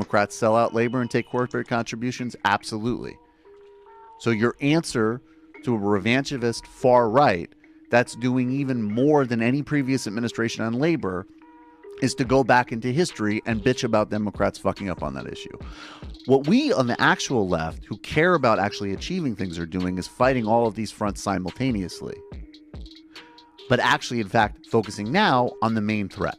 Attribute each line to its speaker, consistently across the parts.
Speaker 1: Democrats sell out labor and take corporate contributions? Absolutely. So your answer to a revanchist far right that's doing even more than any previous administration on labor is to go back into history and bitch about Democrats fucking up on that issue. What we on the actual left, who care about actually achieving things, are doing is fighting all of these fronts simultaneously. But actually, in fact, focusing now on the main threat.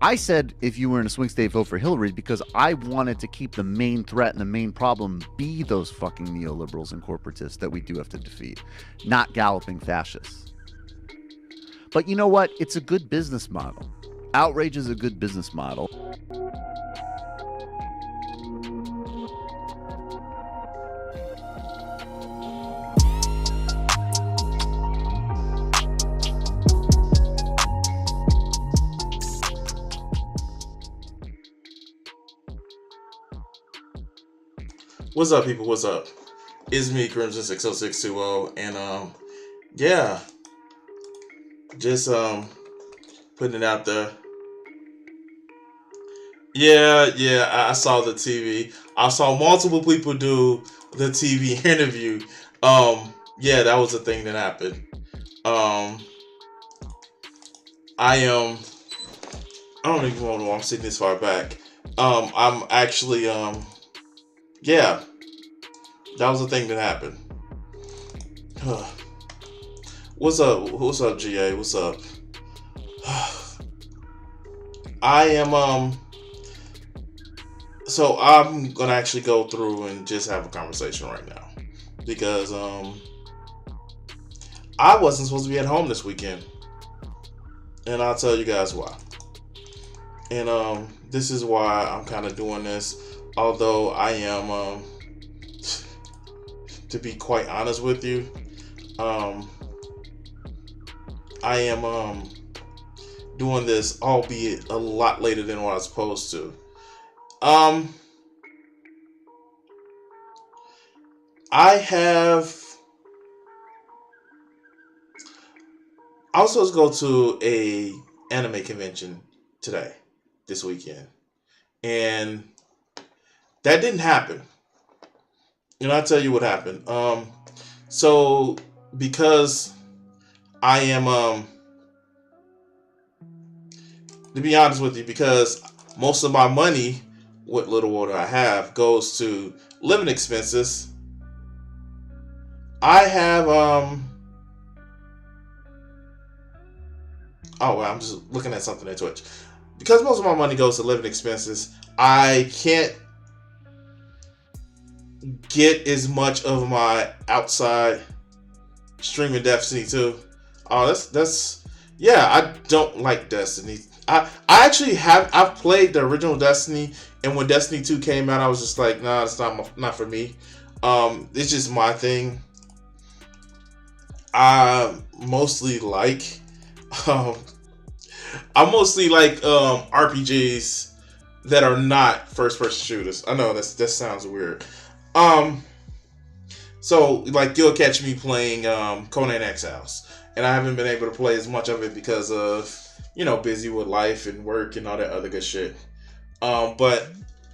Speaker 1: I said if you were in a swing state, vote for Hillary because I wanted to keep the main threat and the main problem be those fucking neoliberals and corporatists that we do have to defeat, not galloping fascists. But you know what? It's a good business model. Outrage is a good business model.
Speaker 2: What's up, people? What's up? It's me, Crimson60620, and yeah, just putting it out there. Yeah, I saw the TV. I saw multiple people do the TV interview. Yeah, that was the thing that happened. I don't even know why I'm sitting this far back. I'm actually yeah, that was the thing that happened. What's up? What's up, GA? What's up? I am so I'm gonna actually go through and just have a conversation right now because I wasn't supposed to be at home this weekend, and I'll tell you guys why. And this is why I'm kind of doing this. Although I am, to be quite honest with you, I am doing this, albeit a lot later than what I was supposed to. I was supposed to go to a anime convention this weekend, and that didn't happen. And I'll tell you what happened. So because I am, to be honest with you, because most of my money, what little water I have, goes to living expenses. I have, oh, well, I'm just looking at something at Twitch. Because most of my money goes to living expenses, I can't get as much of my outside streaming Destiny 2. Oh, that's yeah, I don't like Destiny. I actually I've played the original Destiny, and when Destiny 2 came out, I was just like, nah, it's not for me. It's just my thing. I mostly like RPGs that are not first-person shooters. I know that sounds weird. So like you'll catch me playing Conan Exiles, and I haven't been able to play as much of it because of, you know, busy with life and work and all that other good shit. But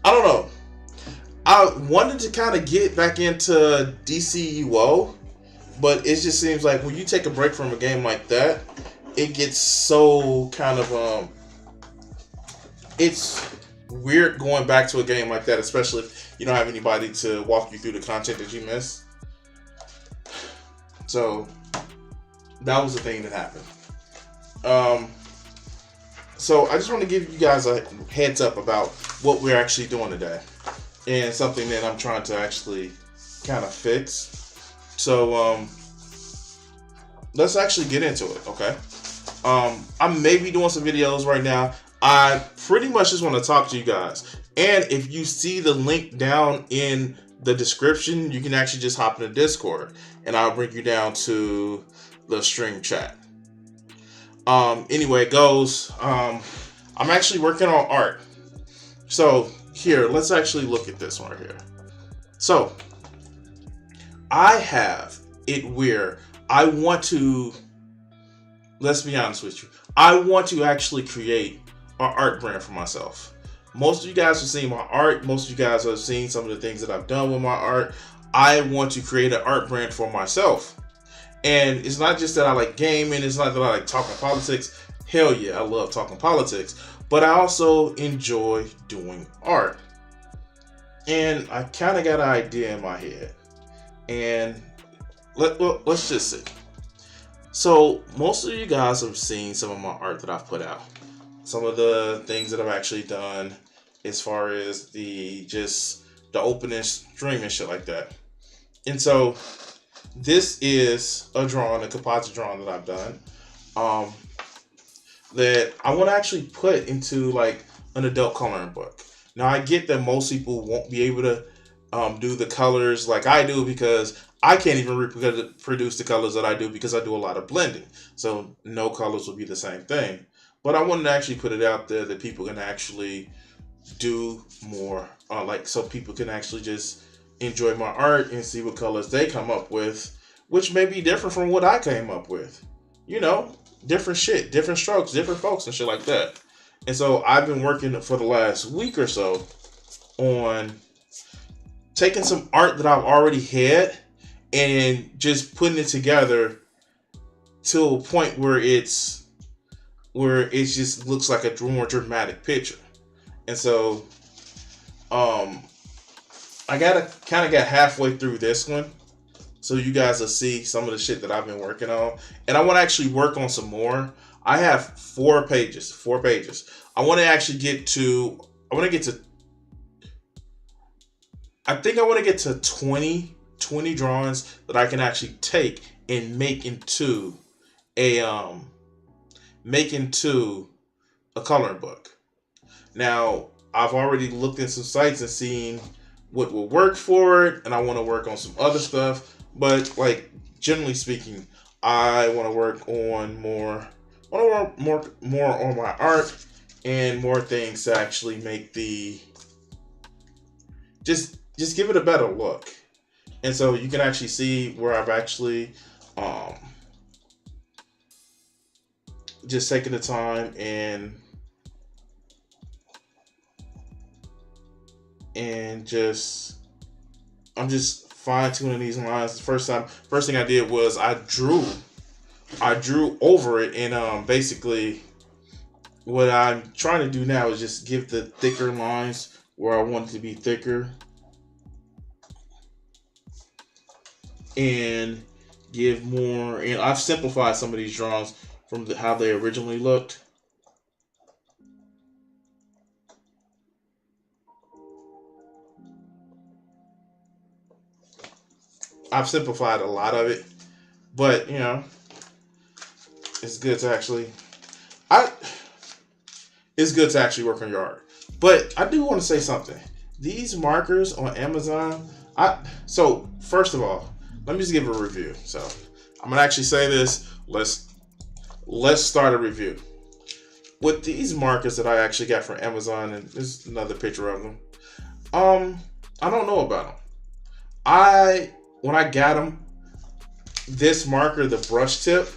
Speaker 2: I don't know. I wanted to kind of get back into DCUO, but it just seems like when you take a break from a game like that, it gets so kind of it's weird going back to a game like that, especially if you don't have anybody to walk you through the content that you miss. So that was the thing that happened. So I just want to give you guys a heads up about what we're actually doing today, and something that I'm trying to actually kind of fix. So let's actually get into it, okay? I may be doing some videos right now. I pretty much just want to talk to you guys. And if you see the link down in the description, you can actually just hop into Discord, and I'll bring you down to the stream chat. Anyway, it goes. I'm actually working on art. So here, let's actually look at this one right here. So I have it where I want to, let's be honest with you, I want to actually create an art brand for myself. Most of you guys have seen my art. Most of you guys have seen some of the things that I've done with my art. I want to create an art brand for myself. And it's not just that I like gaming. It's not that I like talking politics. Hell yeah, I love talking politics. But I also enjoy doing art. And I kind of got an idea in my head. And let's just see. So most of you guys have seen some of my art that I've put out. Some of the things that I've actually done as far as the opening stream and shit like that. And so this is a composite drawing that I've done. That I want to actually put into like an adult coloring book. Now I get that most people won't be able to do the colors like I do, because I can't even reproduce the colors that I do, because I do a lot of blending. So no colors will be the same thing. But I wanted to actually put it out there that people can actually do more, so people can actually just enjoy my art and see what colors they come up with, which may be different from what I came up with. You know, different shit, different strokes, different folks and shit like that. And so I've been working for the last week or so on taking some art that I've already had and just putting it together to a point where it just looks like a more dramatic picture. And so I kind of got halfway through this one, so you guys will see some of the shit that I've been working on. And I want to actually work on some more. I have 4 pages. I want to actually get to 20 drawings that I can actually take and make into a coloring book. Now, I've already looked at some sites and seen what will work for it, and I want to work on some other stuff. But like generally speaking, I want to work on more on my art and more things to actually make just give it a better look. And so you can actually see where I've actually just taken the time and I'm just fine tuning these lines. The first thing I did was I drew over it, and basically what I'm trying to do now is just give the thicker lines where I want it to be thicker, and give more. And I've simplified some of these drawings from how they originally looked. I've simplified a lot of it, but you know, it's good to actually work on your art. But I do want to say something. These markers on Amazon, so first of all, let me just give a review. So I'm gonna actually say this. Let's start a review with these markers that I actually got from Amazon, and there's another picture of them. I don't know about them. When I got them, this marker, the brush tip,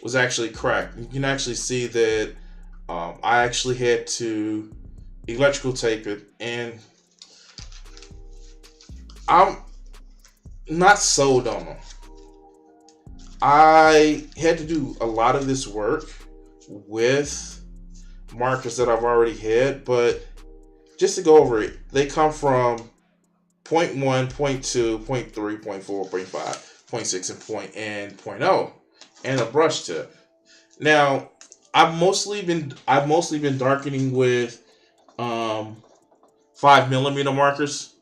Speaker 2: was actually cracked. You can actually see that I actually had to electrical tape it, and I'm not sold on them. I had to do a lot of this work with markers that I've already had, but just to go over it, they come from 0.1, 0.2, 0.3, 0.4, 0.5, 0.6, and 0.0, and a brush tip. Now, I've mostly been darkening with 5mm markers,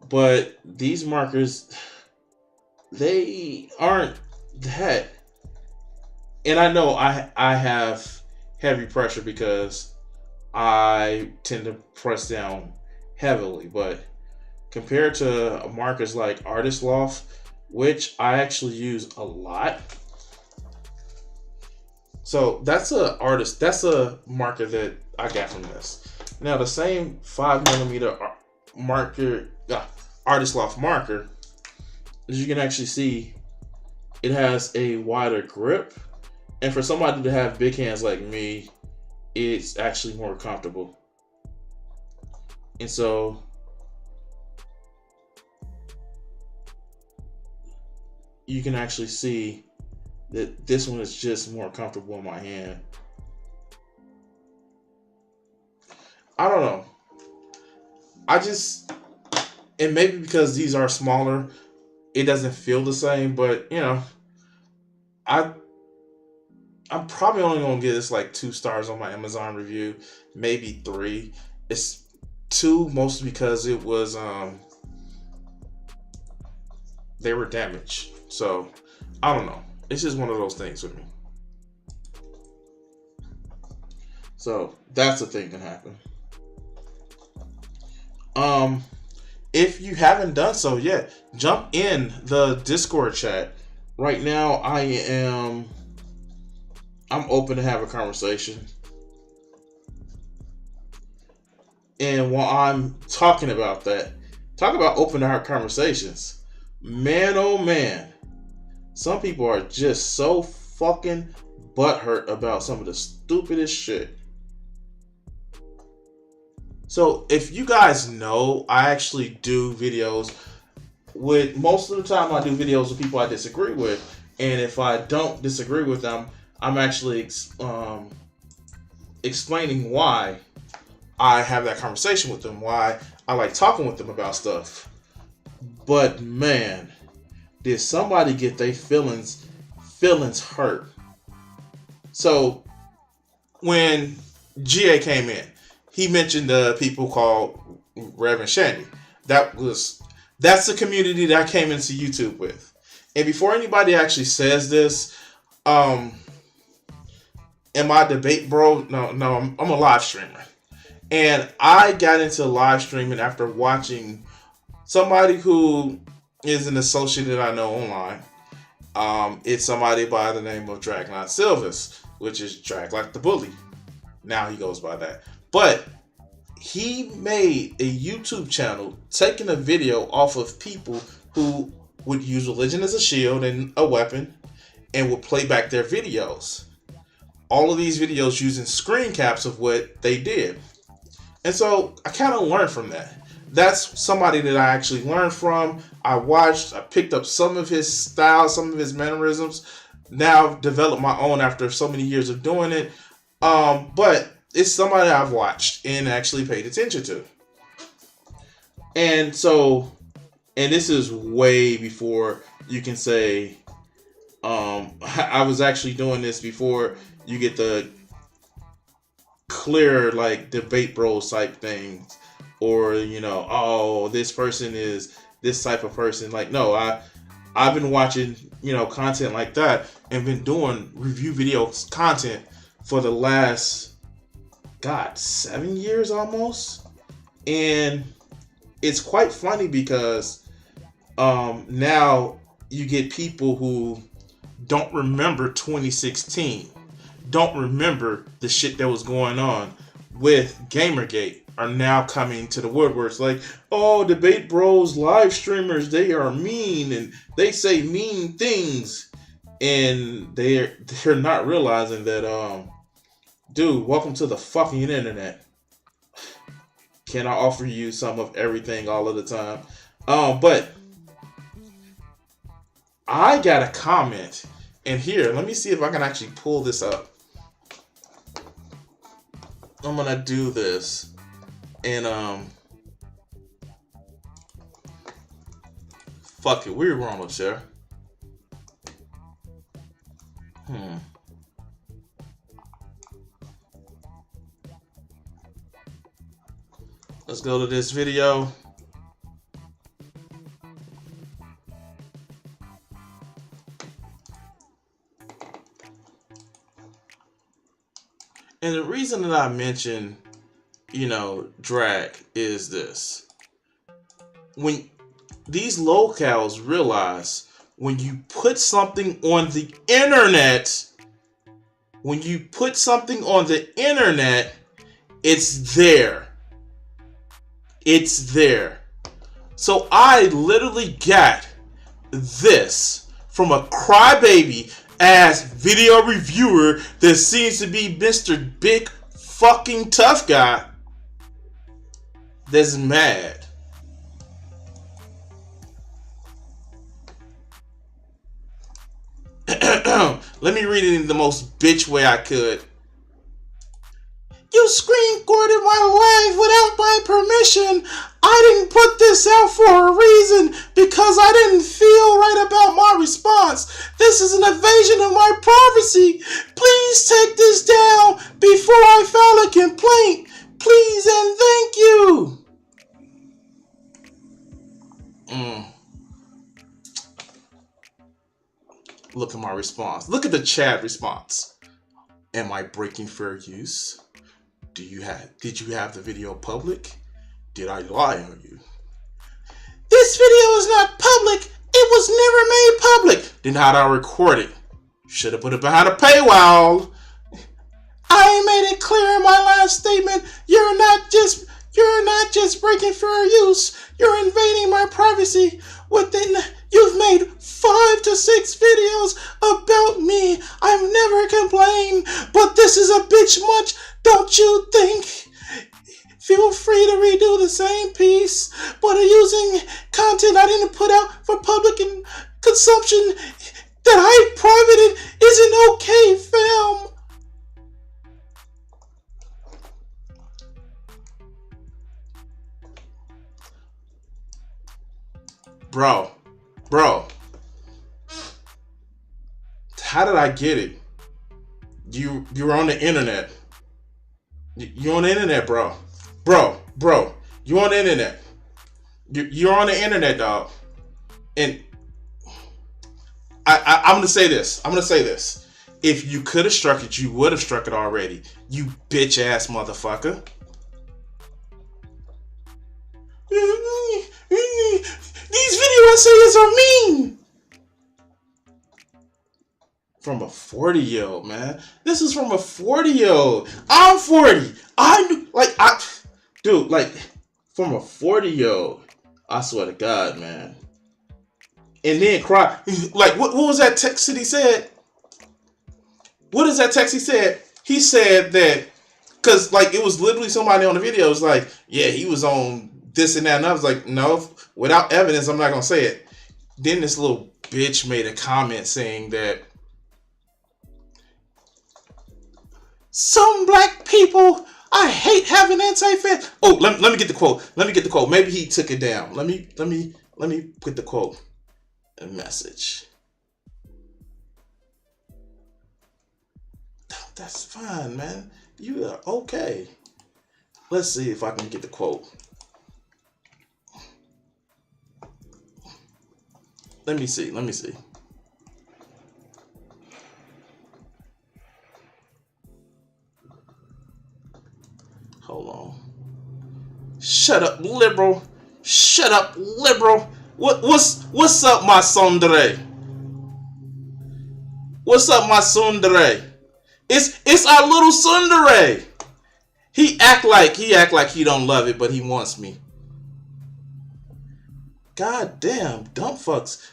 Speaker 2: but these markers, they aren't that. And I know I have heavy pressure because I tend to press down heavily, but compared to markers like Artist Loft, which I actually use a lot. So that's a marker that I got from this. Now the same 5mm marker, Artist Loft marker, as you can actually see, it has a wider grip. And for somebody to have big hands like me, it's actually more comfortable. And so you can actually see that this one is just more comfortable in my hand. I don't know. And maybe because these are smaller, it doesn't feel the same, but I I'm probably only gonna give this like 2 stars on my Amazon review, maybe 3. It's 2 mostly because it was they were damaged. So I don't know. It's just one of those things with me. So that's the thing that happened. If you haven't done so yet, jump in the Discord chat. Right now I'm open to have a conversation. And while I'm talking about that, talk about open to heart conversations. Man, oh man. Some people are just so fucking butthurt about some of the stupidest shit. So if you guys know, I actually do videos with, most of the time I do videos with people I disagree with. And if I don't disagree with them, I'm actually explaining why I have that conversation with them, why I like talking with them about stuff. But man, did somebody get their feelings hurt. So when GA came in, he mentioned the people called Reverend Shandy. That's the community that I came into YouTube with. And before anybody actually says this, am I a debate bro? No, I'm a live streamer. And I got into live streaming after watching somebody who is an associate that I know online. It's somebody by the name of Draglot Silvas, which is Drag Like the Bully. Now he goes by that. But he made a YouTube channel taking a video off of people who would use religion as a shield and a weapon and would play back their videos. All of these videos using screen caps of what they did. And so I kind of learned from that. That's somebody that I actually learned from. I picked up some of his style, some of his mannerisms. Now I've developed my own after so many years of doing it. But it's somebody I've watched and actually paid attention to. And so, and this is way before you can say, I was actually doing this before you get the clear like debate bros type things, or oh, this person is this type of person. Like, no, I've been watching content like that and been doing review video content for the last 7 years almost. And it's quite funny because now you get people who don't remember 2016, don't remember the shit that was going on with Gamergate, are now coming to the woodworks like, oh, debate bros, live streamers, they are mean and they say mean things. And they're not realizing that, dude, welcome to the fucking internet. Can I offer you some of everything all of the time? But I got a comment, and here, let me see if I can actually pull this up. I'm gonna do this, and fuck it, we're almost there. Let's go to this video. And the reason that I mention, drag is this. When these locals realize when you put something on the internet, it's there. It's there. So I literally got this from a crybaby ass video reviewer that seems to be Mr. Big fucking Tough Guy. that's mad. Let me read it in the most bitch way I could. You screen recorded my live without my permission. I didn't put this out for a reason because I didn't feel right about my response. This is an invasion of my privacy. Please take this down before I file a complaint. Please and thank you. Look at my response. Look at the chat response. Am I breaking fair use? Did you have the video public? Did I lie on you? This video is not public. It was never made public. Then how'd I record it? Should have put it behind a paywall. I made it clear in my last statement. You're not just breaking fair use. You're invading my privacy. You've made 5 to 6 videos about me. I've never complained, but this is a bitch much, don't you think? Feel free to redo the same piece, but using content I didn't put out for public consumption that I privated isn't okay, fam. Bro, how did I get it? You're on the internet. You're on the internet, bro. Bro, you're on the internet. You're on the internet, dog. And I'm gonna say this. If you could have struck it, you would have struck it already. You bitch ass motherfucker. These video essays are mean. From a 40-year-old, man. This is from a 40-year-old. I'm 40. From a 40-year-old. I swear to God, man. And then cry. Like, what was that text that he said? What is that text he said? He said that, because, like, it was literally somebody on the video was like, yeah, he was on this and that. And I was like, no, without evidence, I'm not going to say it. Then this little bitch made a comment saying that some black people, I hate having anti-fans. Oh, let me get the quote. Maybe he took it down. Let me put the quote and message. That's fine, man. You are okay. Let's see if I can get the quote. Let me see. Hold on. Shut up, liberal. What's up, my Sundere? It's our little Sundere. He act like he don't love it, but he wants me. God damn, dumb fucks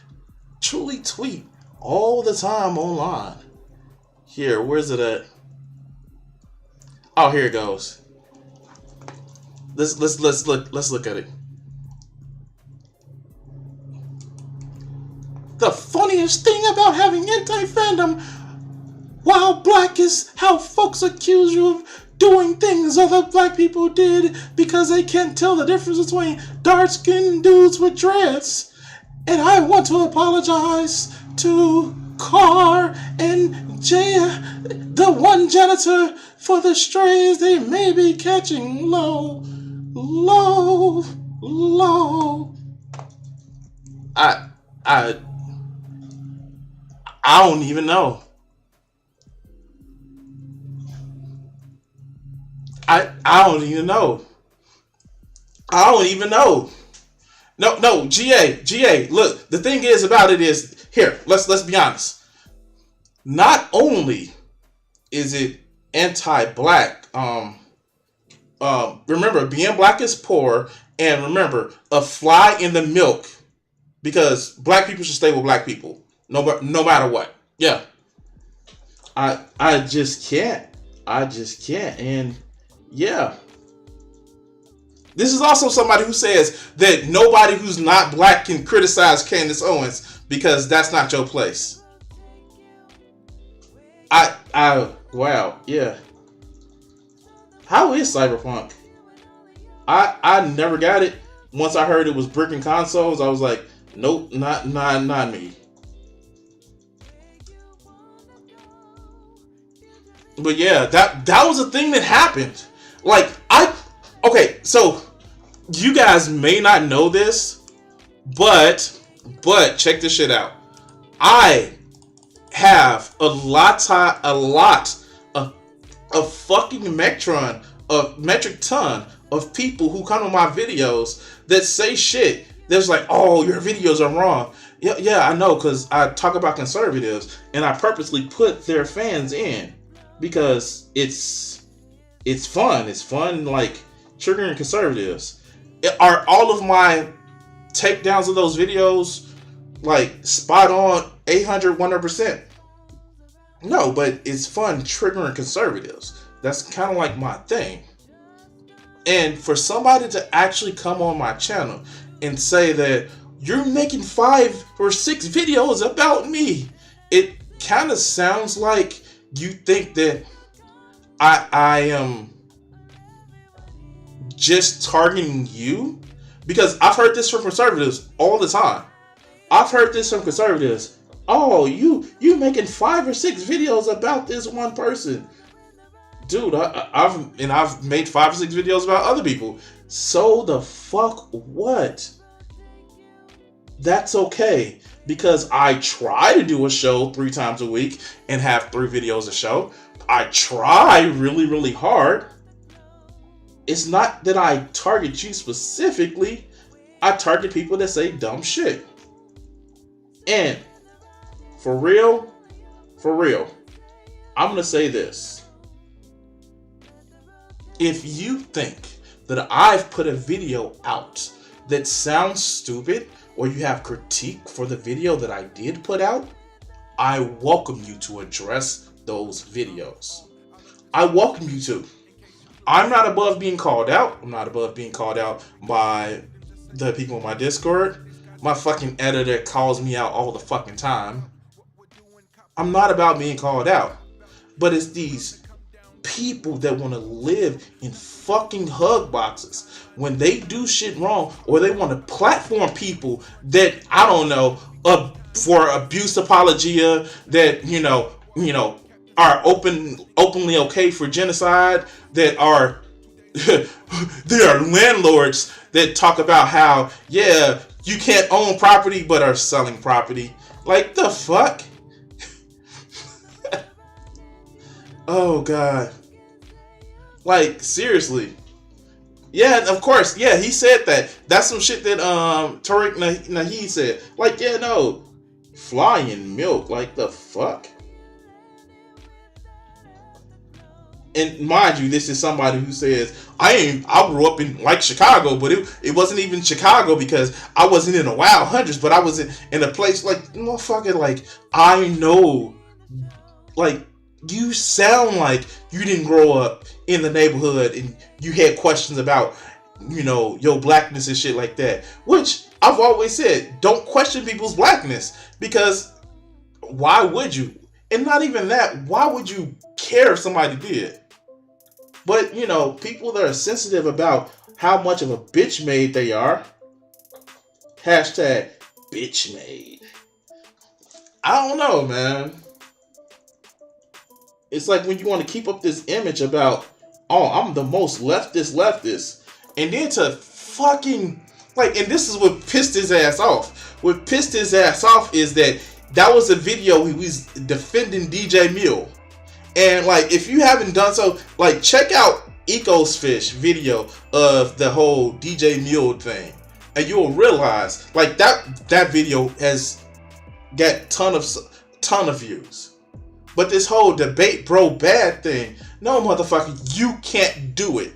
Speaker 2: truly tweet all the time online. Here, where's it at? Oh, here it goes. Let's look at it. The funniest thing about having anti-fandom while black is how folks accuse you of doing things other black people did because they can't tell the difference between dark-skinned dudes with dreads. And I want to apologize to Carr and Jay, the one janitor, for the strays they may be catching low. I don't even know. I don't even know. No, GA. Look, the thing is about it is, here, let's be honest. Not only is it anti-black, remember, being black is poor, and remember, a fly in the milk, because black people should stay with black people, no matter what. Yeah. I just can't. And yeah. This is also somebody who says that nobody who's not black can criticize Candace Owens because that's not your place. Wow, yeah. How is Cyberpunk? I never got it. Once I heard it was bricking consoles, I was like, nope, not me. But yeah, that was a thing that happened. Like, okay, so you guys may not know this, but check this shit out. I have a lot of fucking metric ton of people who come to my videos that say shit. There's like, oh, your videos are wrong. Yeah, I know, because I talk about conservatives and I purposely put their fans in because it's fun. It's fun, like triggering conservatives. Are all of my takedowns of those videos like spot on 100%? No, but it's fun triggering conservatives. That's kind of like my thing. And for somebody to actually come on my channel and say that you're making 5 or 6 videos about me, it kind of sounds like you think that I am just targeting you. Because I've heard this from conservatives all the time. I've heard this from conservatives. Oh, you making 5 or 6 videos about this one person. Dude, I've made 5 or 6 videos about other people. So the fuck what? That's okay. Because I try to do a show 3 times a week and have 3 videos a show. I try really, really hard. It's not that I target you specifically. I target people that say dumb shit. And for real, I'm gonna say this. If you think that I've put a video out that sounds stupid, or you have critique for the video that I did put out, I welcome you to address those videos. I welcome you to. I'm not above being called out. I'm not above being called out by the people in my Discord. My fucking editor calls me out all the fucking time. I'm not about being called out. But it's these people that want to live in fucking hug boxes. When they do shit wrong, or they want to platform people that, I don't know, for abuse apologia, that, you know, are openly okay for genocide, that are there are landlords that talk about how, yeah, you can't own property but are selling property. Like, the fuck? Oh god. Like, seriously. Yeah, of course. Yeah, he said that. That's some shit that Tariq Naheed said. Like, yeah, no. Flying milk. Like, the fuck? And mind you, this is somebody who says, I grew up in, like, Chicago, but it wasn't even Chicago because I wasn't in the Wild Hundreds, but I was in a place like, motherfucker, like, I know, like, you sound like you didn't grow up in the neighborhood and you had questions about, your blackness and shit like that. Which I've always said, don't question people's blackness, because why would you? And not even that, why would you care if somebody did? But, people that are sensitive about how much of a bitch made they are. Hashtag bitch made. I don't know, man. It's like when you want to keep up this image about, oh, I'm the most leftist. And then to fucking, like, and this is what pissed his ass off. What pissed his ass off is that was a video he was defending DJ Mule. And, like, if you haven't done so, like, check out Eco's Fish video of the whole DJ Mule thing. And you'll realize, like, that video has got ton of views. But this whole debate bro bad thing, no, motherfucker, you can't do it.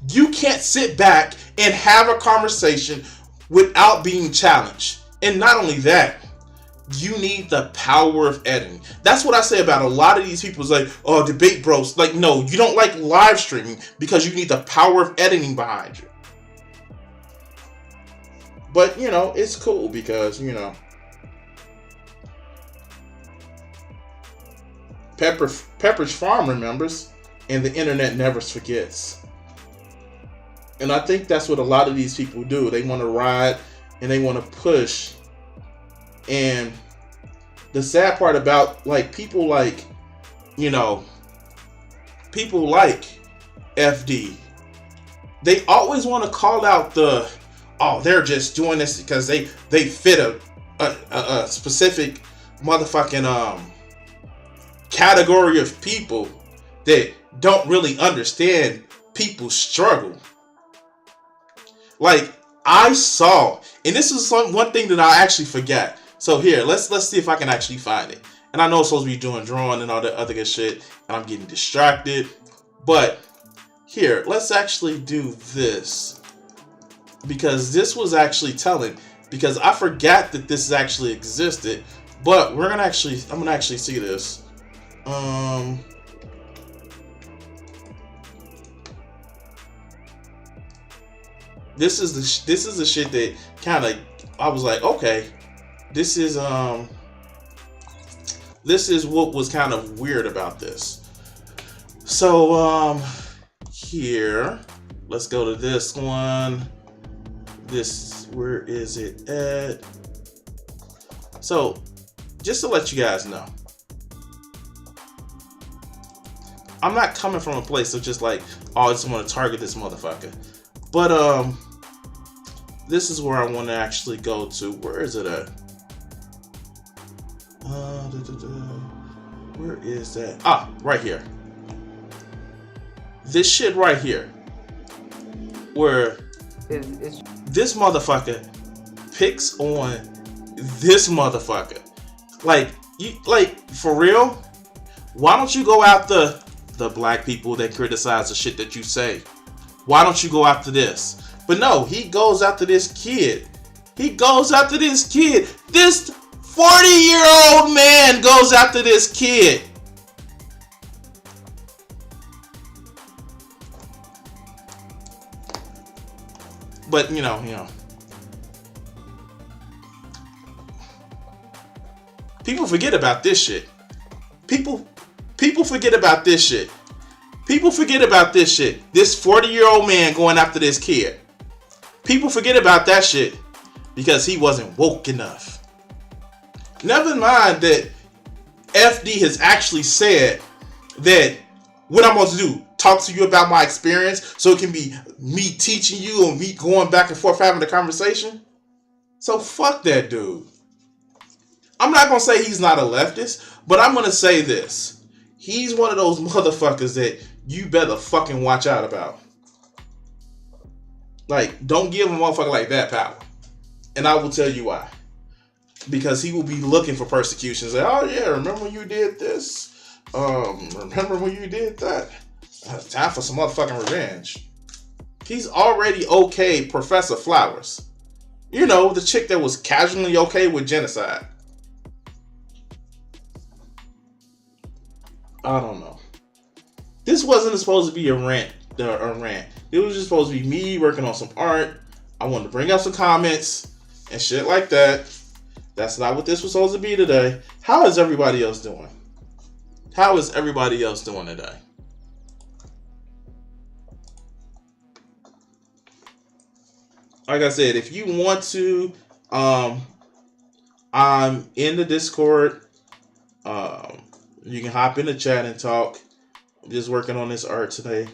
Speaker 2: You can't sit back and have a conversation without being challenged. And not only that, you need the power of editing. That's what I say about a lot of these people. It's like, oh, debate bros. Like, no, you don't like live streaming because you need the power of editing behind you. But you know, it's cool because you know, Pepperidge Farm remembers, and the internet never forgets. And I think that's what a lot of these people do. They want to ride and they want to push. And the sad part about like people like, you know, people like FD, they always want to call out the, oh, they're just doing this because they fit a specific motherfucking category of people that don't really understand people's struggle. Like I saw, and this is one thing that I actually forgot. So here, let's see if I can actually find it. And I know it's supposed to be doing drawing and all that other good shit, and I'm getting distracted. But here, let's actually do this, because this was actually telling. Because I forgot that this actually existed, but I'm gonna actually see this. This is the shit that kind of I was like, okay, this is what was kind of weird about this. So here, let's go to this one. This, where is it at? So just to let you guys know, I'm not coming from a place of just like, oh, I just want to target this motherfucker. But this is where I want to actually go to. Where is it at? Where is that? Ah, right here. This shit right here, where this motherfucker picks on this motherfucker. Like for real? Why don't you go after the black people that criticize the shit that you say? Why don't you go after this? But no, he goes after this kid. He goes after this kid. This 40-year-old man goes after this kid. But you know. People forget about this shit. People forget about this shit. People forget about this shit. This 40-year-old man going after this kid. People forget about that shit because he wasn't woke enough. Never mind that FD has actually said that what I'm going to do, talk to you about my experience so it can be me teaching you or me going back and forth having a conversation. So fuck that dude. I'm not going to say he's not a leftist, but I'm going to say this. He's one of those motherfuckers that you better fucking watch out about. Like, don't give a motherfucker like that power. And I will tell you why. Because he will be looking for persecution. Say, oh yeah, remember when you did this? Remember when you did that? Time for some motherfucking revenge. He's already okay Professor Flowers. You know, the chick that was casually okay with genocide. I don't know. This wasn't supposed to be a rant. It was just supposed to be me working on some art. I wanted to bring up some comments and shit like that. That's not what this was supposed to be today. How is everybody else doing? How is everybody else doing today? Like I said, if you want to, I'm in the Discord. You can hop in the chat and talk. I'm just working on this art today.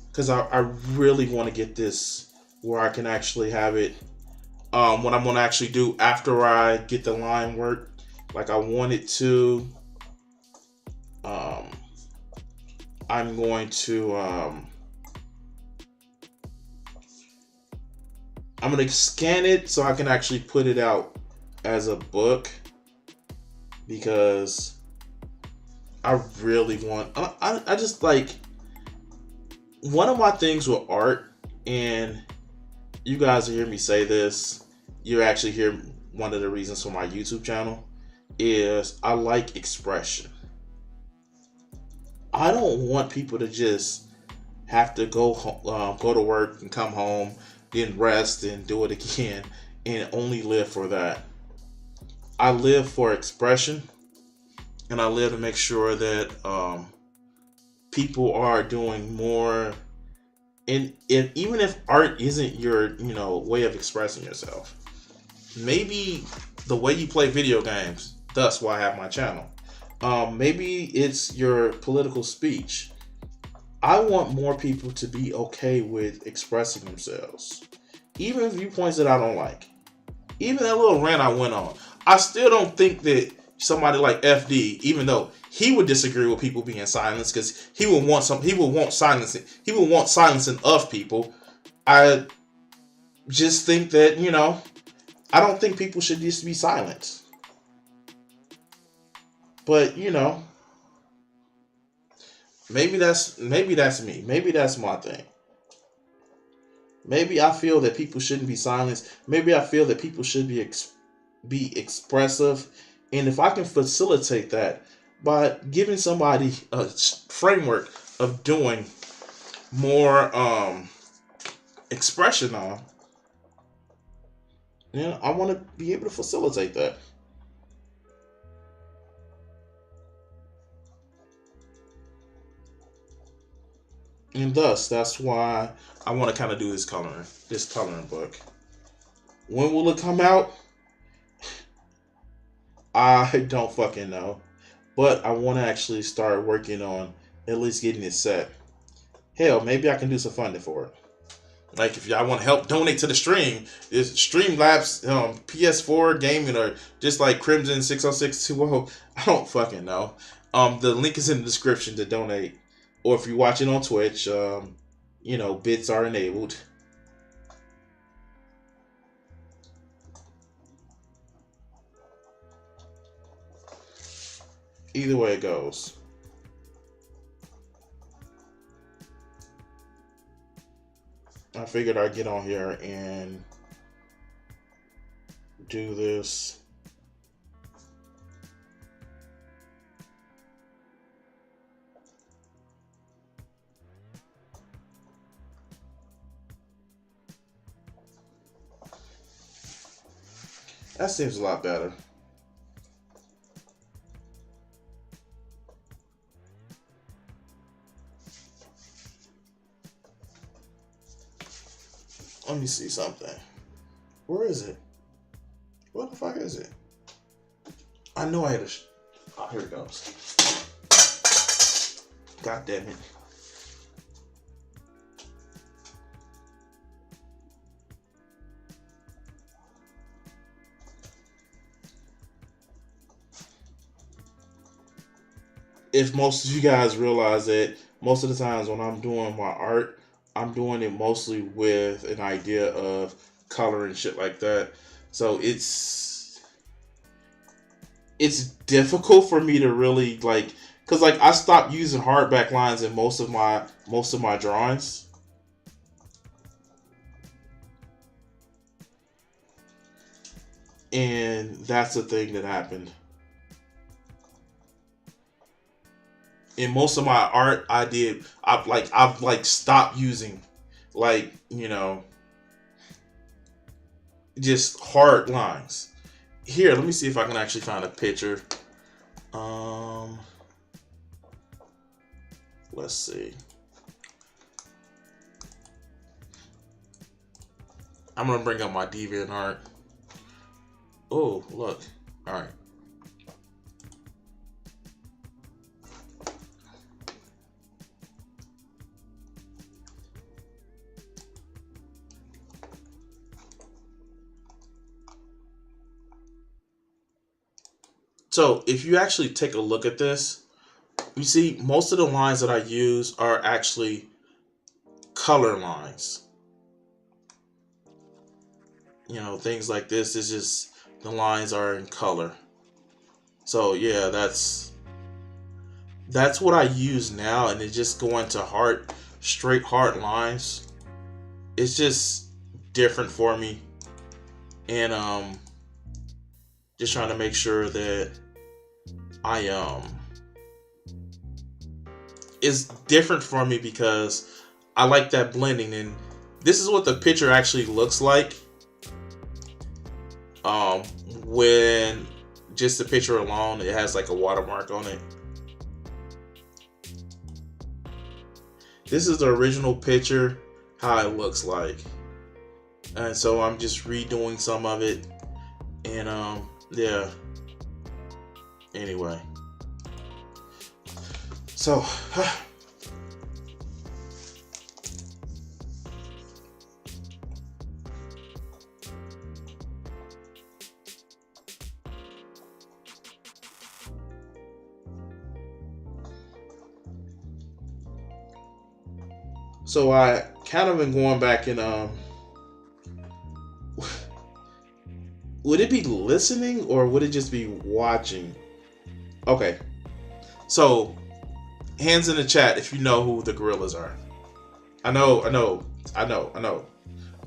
Speaker 2: Because I really want to get this where I can actually have it. What I'm going to actually do after I get the line work, like I want it to. I'm going to. I'm going to scan it so I can actually put it out as a book. Because I really want. I just like. One of my things with art, and you guys hear me say this, you actually hear one of the reasons for my YouTube channel, is I like expression. I don't want people to just have to go to work and come home, then rest and do it again, and only live for that. I live for expression, and I live to make sure that people are doing more. And even if art isn't your way of expressing yourself, maybe the way you play video games. Thus, why I have my channel. Maybe it's your political speech. I want more people to be okay with expressing themselves, even viewpoints that I don't like. Even that little rant I went on, I still don't think that somebody like FD, even though he would disagree with people being silenced, because he would want silencing, of people. I just think that I don't think people should just be silenced. But maybe that's me. Maybe that's my thing. Maybe I feel that people shouldn't be silenced. Maybe I feel that people should be expressive, and if I can facilitate that by giving somebody a framework of doing more expression on, I want to be able to facilitate that. And thus, that's why I want to kind of do this coloring book. When will it come out? I don't fucking know. But I want to actually start working on at least getting it set. Hell, maybe I can do some funding for it. Like, if y'all want to help donate to the stream, it's Streamlabs, PS4 gaming, or just like Crimson 60620. I don't fucking know. The link is in the description to donate. Or if you're watching on Twitch, bits are enabled. Either way it goes. I figured I'd get on here and do this. That seems a lot better. Let me see something. Where is it? What the fuck is it? I know I had a... Oh, here it goes. God damn it. If most of you guys realize that most of the times when I'm doing my art, I'm doing it mostly with an idea of color and shit like that. So it's difficult for me to really because I stopped using hardback lines in most of my drawings. And that's the thing that happened. In most of my art, I've stopped using just hard lines. Here, let me see if I can actually find a picture. Let's see. I'm gonna bring up my DeviantArt. Oh, look. All right. So if you actually take a look at this, you see most of the lines that I use are actually color lines. Things like this is just the lines are in color. So yeah, that's what I use now, and it just going to straight hard lines. It's just different for me, and just trying to make sure that I is different for me because I like that blending. And this is what the picture actually looks like. Um, when just the picture alone, it has like a watermark on it. This is the original picture, how it looks like. And so I'm just redoing some of it. And yeah. Anyway. So so I kind of been going back and would it be listening or would it just be watching? Okay. So hands in the chat if you know who the Gorillas are. I know.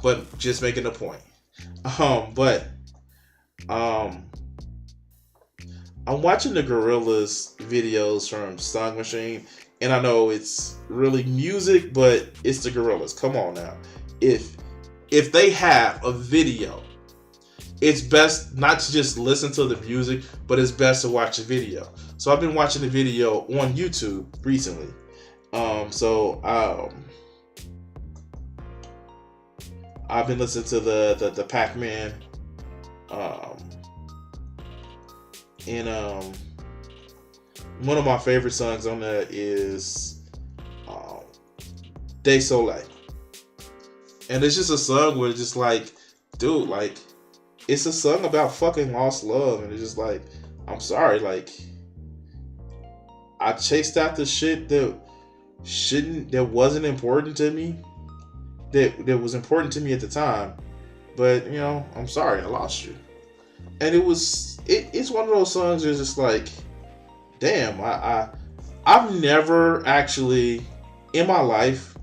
Speaker 2: But just making a point. But I'm watching the Gorillas videos from Song Machine, and I know it's really music, but it's the Gorillas. Come on now. If they have a video, it's best not to just listen to the music, but it's best to watch the video. So I've been watching the video on YouTube recently. I've been listening to the Pac-Man, and one of my favorite songs on there is De Soleil, and it's just a song where it's just like, dude, like, it's a song about fucking lost love, and it's just like, I'm sorry, like, I chased after shit that wasn't important to me, that was important to me at the time, but you know, I'm sorry, I lost you. And it's one of those songs that's just like, damn, I've never actually in my life,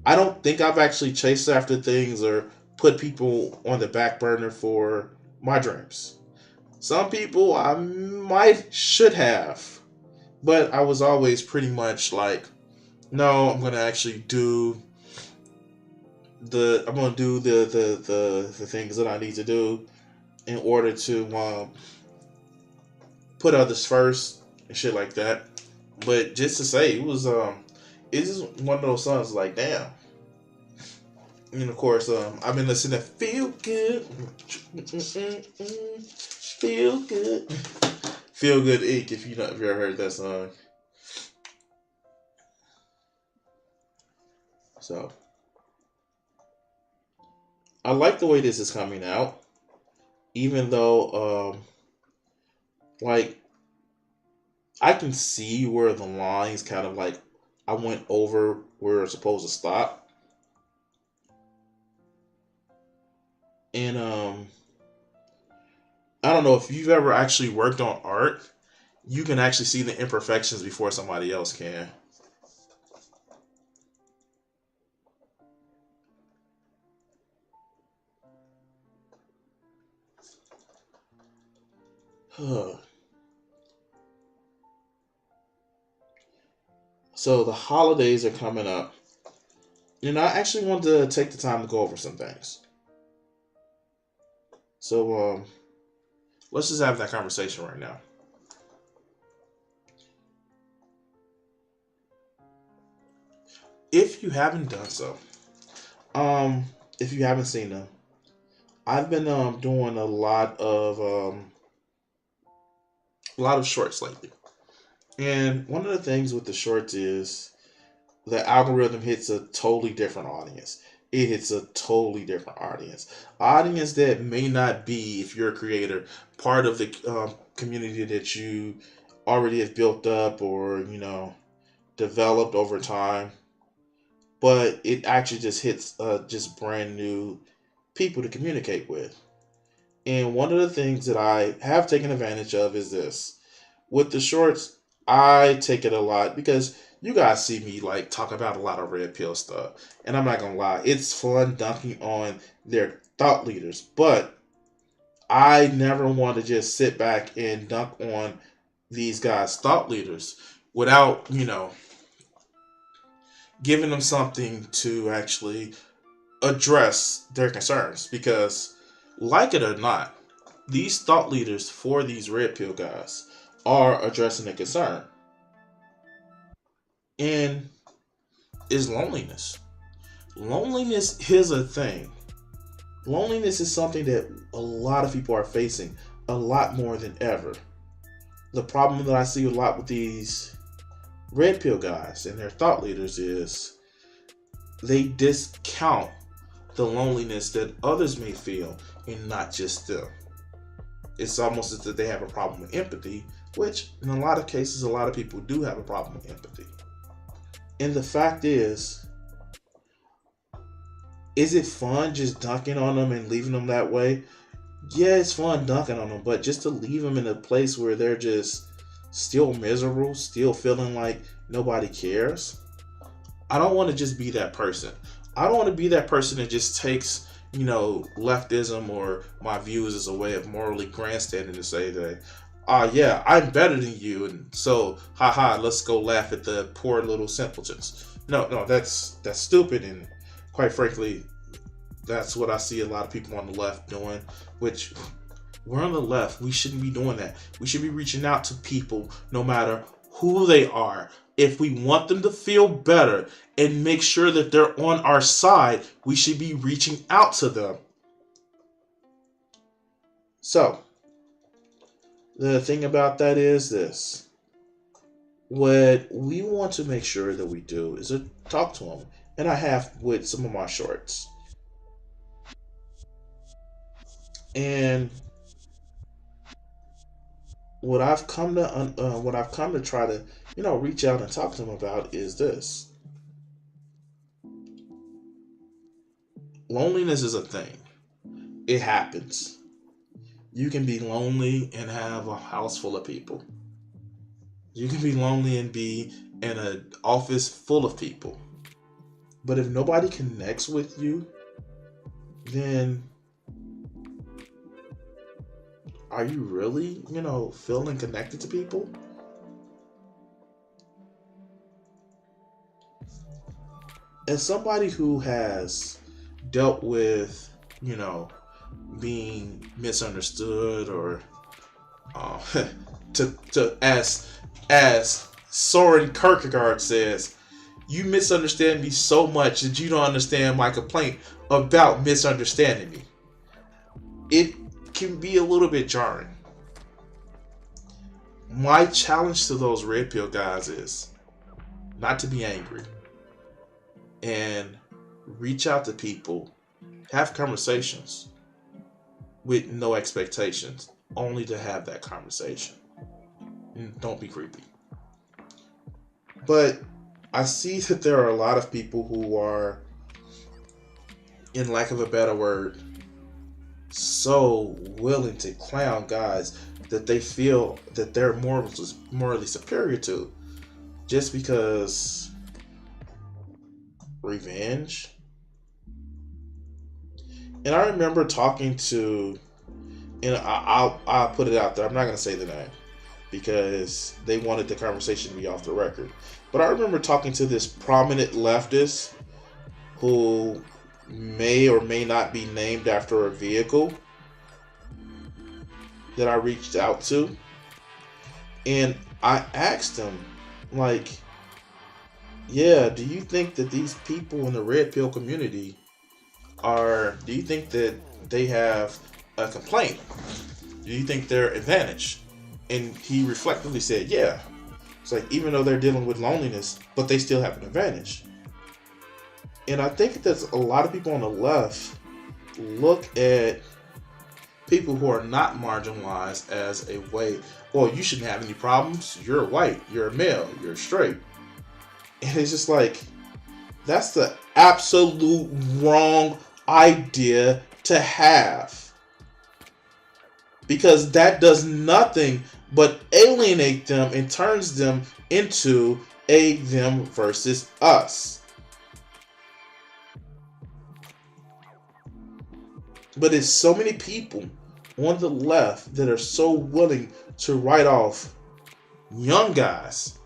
Speaker 2: I don't think I've actually chased after things or put people on the back burner for my dreams. Some people I should have, but I was always pretty much like, no, I'm gonna actually do the things that I need to do in order to put others first and shit like that. But just to say, it's just one of those songs like, damn. And of course, I've been listening to Feel Good. Feel Good. Feel Good Inc. If you ever heard that song. So I like the way this is coming out. Even though like I can see where the lines kind of like I went over where it's supposed to stop. And I don't know if you've ever actually worked on art, you can actually see the imperfections before somebody else can. So the holidays are coming up. And I actually want to take the time to go over some things. So let's just have that conversation right now. If you haven't done so, if you haven't seen them, I've been doing a lot of shorts lately. And one of the things with the shorts is the algorithm hits a totally different audience. It hits a totally different audience that may not be, if you're a creator, part of the community that you already have built up or developed over time, but it actually just hits just brand new people to communicate with. And one of the things that I have taken advantage of is this. With the shorts, I take it a lot because you guys see me like talk about a lot of red pill stuff. And I'm not gonna lie, it's fun dunking on their thought leaders. But I never want to just sit back and dunk on these guys' thought leaders without, giving them something to actually address their concerns. Because, like it or not, these thought leaders for these red pill guys are addressing a concern, and is loneliness. Loneliness is a thing. Loneliness is something that a lot of people are facing a lot more than ever. The problem that I see a lot with these red pill guys and their thought leaders is they discount the loneliness that others may feel and not just them. It's almost as if they have a problem with empathy, which in a lot of cases, a lot of people do have a problem with empathy. And the fact is it fun just dunking on them and leaving them that way? Yeah, it's fun dunking on them, but just to leave them in a place where they're just still miserable, still feeling like nobody cares. I don't want to just be that person. I don't want to be that person that just takes, leftism or my views as a way of morally grandstanding to say that, yeah, I'm better than you, and so, haha, let's go laugh at the poor little simpletons. No, that's stupid, and quite frankly, that's what I see a lot of people on the left doing, which we're on the left. We shouldn't be doing that. We should be reaching out to people no matter who they are. If we want them to feel better and make sure that they're on our side, we should be reaching out to them. So, the thing about that is this. What we want to make sure that we do is to talk to them. And I have with some of my shorts. And what I've come to try to reach out and talk to them about is this: loneliness is a thing. It happens. You can be lonely and have a house full of people. You can be lonely and be in an office full of people. But if nobody connects with you, then are you really, feeling connected to people? As somebody who has dealt with, being misunderstood or as Soren Kierkegaard says, you misunderstand me so much that you don't understand my complaint about misunderstanding me. It can be a little bit jarring. My challenge to those red pill guys is not to be angry and reach out to people, have conversations with no expectations, only to have that conversation. And don't be creepy. But I see that there are a lot of people who are, in lack of a better word, so willing to clown guys that they feel that they're morally superior to, just because revenge. And I remember talking to, and I'll put it out there, I'm not going to say the name because they wanted the conversation to be off the record, but I remember talking to this prominent leftist who may or may not be named after a vehicle that I reached out to. And I asked him, like, yeah, do you think that these people in the red pill community do you think that they have a complaint? Do you think they're advantaged? And he reflectively said, yeah. It's like, even though they're dealing with loneliness, but they still have an advantage. And I think that a lot of people on the left look at people who are not marginalized as a way, well, you shouldn't have any problems. You're white, you're a male, you're straight. And it's just like, that's the absolute wrong idea to have. Because that does nothing but alienate them and turns them into a them versus us. But it's so many people on the left that are so willing to write off young guys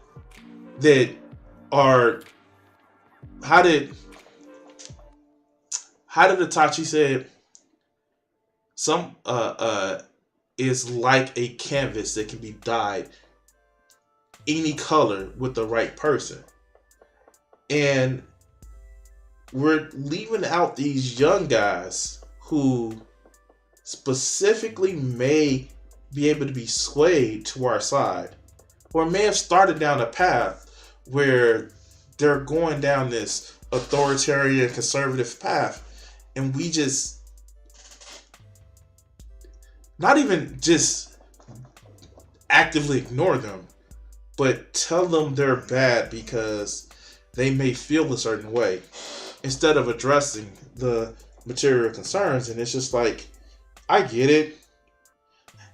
Speaker 2: that are how did Itachi said some is like a canvas that can be dyed any color with the right person. And we're leaving out these young guys who specifically may be able to be swayed to our side, or may have started down a path where they're going down this authoritarian conservative path, and we just not even just actively ignore them, but tell them they're bad because they may feel a certain way, instead of addressing the material concerns. And it's just like, I get it.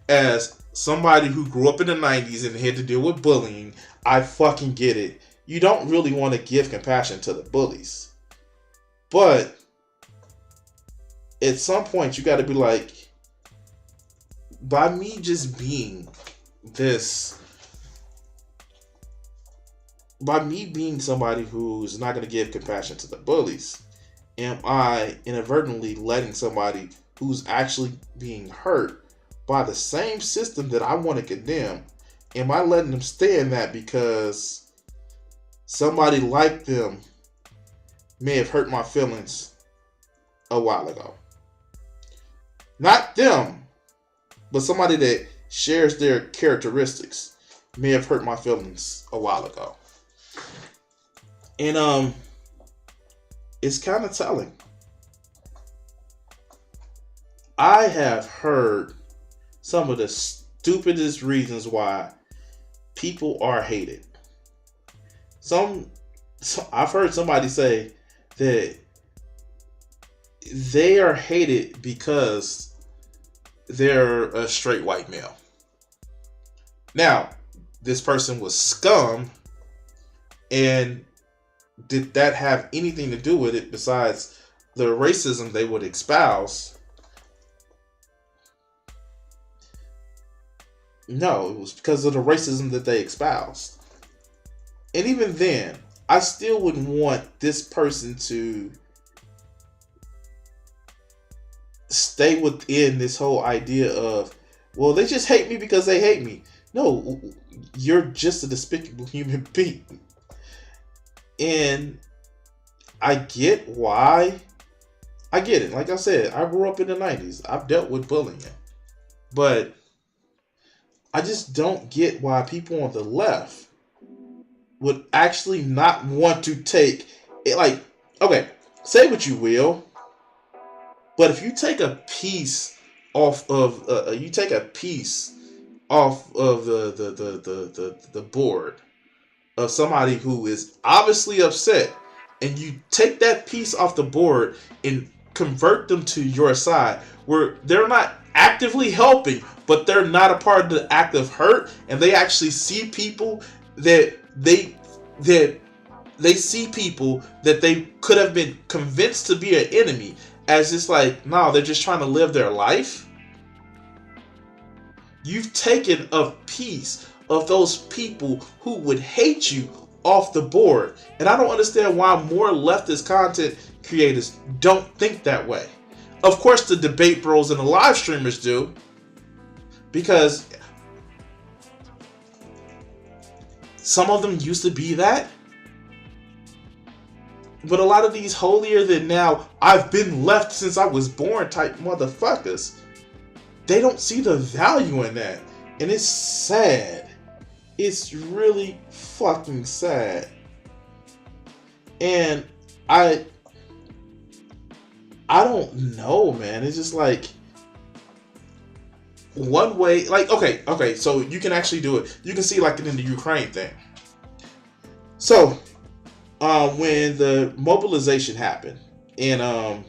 Speaker 2: As somebody who grew up in the 90s and had to deal with bullying, I fucking get it. You don't really want to give compassion to the bullies. But at some point, you got to be like, by me just being this, by me being somebody who's not going to give compassion to the bullies, am I inadvertently letting somebody who's actually being hurt by the same system that I want to condemn, am I letting them stay in that because somebody like them may have hurt my feelings a while ago? Not them, but somebody that shares their characteristics may have hurt my feelings a while ago. And it's kind of telling. I have heard some of the stupidest reasons why people are hated. I've heard somebody say that they are hated because they're a straight white male. Now, this person was scum, and did that have anything to do with it besides the racism they would espouse? No, it was because of the racism that they espoused. And even then, I still wouldn't want this person to stay within this whole idea of, well, they just hate me because they hate me. No, you're just a despicable human being. And I get why. I get it. Like I said, I grew up in the 90s. I've dealt with bullying. But I just don't get why people on the left would actually not want to take it. Like, okay, say what you will, but if you take a piece off of the board of somebody who is obviously upset, and you take that piece off the board and convert them to your side, where they're not actively helping, but they're not a part of the act of hurt, and they actually see people that they see people that they could have been convinced to be an enemy as just like, no, they're just trying to live their life. You've taken a piece of those people who would hate you off the board. And I don't understand why more leftist content creators don't think that way. Of course, the debate bros and the live streamers do, because some of them used to be that. But a lot of these holier than now, I've been left since I was born type motherfuckers, they don't see the value in that. And it's sad. It's really fucking sad. And I don't know, man. It's just like, one way, like, okay, so you can actually do it. You can see like in the Ukraine thing. So, when the mobilization happened, and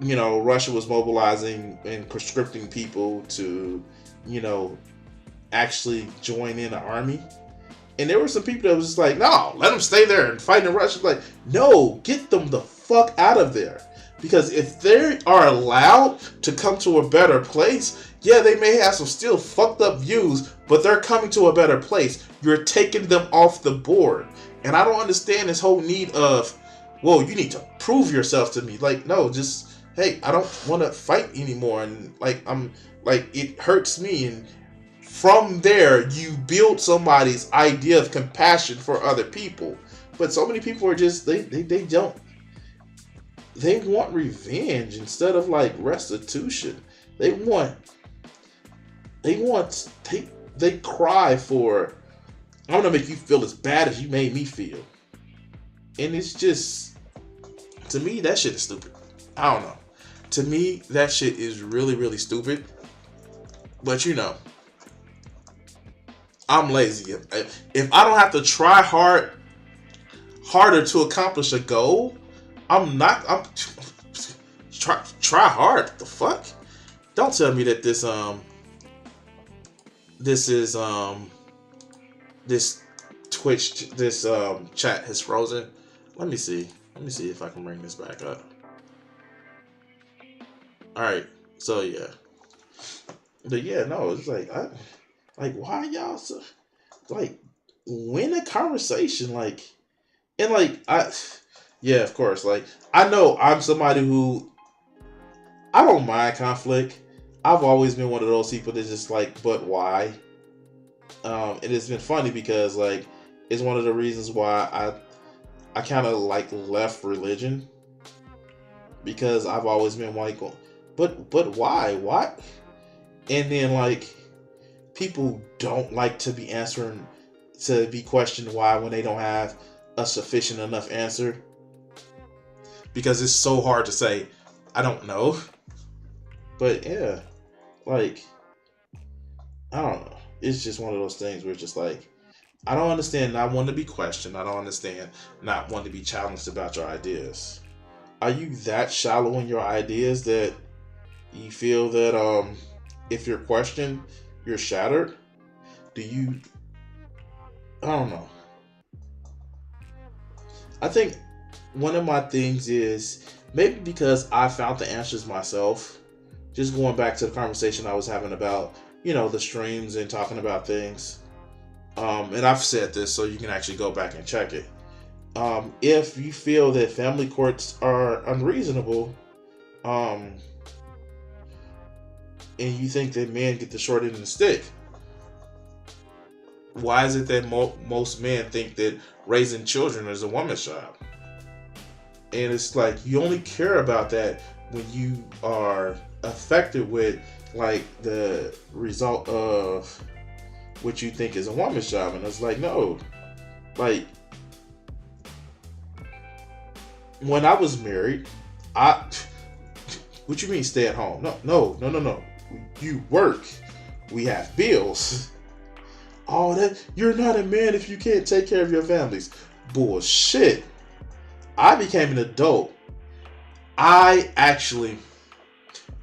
Speaker 2: Russia was mobilizing and conscripting people to, actually join in the army. And there were some people that was just like, no, let them stay there and fight in Russia. Like, no, get them the fuck out of there. Because if they are allowed to come to a better place, yeah, they may have some still fucked up views, but they're coming to a better place. You're taking them off the board. And I don't understand this whole need of, whoa, you need to prove yourself to me. Like, no, just, hey, I don't want to fight anymore. And like, it hurts me. And from there, you build somebody's idea of compassion for other people. But so many people are just, they don't, they want revenge instead of like restitution. They cry for, I want to make you feel as bad as you made me feel. And it's just, to me, that shit is stupid. I don't know. To me, that shit is really, really stupid. But you know, I'm lazy. If I don't have to try harder to accomplish a goal, I'm try hard. What the fuck? Don't tell me that this chat has frozen. Let me see if I can bring this back up. All right. So yeah. But yeah, no, it's like why y'all so, like, win a conversation, like, and like yeah, of course, like, I know I'm somebody who, I don't mind conflict. I've always been one of those people that's just like, but why? And it's been funny because like, it's one of the reasons why I kind of like left religion, because I've always been like, but why? What? And then like, people don't like to be questioned why when they don't have a sufficient enough answer, because it's so hard to say I don't know. But yeah, like, I don't know. It's just one of those things where it's just like, I don't understand not wanting to be questioned. I don't understand not wanting to be challenged about your ideas. Are you that shallow in your ideas that you feel that if you're questioned, you're shattered? I don't know. I think one of my things is maybe because I found the answers myself. Just going back to the conversation I was having about, the streams and talking about things. And I've said this, so you can actually go back and check it. If you feel that family courts are unreasonable, and you think that men get the short end of the stick, why is it that most men think that raising children is a woman's job? And it's like, you only care about that when you are affected with like the result of what you think is a woman's job. And it's like, no, like, when I was married, what you mean stay at home? No. You work. We have bills. Oh, that you're not a man if you can't take care of your families. Bullshit. I became an adult. I actually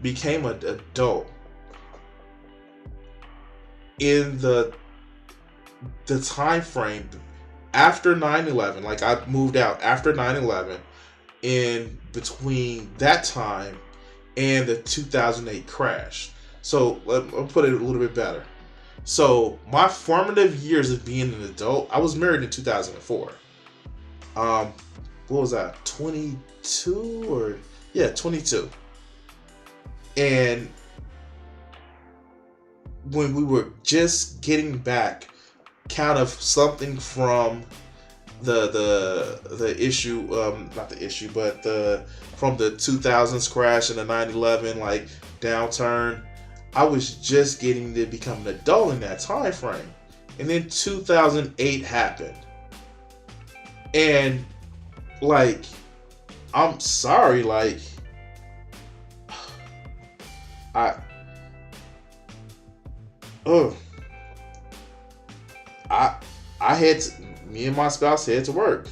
Speaker 2: became an adult in the time frame after 9/11. Like, I moved out after 9/11, in between that time and the 2008 crash. So I'll put it a little bit better. So my formative years of being an adult, I was married in 2004. What was that? 22 or 22. And when we were just getting back kind of something from the issue, not the issue, but from the 2000s crash and the 9/11 like downturn, I was just getting to become an adult in that time frame. And then 2008 happened. And like, I'm sorry, like, I had to, me and my spouse had to work,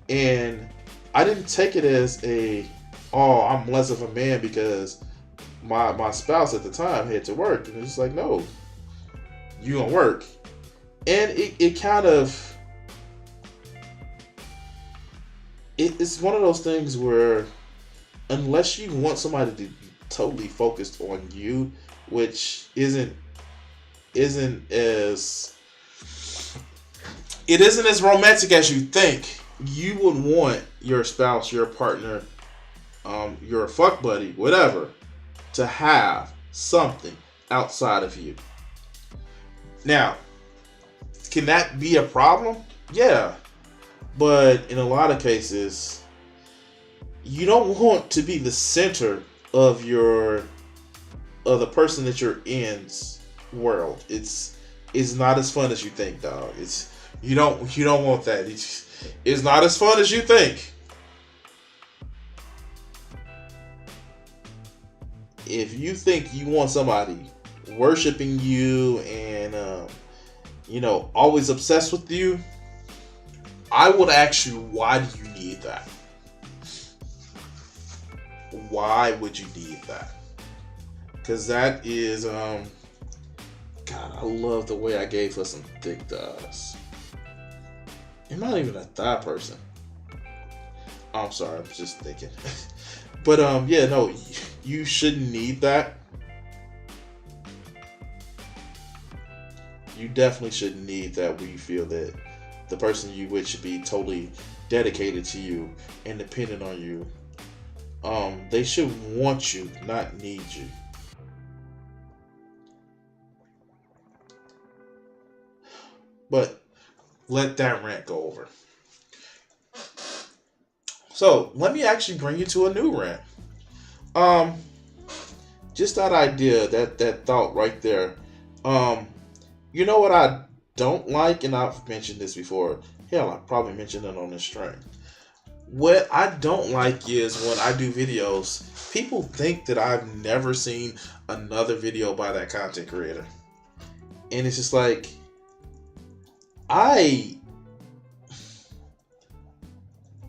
Speaker 2: and I didn't take it as I'm less of a man because my spouse at the time had to work. And it's like, no, you gonna work. And it kind of, it's one of those things where unless you want somebody to be totally focused on you, which isn't as it isn't as romantic as you think. You would want your spouse, your partner, your fuck buddy, whatever, to have something outside of you. Now, can that be a problem? Yeah. But in a lot of cases, you don't want to be the center of the person that you're in's world. It's not as fun as you think, dog. You don't want that. It's not as fun as you think. If you think you want somebody worshiping you and always obsessed with you, I would ask you, why do you need that? Why would you need that? Because that is, God, I love the way I gave her some thick thighs. I'm not even a thigh person. I'm sorry, I'm just thinking. But yeah, no, you shouldn't need that. You definitely shouldn't need that where you feel that the person you with should be totally dedicated to you and dependent on you. They should want you, not need you. But let that rant go over. So let me actually bring you to a new rant. Just that idea, that thought right there. You know what I don't like, and I've mentioned this before. Hell, I probably mentioned it on this stream. What I don't like is when I do videos, people think that I've never seen another video by that content creator. And it's just like,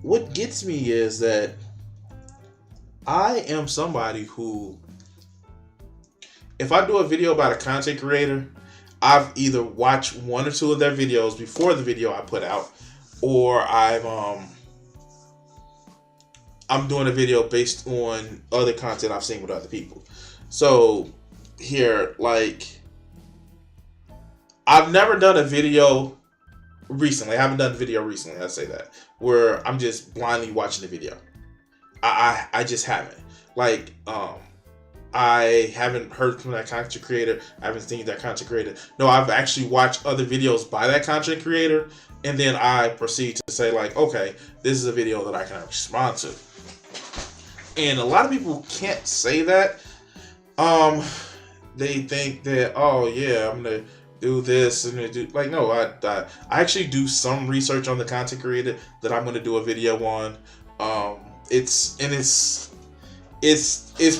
Speaker 2: what gets me is that I am somebody who, if I do a video about a content creator, I've either watched one or two of their videos before the video I put out, or I'm doing a video based on other content I've seen with other people. So here, like, I've never done a video recently. I haven't done a video recently, I say that, where I'm just blindly watching the video. I just haven't. Like, I haven't heard from that content creator. I haven't seen that content creator. No, I've actually watched other videos by that content creator, and then I proceed to say, like, okay, this is a video that I can respond to. And a lot of people can't say that. They think that, oh yeah, I'm gonna do this and do, like, no, I actually do some research on the content creator that I'm gonna do a video on. It's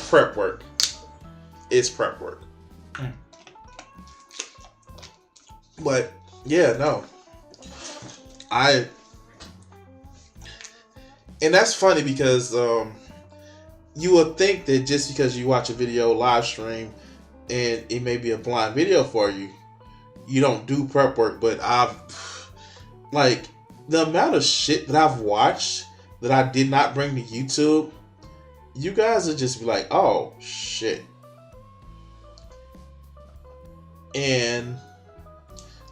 Speaker 2: prep work. It's prep work. But yeah, no. And that's funny because you would think that just because you watch a video live stream and it may be a blind video for you, you don't do prep work. But like, the amount of shit that I've watched that I did not bring to YouTube, you guys would just be like, oh shit. And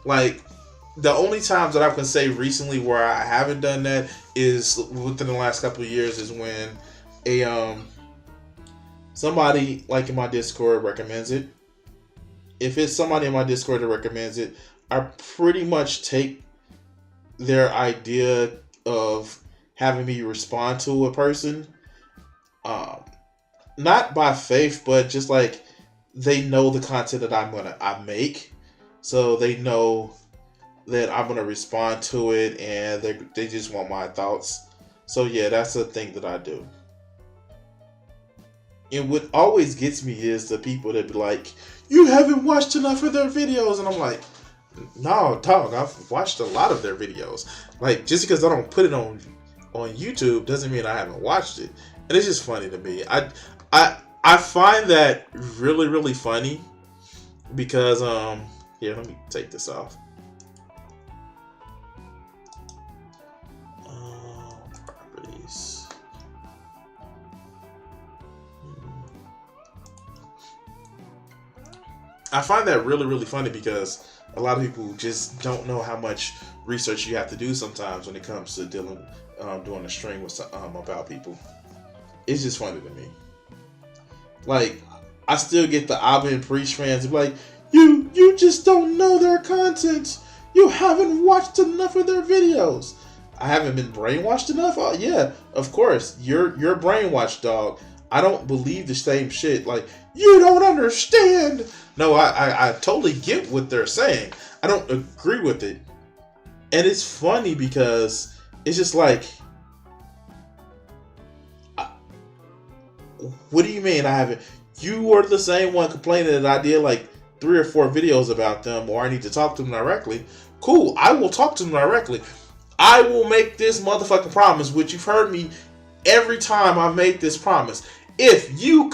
Speaker 2: like, the only times that I can say recently where I haven't done that is within the last couple of years, is when somebody like in my Discord recommends it. If it's somebody in my Discord that recommends it, I pretty much take their idea of having me respond to a person, not by faith, but just like, they know the content that I make, so they know that I'm gonna respond to it, and they just want my thoughts. So yeah, that's the thing that I do. And what always gets me is the people that be like, you haven't watched enough of their videos, and I'm like, no, dog, I've watched a lot of their videos. Like, just because I don't put it on YouTube doesn't mean I haven't watched it. And it's just funny to me. I find that really, really funny because here, let me take this off. Properties. I find that really, really funny because A lot of people just don't know how much research you have to do sometimes when it comes to doing a stream with about people. It's just funny to me. Like, I still get the Abba and Preach fans be like, you just don't know their content. You haven't watched enough of their videos. I haven't been brainwashed enough? Oh yeah, of course. You're brainwashed, dog. I don't believe the same shit. Like, you don't understand. No, I totally get what they're saying. I don't agree with it. And it's funny because it's just like, what do you mean I haven't? You were the same one complaining that I did like 3 or 4 videos about them, or I need to talk to them directly. Cool, I will talk to them directly. I will make this motherfucking promise, which you've heard me every time I've made this promise. If you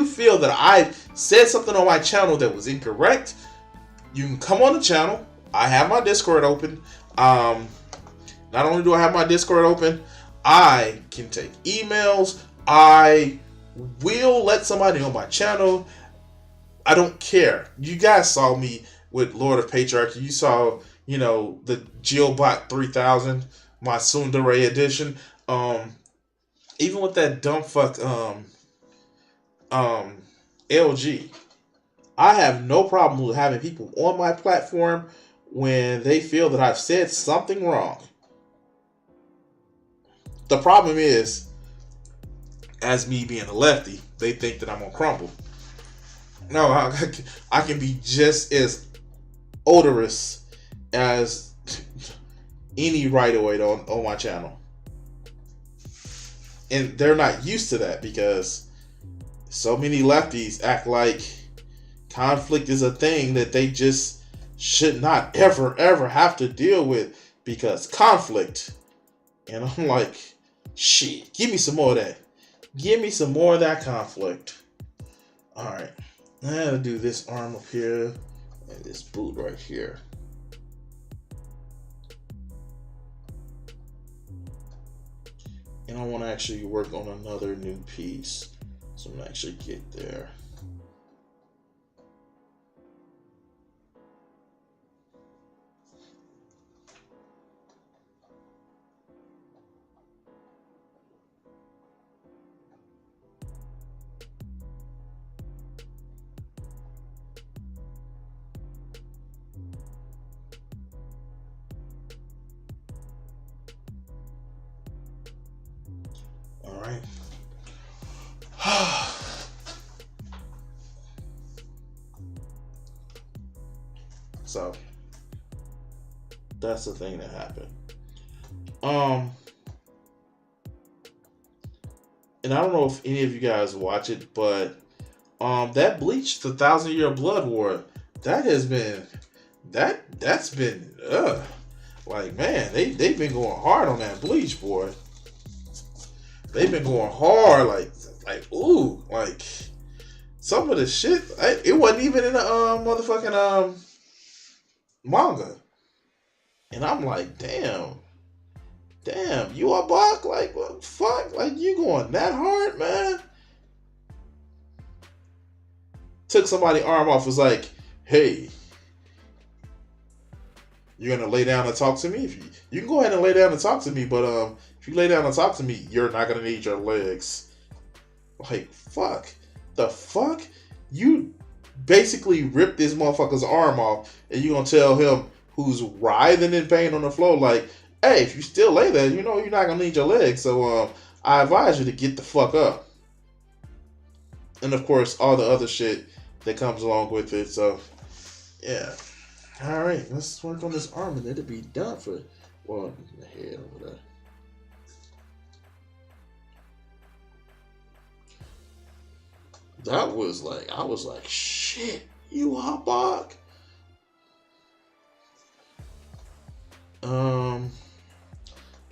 Speaker 2: feel that I said something on my channel that was incorrect, you can come on the channel. I have my Discord open. Not only do I have my Discord open, I can take emails. I will let somebody on my channel. I don't care. You guys saw me with Lord of Patriarchy. You saw, the Geobot 3000, my Tsundere edition. Even with that dumb fuck LG, I have no problem with having people on my platform when they feel that I've said something wrong. The problem is, as me being a lefty, they think that I'm gonna crumble. No, I can be just as odorous as any rightoid on my channel. And they're not used to that because so many lefties act like conflict is a thing that they just should not ever have to deal with, because conflict. And I'm like, shit, give me some more of that. Give me some more of that conflict. Alright. I gotta do this arm up here and this boot right here. And I want to actually work on another new piece. So I'm going to actually get there. Alright. So that's the thing that happened. And I don't know if any of you guys watch it, but that Bleach, the 1,000-Year Blood War, that's been like, man, they've been going hard on that Bleach, boy. They've been going hard, like ooh, like some of the shit. It wasn't even in the motherfucking manga, and I'm like, damn, you a buck? Like, what the fuck? Like, you going that hard, man? Took somebody's arm off. Was like, hey, you're gonna lay down and talk to me? If you can go ahead and lay down and talk to me, but if you lay down and talk to me, you're not gonna need your legs. Like, fuck. The fuck? You basically ripped this motherfucker's arm off, and you gonna tell him, who's writhing in pain on the floor, like, hey, if you still lay there, you know you're not gonna need your legs. So I advise you to get the fuck up. And of course, all the other shit that comes along with it. So yeah. Alright, let's work on this arm and it'll be done for, well, the head over there. That was like, I was like, shit, you are back.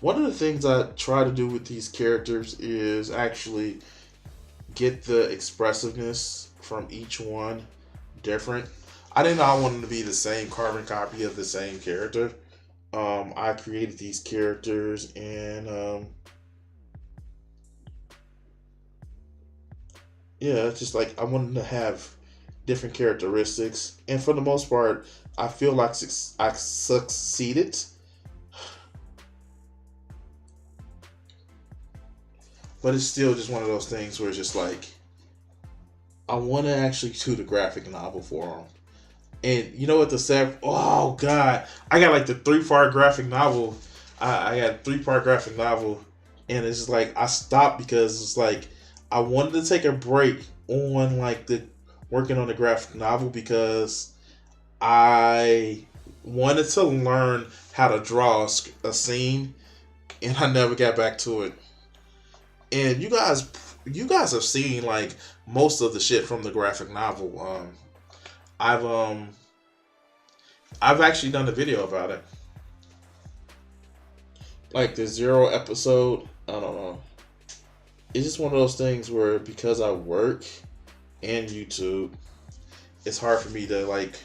Speaker 2: One of the things I try to do with these characters is actually get the expressiveness from each one different. I did not want them to be the same carbon copy of the same character. I created these characters and yeah, it's just like I wanted to have different characteristics, and for the most part, I feel like I succeeded. But it's still just one of those things where it's just like, I want to actually do the graphic novel for them. And you know what the sad? Oh God, I got like the 3-part graphic novel. I got a 3-part graphic novel, and it's just like I stopped because it's like I wanted to take a break on like the working on the graphic novel because I wanted to learn how to draw a scene, and I never got back to it. And you guys have seen like most of the shit from the graphic novel. I've um I've actually done a video about it. Like the 0 episode, I don't know. It's just one of those things where because I work and YouTube, it's hard for me to like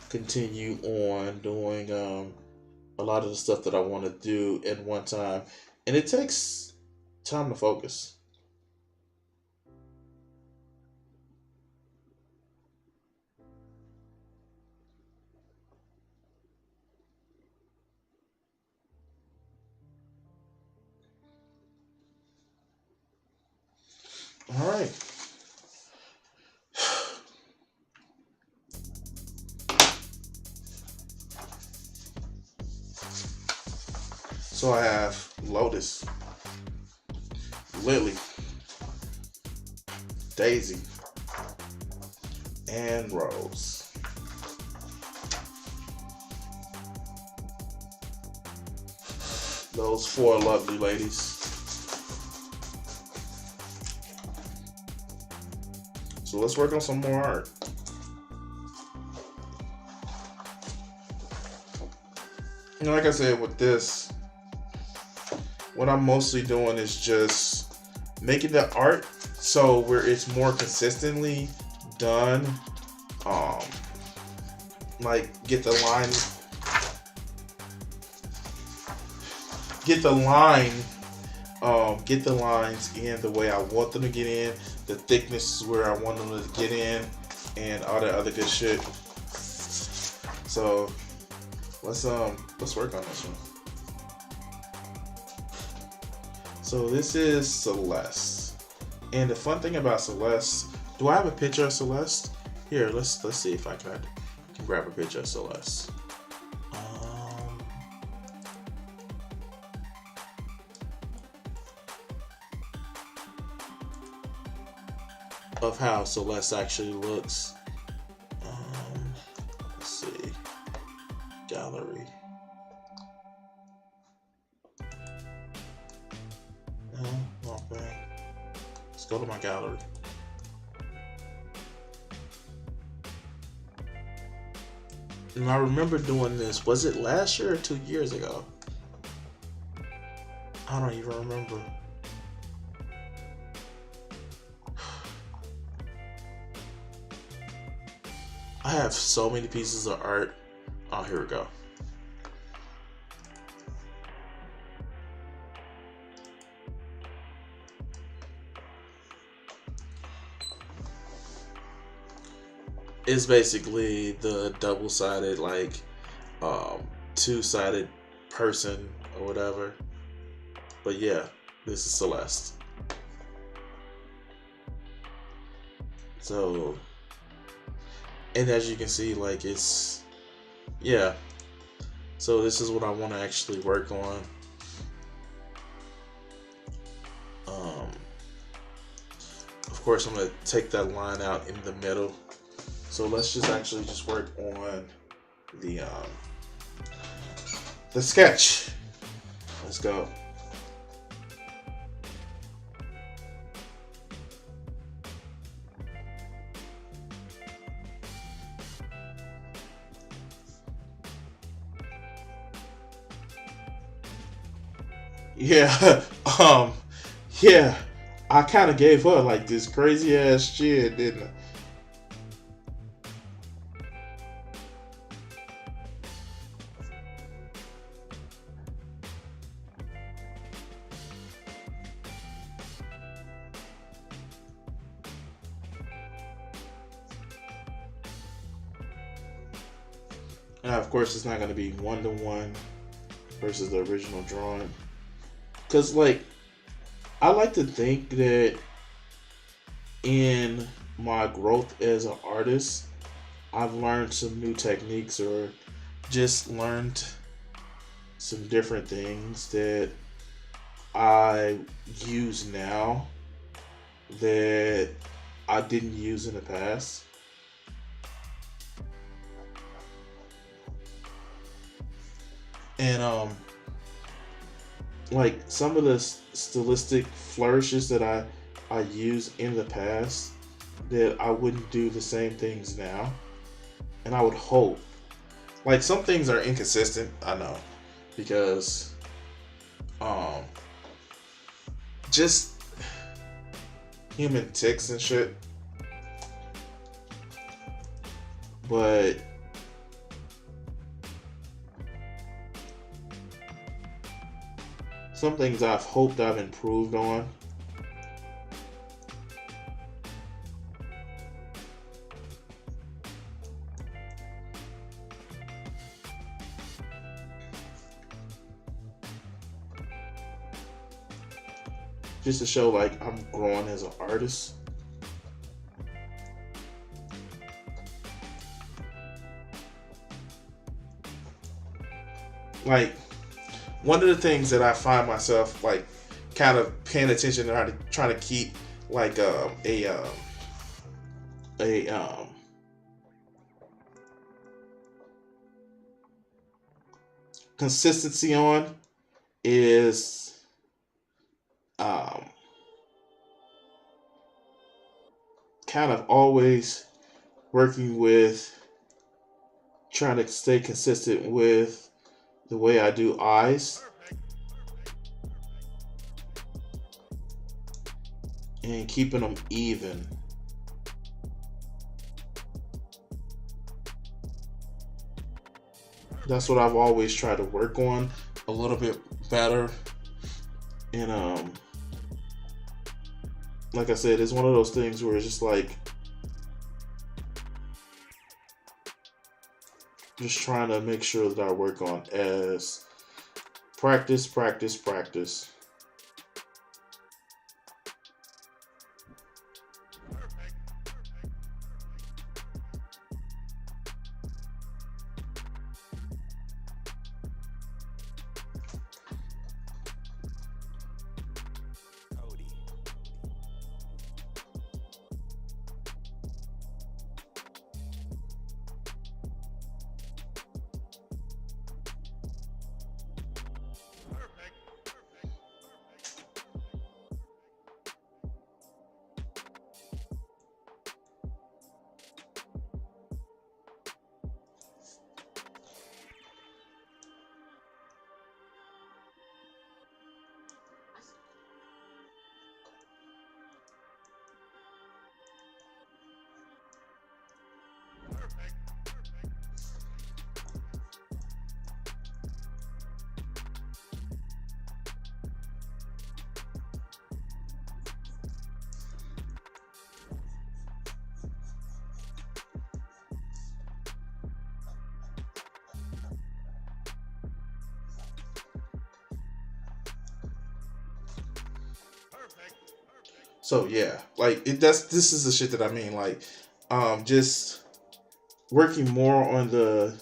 Speaker 2: continue on doing a lot of the stuff that I want to do at one time, and it takes time to focus. All right. So I have Lotus, Lily, Daisy, and Rose. Those 4 lovely ladies. So let's work on some more art. You know, like I said, with this, what I'm mostly doing is just making the art so where it's more consistently done. Like get the line, get the lines in the way I want them to get in. The thickness is where I want them to get in, and all that other good shit. So let's work on this one. So this is Celeste, and the fun thing about Celeste, do I have a picture of Celeste? Here, let's see if I can grab a picture of Celeste. Of how Celeste actually looks. Let's see. Gallery. No, okay. Let's go to my gallery. And I remember doing this. Was it last year or 2 years ago? I don't even remember. I have so many pieces of art. Oh, here we go. It's basically the double-sided, like, two-sided person or whatever. But yeah, this is Celeste. So, and as you can see, like, it's, yeah. So this is what I want to actually work on. Of course, I'm going to take that line out in the middle. So let's just actually just work on the sketch. Let's go. Yeah, yeah, I kind of gave her like this crazy ass shit, didn't I? Now, of course, it's not going to be 1-to-1 versus the original drawing. Because, like, I like to think that in my growth as an artist, I've learned some new techniques or just learned some different things that I use now that I didn't use in the past. And like some of the stylistic flourishes that I used in the past, that I wouldn't do the same things now. And I would hope, like, some things are inconsistent, I know, because um just human ticks and shit. But some things I've hoped I've improved on. Just to show like I'm growing as an artist. Like, one of the things that I find myself like kind of paying attention to, trying to keep like a consistency on is um, kind of always working with trying to stay consistent with the way I do eyes and keeping them even. That's what I've always tried to work on a little bit better. And like I said, it's one of those things where it's just like just trying to make sure that I work on as practice, practice, practice. So yeah, like that's this is the shit that I mean. Like, just working more on the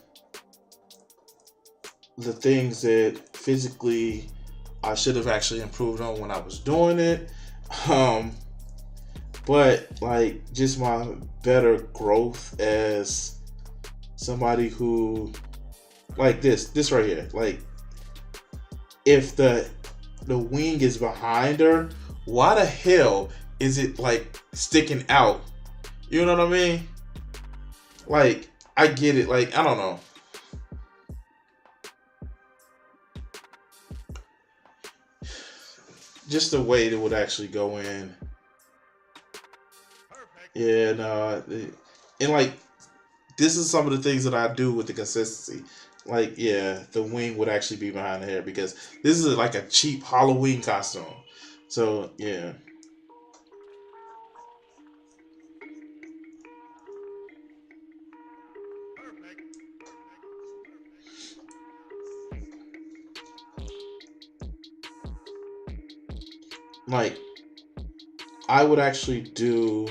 Speaker 2: things that physically I should have actually improved on when I was doing it. Um, but like just my better growth as somebody who like this right here. Like, if the wing is behind her, why the hell is it like sticking out? You know what I mean? Like, I get it. Like, I don't know. Just the way it would actually go in. Yeah, no. And like, this is some of the things that I do with the consistency. Like, yeah, the wing would actually be behind the hair because this is like a cheap Halloween costume. So, yeah. like I would actually do.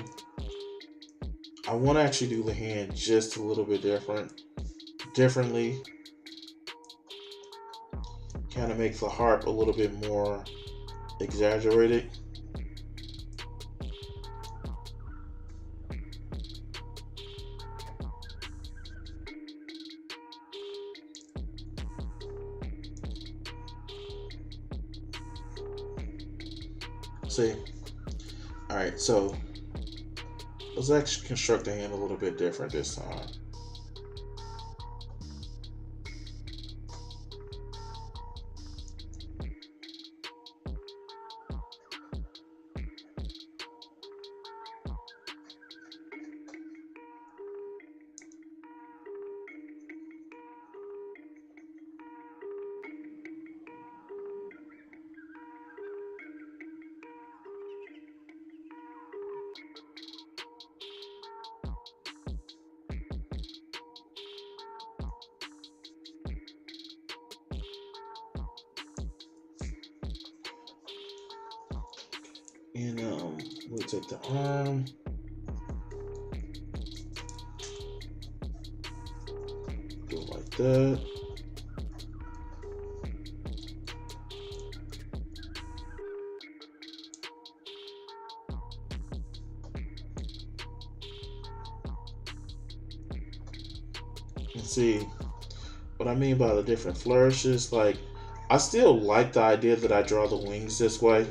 Speaker 2: I want to actually do the hand just a little bit differently. Kind of make the harp a little bit more exaggerated. See, all right, so let's actually construct the hand a little bit different this time. And we'll take the arm. Do it like that. And see what I mean by the different flourishes. Like, I still like the idea that I draw the wings this way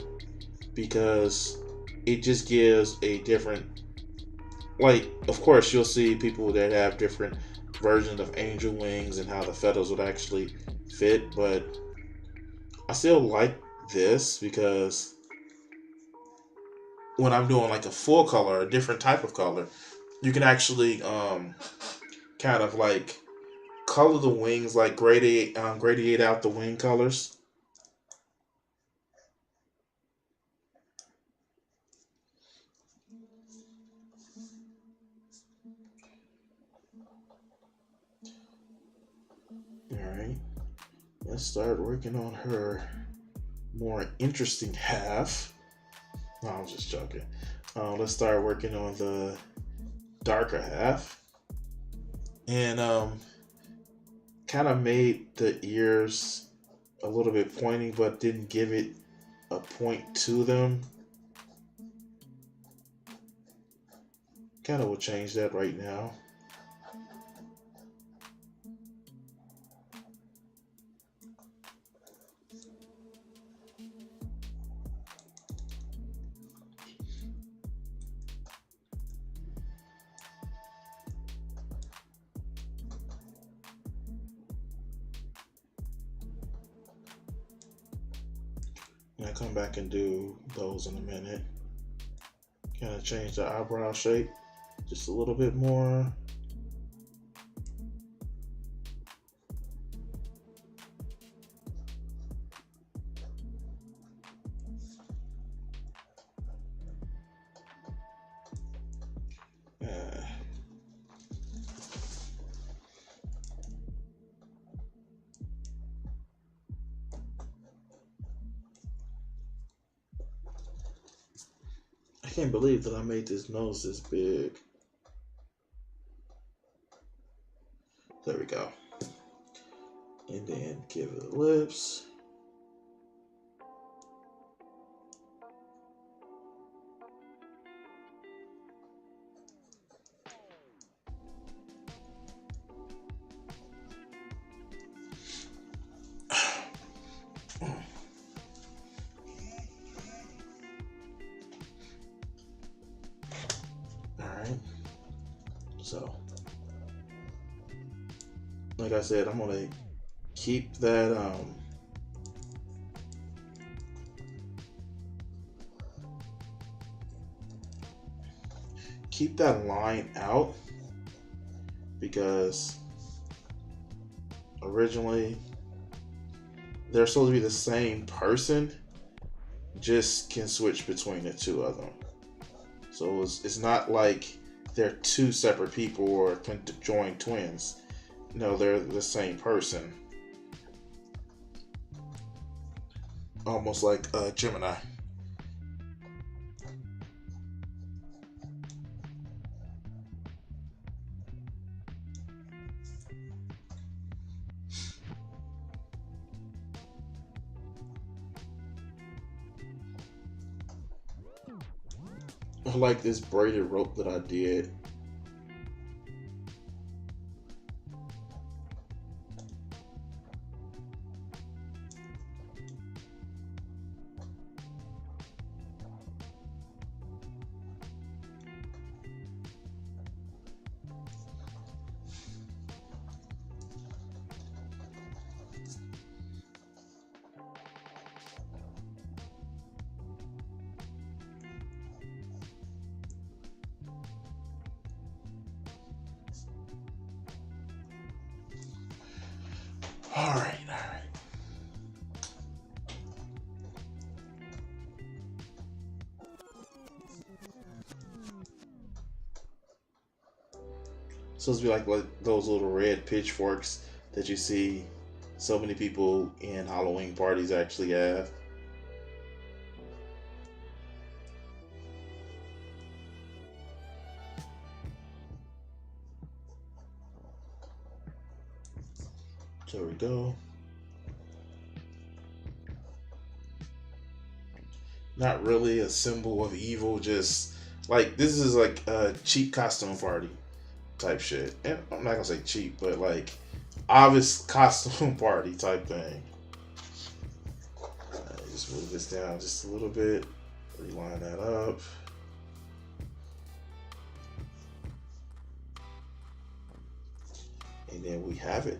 Speaker 2: because it just gives a different, like, of course you'll see people that have different versions of angel wings and how the feathers would actually fit, but I still like this because when I'm doing like a full color, a different type of color, you can actually kind of like color the wings, like gradiate out the wing colors. All right, let's start working on her more interesting half. No, I'm just joking. Let's start working on the darker half, and kind of made the ears a little bit pointy, but didn't give it a point to them. Kind of will change that right now. And I'll come back and do those in a minute. Kind of change the eyebrow shape just a little bit more. I can't believe that I made this nose this big. There we go. And then give it the lips. Alright. So, like I said, I'm gonna keep that line out because originally they're supposed to be the same person, just can switch between the two of them. So it's not like they're two separate people or conjoined twins. No, they're the same person. Almost like Gemini. of like this braided rope that I did. All right. Supposed to be like those little red pitchforks that you see so many people in Halloween parties actually have. There we go. Not really a symbol of evil, just like this is like a cheap costume party type shit. And I'm not gonna say cheap, but like obvious costume party type thing. Just move this down just a little bit, reline that up. And then we have it.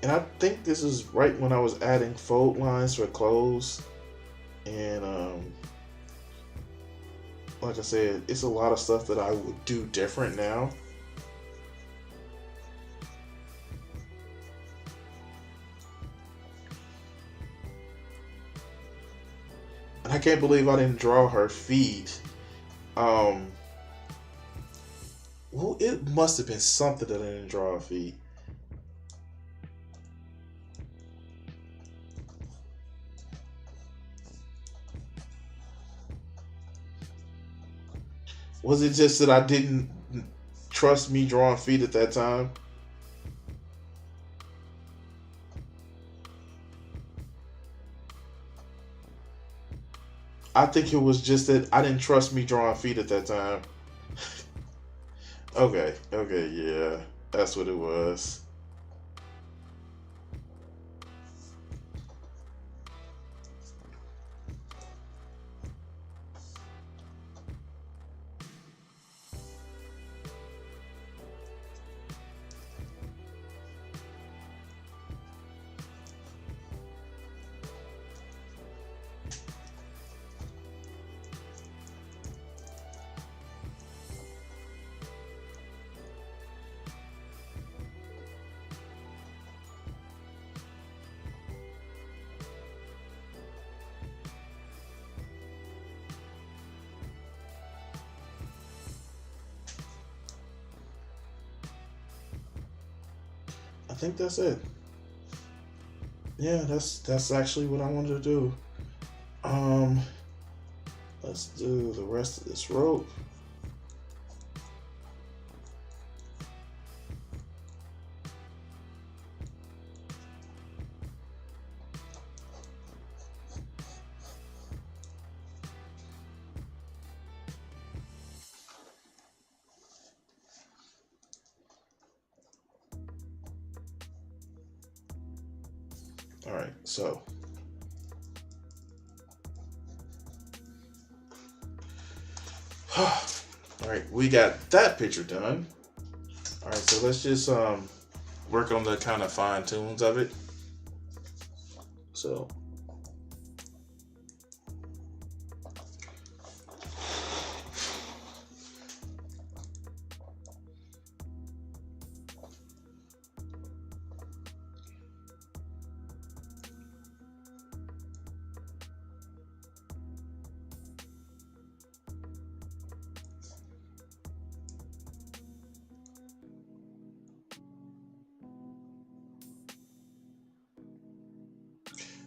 Speaker 2: And I think this is right when I was adding fold lines for clothes. And like I said, it's a lot of stuff that I would do different now. And I can't believe I didn't draw her feet. Well, it must have been something that I didn't draw her feet. Was it just that I didn't trust me drawing feet at that time? I think it was just that I didn't trust me drawing feet at that time. Okay, yeah. That's what it was. I think that's it. Yeah, that's actually what I wanted to do. Let's do the rest of this rope. All right, so all right, we got that picture done. All right, so let's just work on the kind of fine tunes of it. So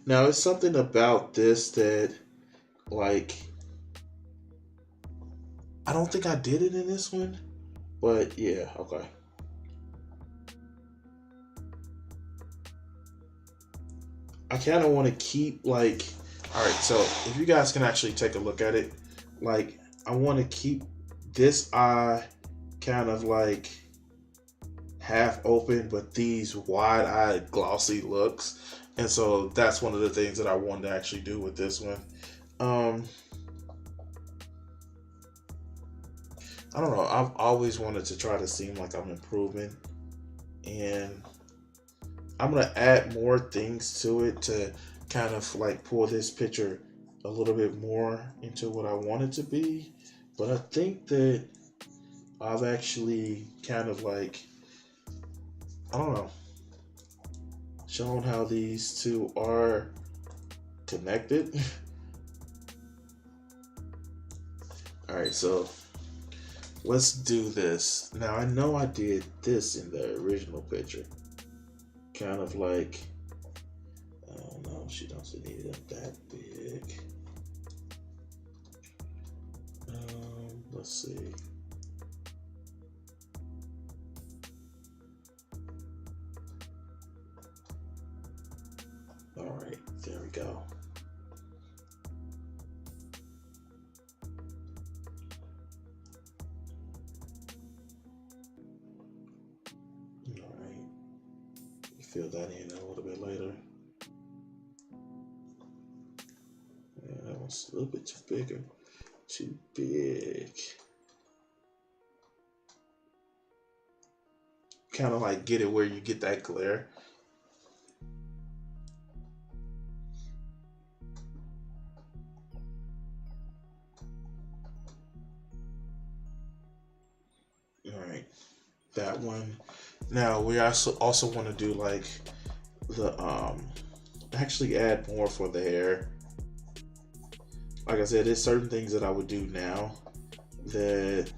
Speaker 2: now it's something about this that like I don't think I did it in this one, but yeah, okay. I kind of want to keep like, all right, so if you guys can actually take a look at it, like I want to keep this eye kind of like half open, but these wide-eyed glossy looks. And so that's one of the things that I wanted to actually do with this one. I don't know. I've always wanted to try to seem like I'm improving, and I'm gonna add more things to it to kind of like pull this picture a little bit more into what I want it to be. But I think that I've actually kind of like, I don't know, shown how these two are connected. All right, so let's do this. Now I know I did this in the original picture. Kind of like, I don't know, she doesn't need it that big. Let's see. All right, there we go. All right, fill that in a little bit later. Yeah, that one's a little bit too bigger. Too big. Kind of like get it where you get that glare. All right, that one. Now we also want to do like the actually add more for the hair. Like I said, there's certain things that I would do now that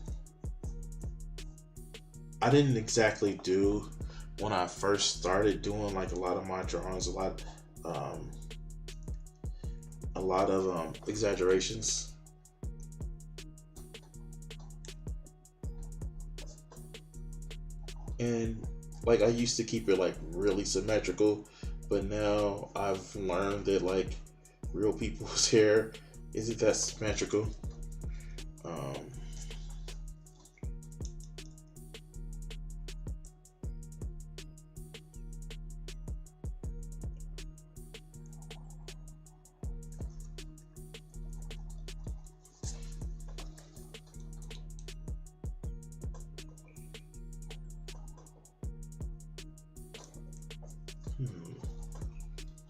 Speaker 2: I didn't exactly do when I first started doing like a lot of my drawings, a lot of exaggerations. And like I used to keep it like really symmetrical, but now I've learned that like real people's hair isn't that symmetrical.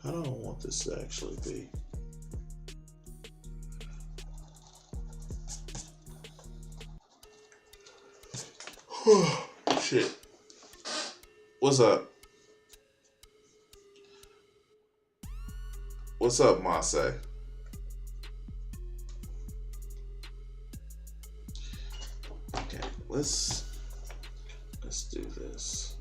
Speaker 2: I don't want this to actually be. Shit. What's up? What's up, Mase? Okay, let's do this.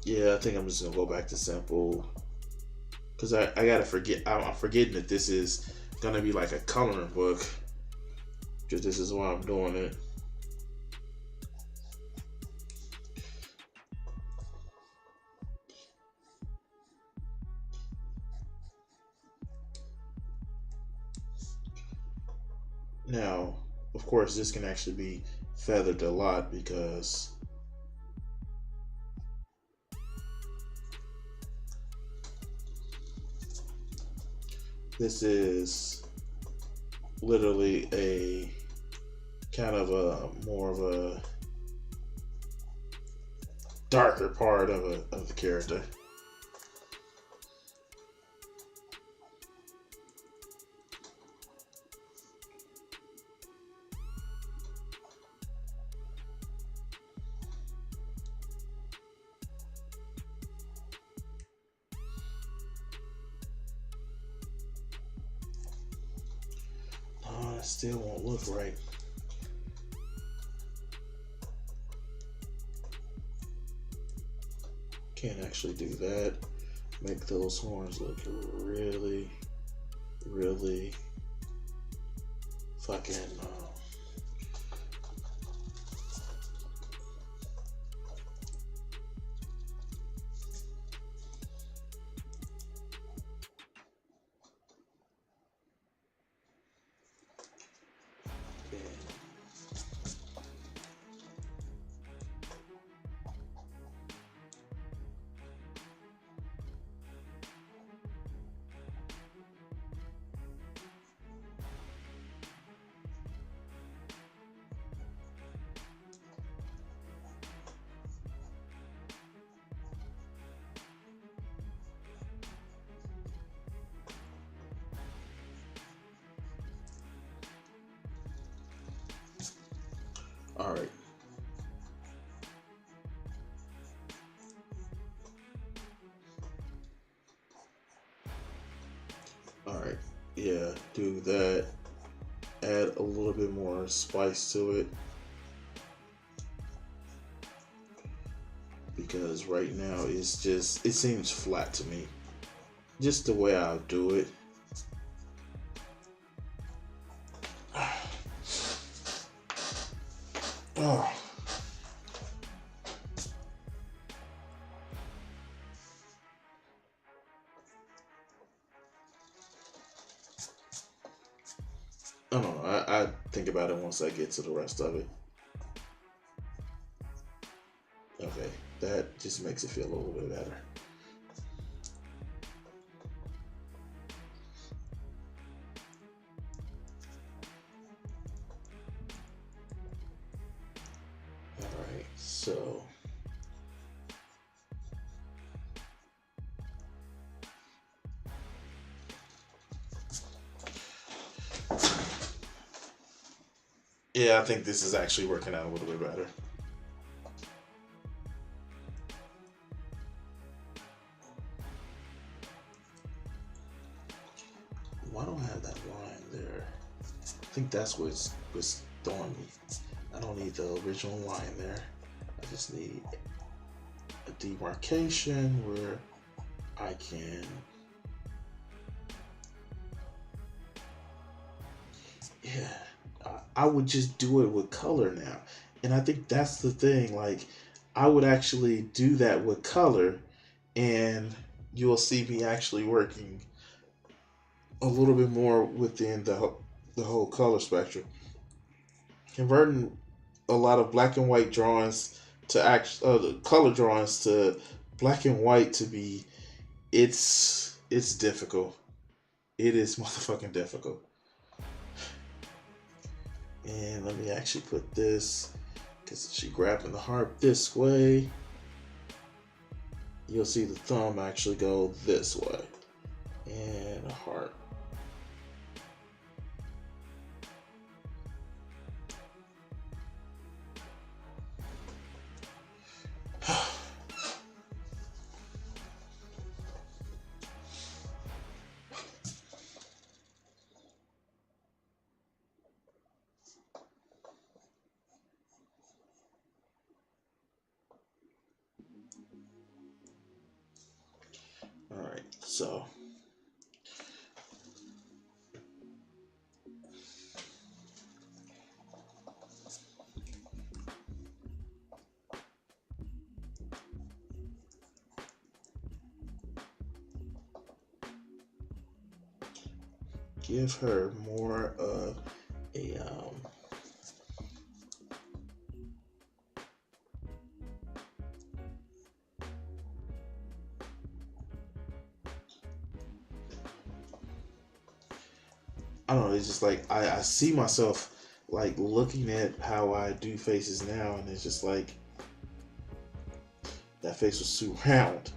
Speaker 2: Yeah, I think I'm just gonna go back to simple because I gotta forget. I'm forgetting that this is gonna be like a coloring book because this is why I'm doing it. Now, of course, this can actually be feathered a lot because this is literally a kind of a more of a darker part of the character. Oh, it still won't look right. Can't actually do that. make those horns look really, really fucking. All right. All right. Yeah, do that. Add a little bit more spice to it. Because right now it seems flat to me. Just the way I'll do it. Oh. I don't know. I think about it once I get to the rest of it. Okay, that just makes it feel a little bit better. Alright, so yeah, I think this is actually working out a little bit better. Why don't I have that line there? I think that's what's throwing me. I don't need the original line there. I just need a demarcation where I can I would just do it with color now. And I think that's the thing. Like, I would actually do that with color, and you'll see me actually working a little bit more within the whole color spectrum. Converting a lot of black and white drawings to color drawings to black and white to be it's difficult. It is motherfucking difficult. And let me actually put this, because she grabbing the harp this way. You'll see the thumb actually go this way. And a heart. Alright, so give her more of a I don't know, it's just like I see myself like looking at how I do faces now, and it's just like that face was too round.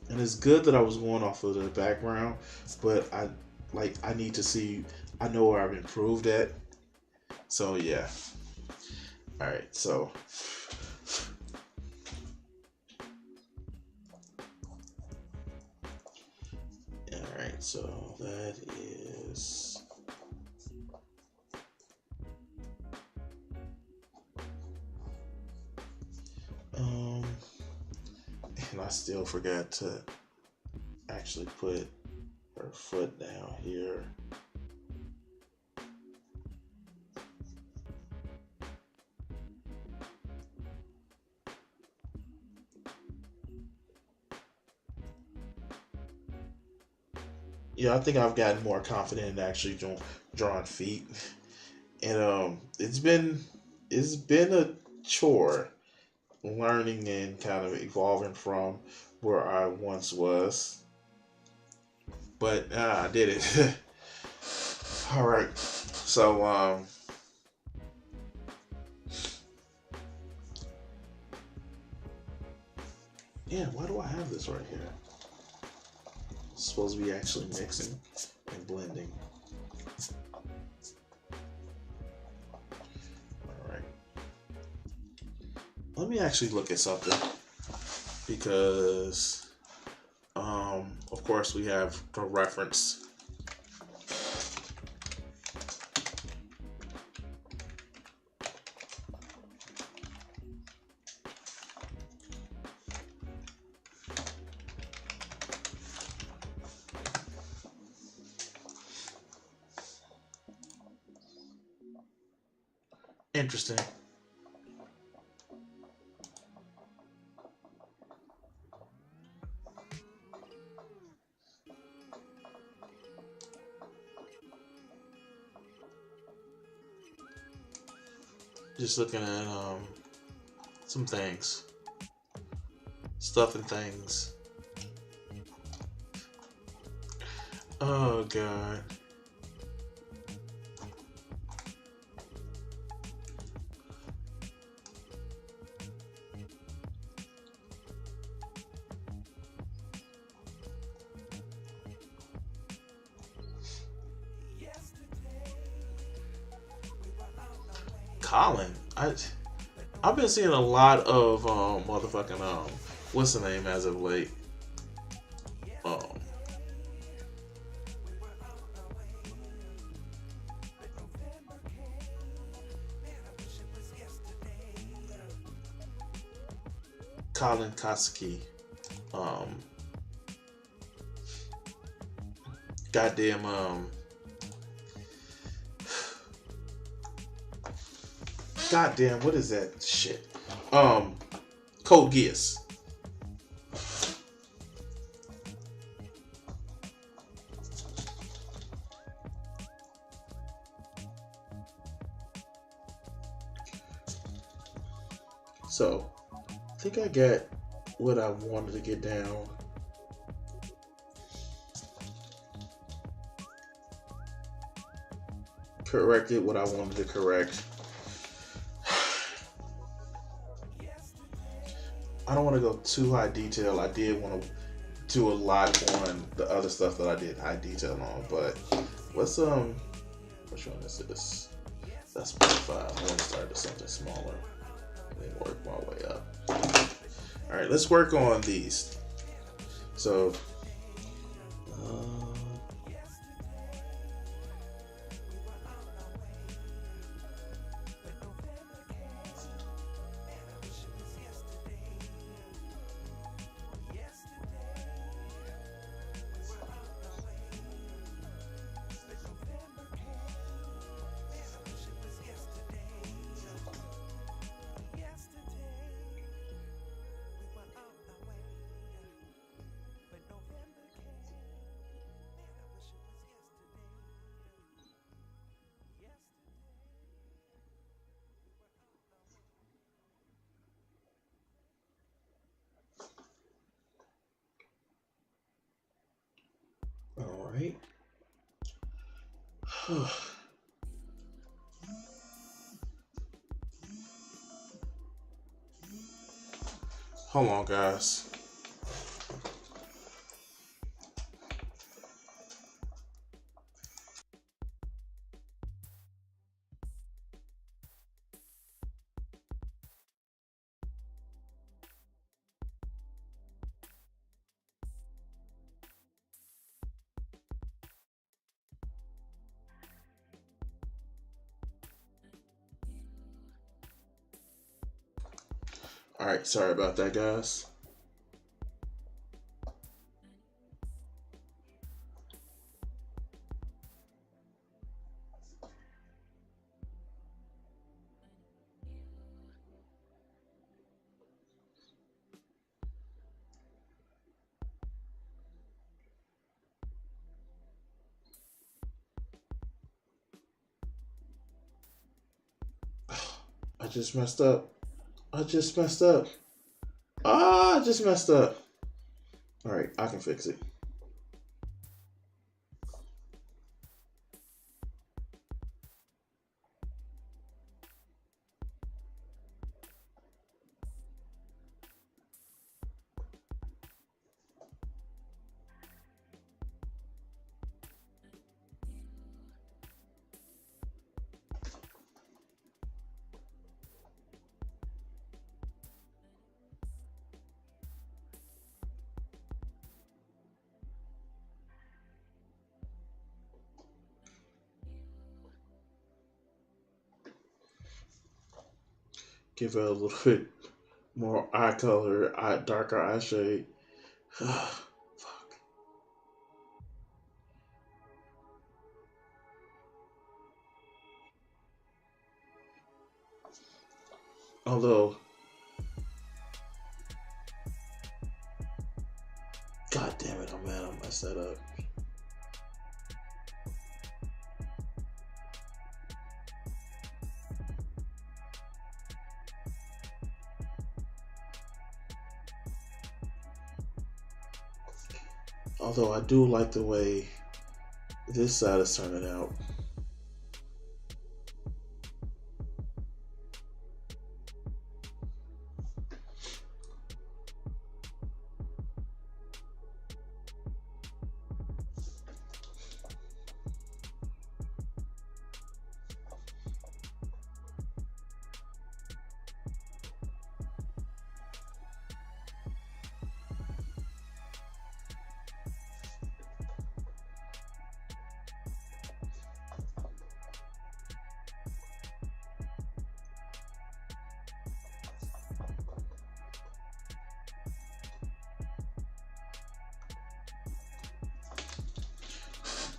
Speaker 2: And it's good that I was going off of the background, but I need to see, I know where I've improved at. So yeah. Alright, so alright, so that is And I still forgot to actually put her foot down here. Yeah, I think I've gotten more confident in actually drawing feet, and it's been a chore learning and kind of evolving from where I once was. But I did it. All right. So yeah, why do I have this right here? It's supposed to be actually mixing and blending. All right. Let me actually look at something because of course we have the reference. Interesting. Just looking at some things, stuff and things. Oh god. Colin, I've been seeing a lot of motherfucking what's the name as of late? Um Colin Koski. Um goddamn goddamn what is that shit? Code Geass. So I think I got what I wanted to get down. Corrected what I wanted to correct. I don't want to go too high detail. I did want to do a lot on the other stuff that I did high detail on, but let's which one is this? That's 0.5. I want to start with something smaller and then work my way up. All right, let's work on these. So all right. Hold on, guys. All right, sorry about that, guys. just messed up. I just messed up. I just messed up. All right, I can fix it. Give it a little bit more eye color, darker eye shade. Fuck. Although, god damn it, I'm mad I messed that up. Although I do like the way this side is turning out.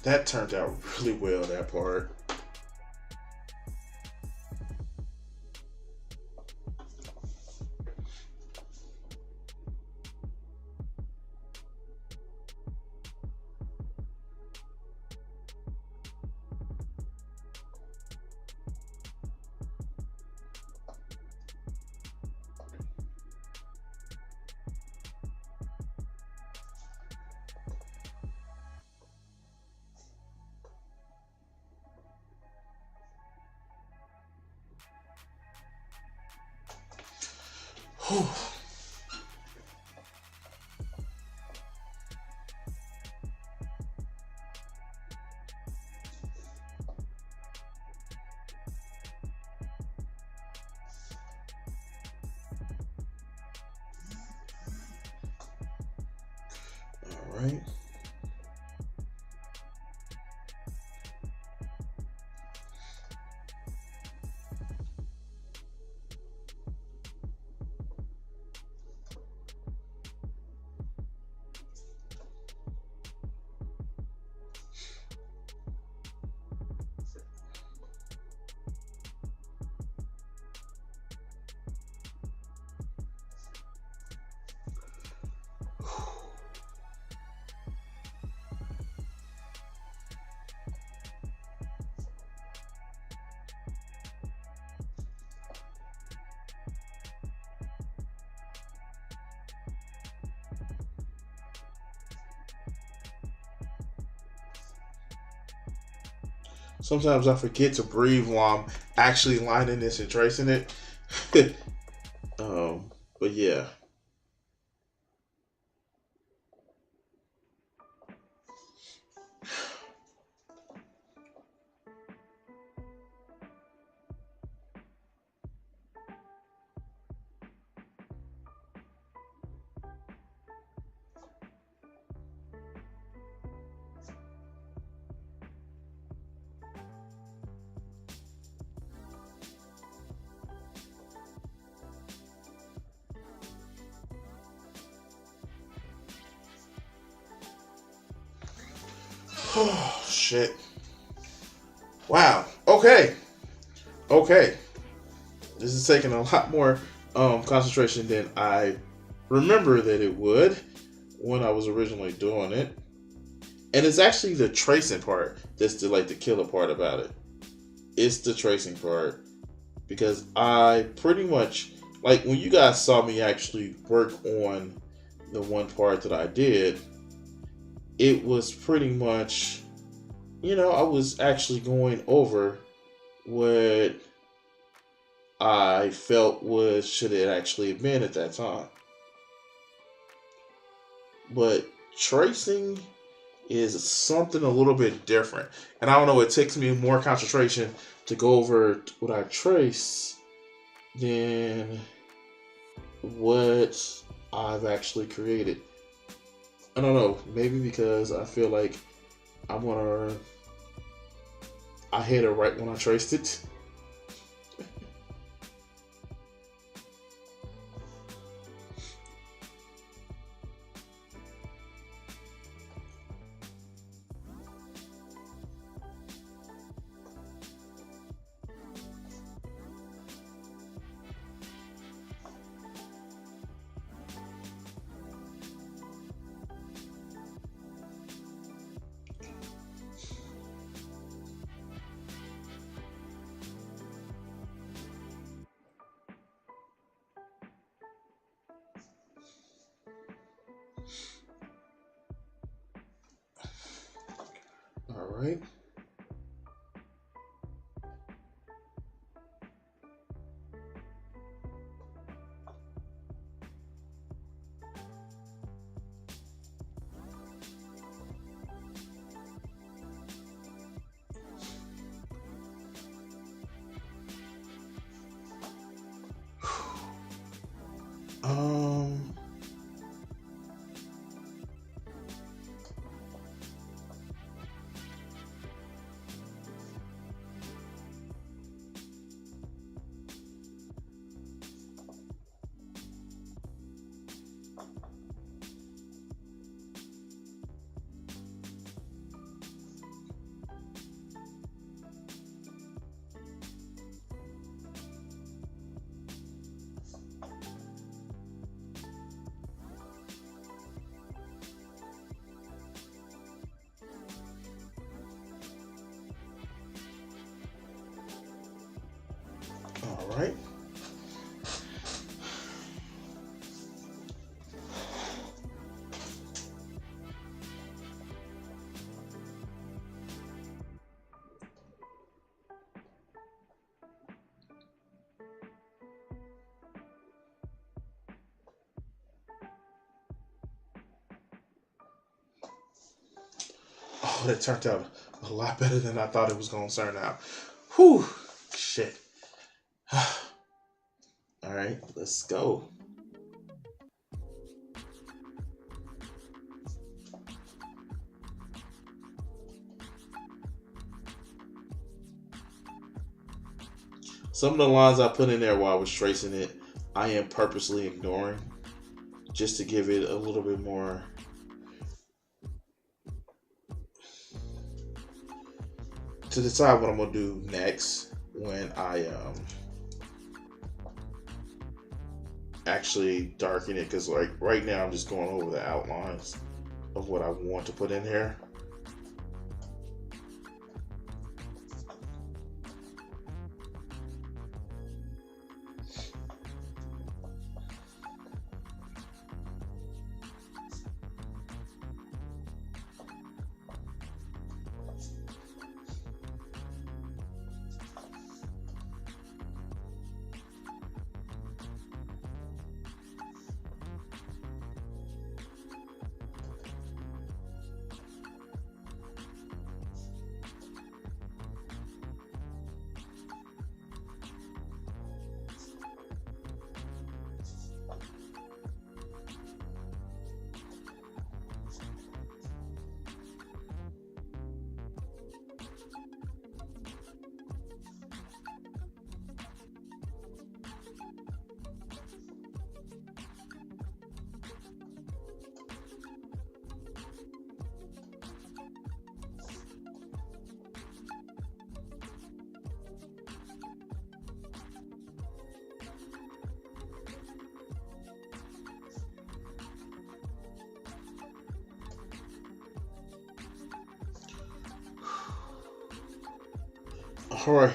Speaker 2: That turned out really well, that part. Whew. All right. Sometimes I forget to breathe while I'm actually lining this and tracing it. But yeah. Oh, shit. Wow. Okay. Okay. This is taking a lot more concentration than I remember that it would when I was originally doing it. And it's actually the tracing part that's the killer part about it. It's the tracing part because I pretty much, like, when you guys saw me actually work on the one part that I did, it was pretty much, I was actually going over what I felt was should it actually have been at that time. But tracing is something a little bit different. And I don't know, it takes me more concentration to go over what I trace than what I've actually created. I don't know, maybe because I feel like I hit it right when I traced it. All right. Um, all right. Oh, that turned out a lot better than I thought it was going to turn out. Whew, shit. All right, let's go. Some of the lines I put in there while I was tracing it, I am purposely ignoring just to give it a little bit more. To decide what I'm gonna do next when I actually darken it, because like right now I'm just going over the outlines of what I want to put in here. All right.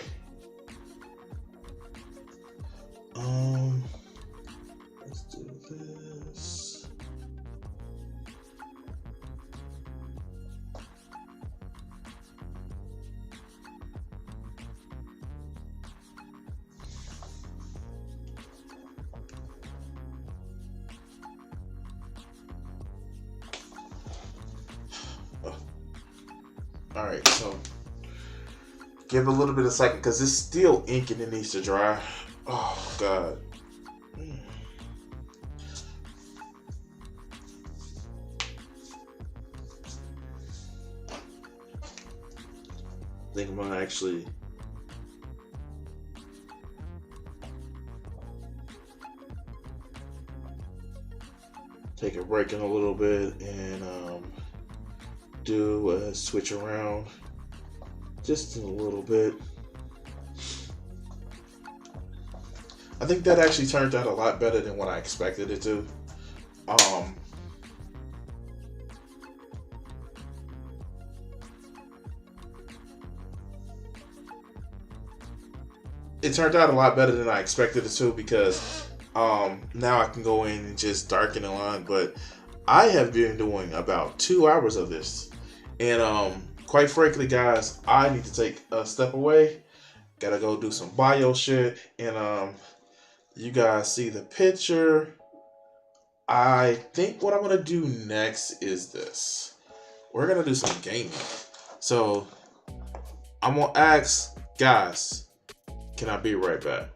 Speaker 2: All right, so give it a little bit of second because it's still ink and it needs to dry. Oh God. I think I'm gonna actually take a break in a little bit and do a switch around just in a little bit. I think that actually turned out a lot better than what I expected it to. It turned out a lot better than I expected it to because now I can go in and just darken the line. But I have been doing about 2 hours of this. And quite frankly, guys, I need to take a step away. Gotta go do some bio shit. And you guys see the picture. I think what I'm gonna do next is this. We're gonna do some gaming. So I'm gonna ask guys, can I be right back?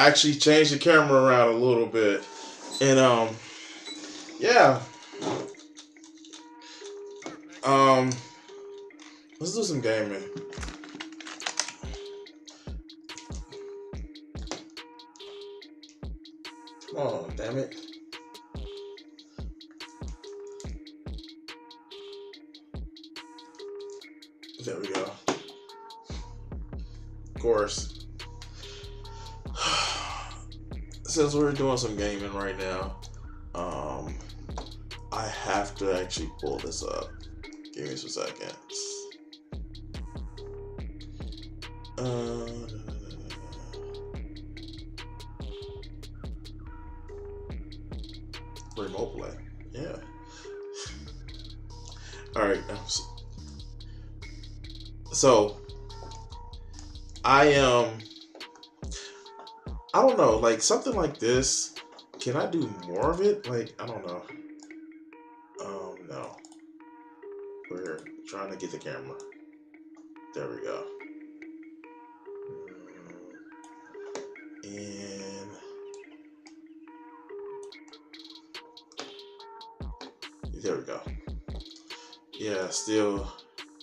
Speaker 2: I actually changed the camera around a little bit, and yeah, let's do some gaming. Oh, damn it. There we go. Of course. Since we're doing some gaming right now, I have to actually pull this up. Give me some seconds. Remote play. Yeah. Alright. So, I don't know, like something like this. Can I do more of it? Like, I don't know. No. We're trying to get the camera. There we go. And there we go. Yeah, still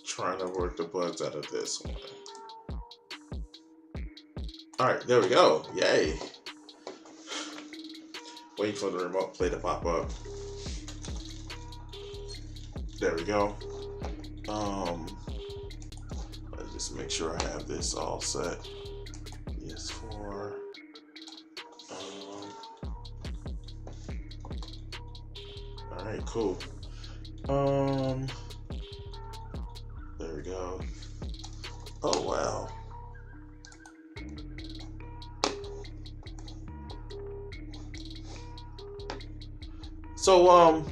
Speaker 2: trying to work the bugs out of this one. Alright, there we go. Yay. Waiting for the remote play to pop up. There we go. Let's just make sure I have this all set. PS4. Alright, cool. There we go. Oh wow. So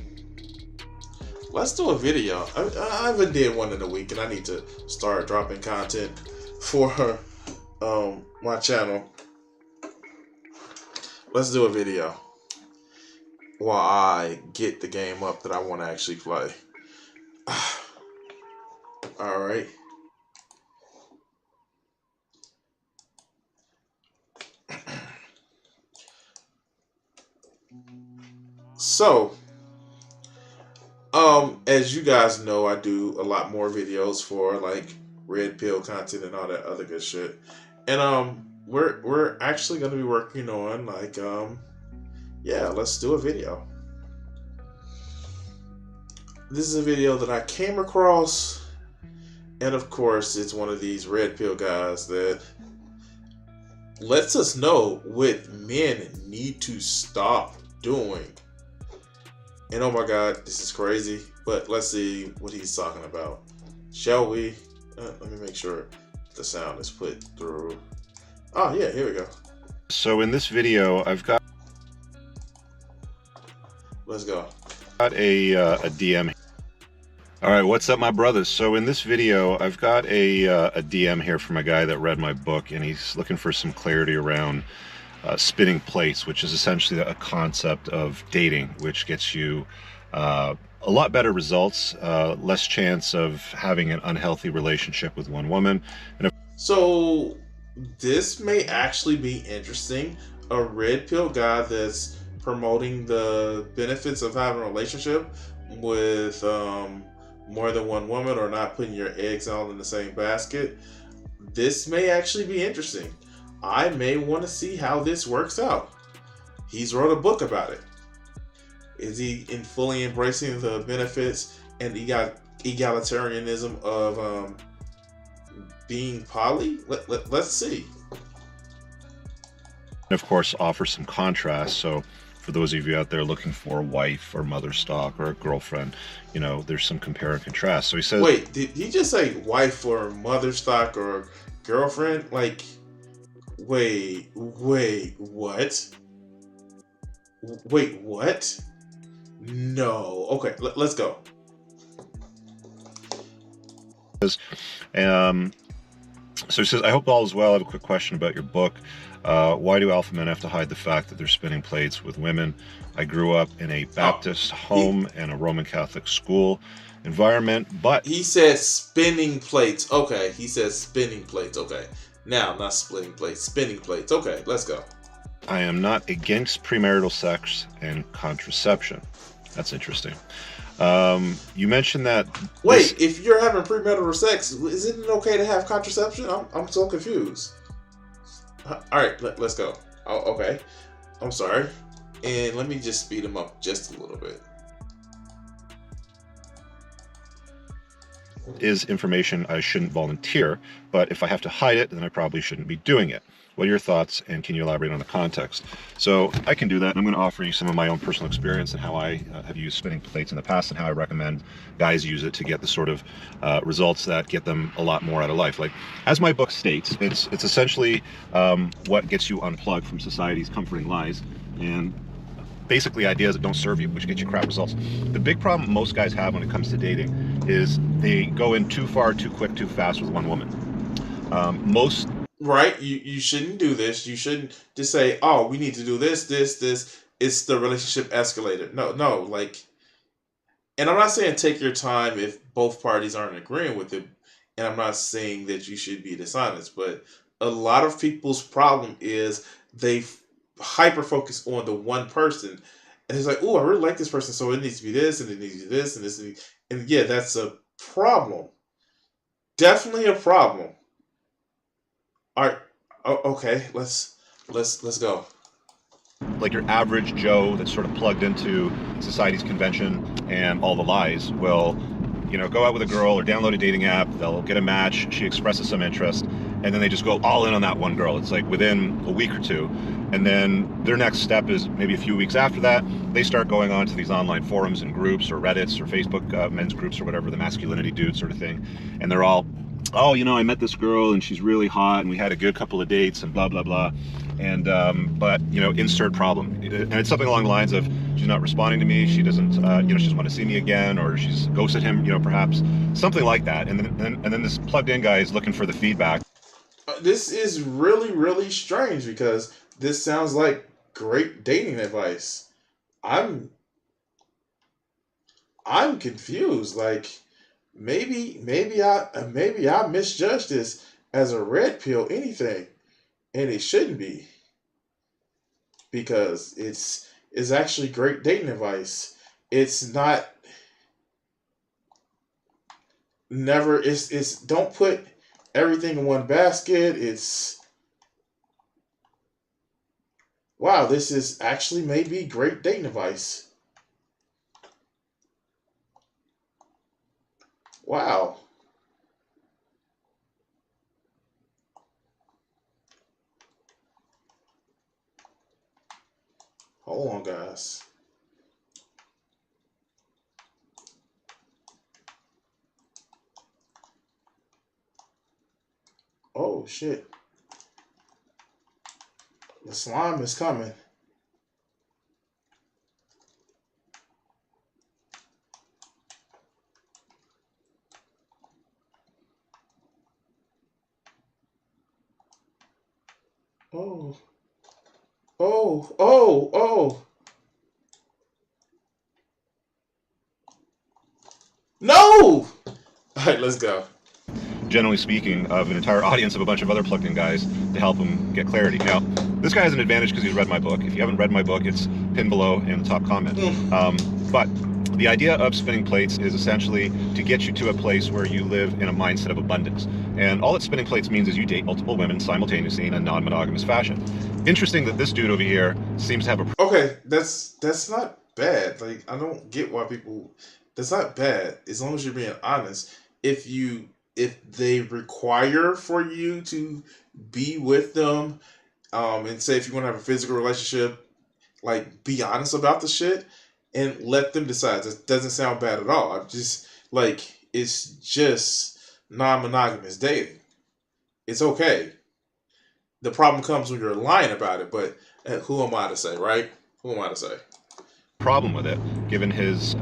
Speaker 2: let's do a video. I haven't did one in a week, and I need to start dropping content for my channel. Let's do a video while I get the game up that I want to actually play. All right. So, as you guys know, I do a lot more videos for like red pill content and all that other good shit. And we're actually going to be working on like yeah, let's do a video. This is a video that I came across, and of course, it's one of these red pill guys that lets us know what men need to stop doing. And oh my god, this is crazy. But let's see what he's talking about. Shall we? Let me make sure the sound is put through. Oh yeah, here we go.
Speaker 3: So in this video, I've got
Speaker 2: Let's go.
Speaker 3: a DM. All right, what's up, my brothers? So in this video, I've got a DM here from a guy that read my book, and he's looking for some clarity around spinning plates, which is essentially a concept of dating, which gets you a lot better results, less chance of having an unhealthy relationship with one woman.
Speaker 2: So this may actually be interesting. A red pill guy that's promoting the benefits of having a relationship with more than one woman, or not putting your eggs all in the same basket. This may actually be interesting. I may want to see how this works out. He's wrote a book about it. Is he fully embracing the benefits and egalitarianism of being poly? Let's see.
Speaker 3: Of course, offer some contrast. So for those of you out there looking for a wife or mother stock or a girlfriend, you know, there's some compare and contrast. So he says,
Speaker 2: wait, did he just say wife or mother stock or girlfriend? Like, wait, what? Wait, what? No. Okay, let's go.
Speaker 3: So he says, I hope all is well. I have a quick question about your book. Why do alpha men have to hide the fact that they're spinning plates with women? I grew up in a Baptist home and a Roman Catholic school environment, but...
Speaker 2: He says spinning plates. Okay, he says spinning plates. Okay. Now, not splitting plates. Spinning plates. Okay, let's go.
Speaker 3: I am not against premarital sex and contraception. That's interesting. You mentioned that.
Speaker 2: Wait, if you're having premarital sex, isn't it okay to have contraception? I'm so confused. All right, let's go. Oh, okay. I'm sorry. And let me just speed them up just a little bit.
Speaker 3: Is information I shouldn't volunteer, but if I have to hide it, then I probably shouldn't be doing it. What are your thoughts, and can you elaborate on the context? So I can do that, and I'm going to offer you some of my own personal experience and how I have used spinning plates in the past, and how I recommend guys use it to get the sort of results that get them a lot more out of life. Like, as my book states, it's essentially what gets you unplugged from society's comforting lies, and basically ideas that don't serve you, which get you crap results. The big problem most guys have when it comes to dating is they go in too far, too quick, too fast with one woman. Most
Speaker 2: Right? You shouldn't do this. You shouldn't just say, "Oh, we need to do this, this, this." It's the relationship escalated. No, like, and I'm not saying take your time if both parties aren't agreeing with it, and I'm not saying that you should be dishonest, but a lot of people's problem is they hyper focus on the one person, and it's like, "Oh, I really like this person, so it needs to be this, and it needs to be this, and this, and yeah, that's a problem. Definitely a problem." All right. Oh, okay. Let's go.
Speaker 3: like your average Joe that's sort of plugged into society's convention and all the lies will, go out with a girl or download a dating app. They'll get a match. She expresses some interest, and then they just go all in on that one girl. It's like within a week or two, and then their next step is maybe a few weeks after that. They start going on to these online forums and groups or Reddits or Facebook men's groups or whatever, the masculinity dude sort of thing, and they're all, oh, I met this girl and she's really hot and we had a good couple of dates and blah blah blah, and but insert problem, and it's something along the lines of she's not responding to me, she doesn't she doesn't want to see me again, or she's ghosted him, perhaps something like that, and then this plugged in guy is looking for the feedback.
Speaker 2: This is really really strange because this sounds like great dating advice. I'm I'm confused. Like maybe I misjudged this as a red pill anything, and it shouldn't be because it's actually great dating advice. It's not never it's don't put everything in one basket. It's wow, this is actually maybe great dating advice. Wow. Hold on, guys. Oh shit. The slime is coming. Oh. Oh. No! All right, let's go.
Speaker 3: Generally speaking, of an entire audience of a bunch of other plugged in guys to help him get clarity. Now, this guy has an advantage because he's read my book. If you haven't read my book, it's pinned below in the top comment. But the idea of spinning plates is essentially to get you to a place where you live in a mindset of abundance. And all that spinning plates means is you date multiple women simultaneously in a non-monogamous fashion. Interesting that this dude over here seems to have a...
Speaker 2: Okay, that's not bad. Like I don't get why people. That's not bad as long as you're being honest. If they require for you to be with them, and say if you want to have a physical relationship, like be honest about the shit and let them decide. That doesn't sound bad at all. I'm just like it's just non-monogamous dating. It's okay. The problem comes when you're lying about it, but who am I to say, right? Who am I to say?
Speaker 3: problem with it, given his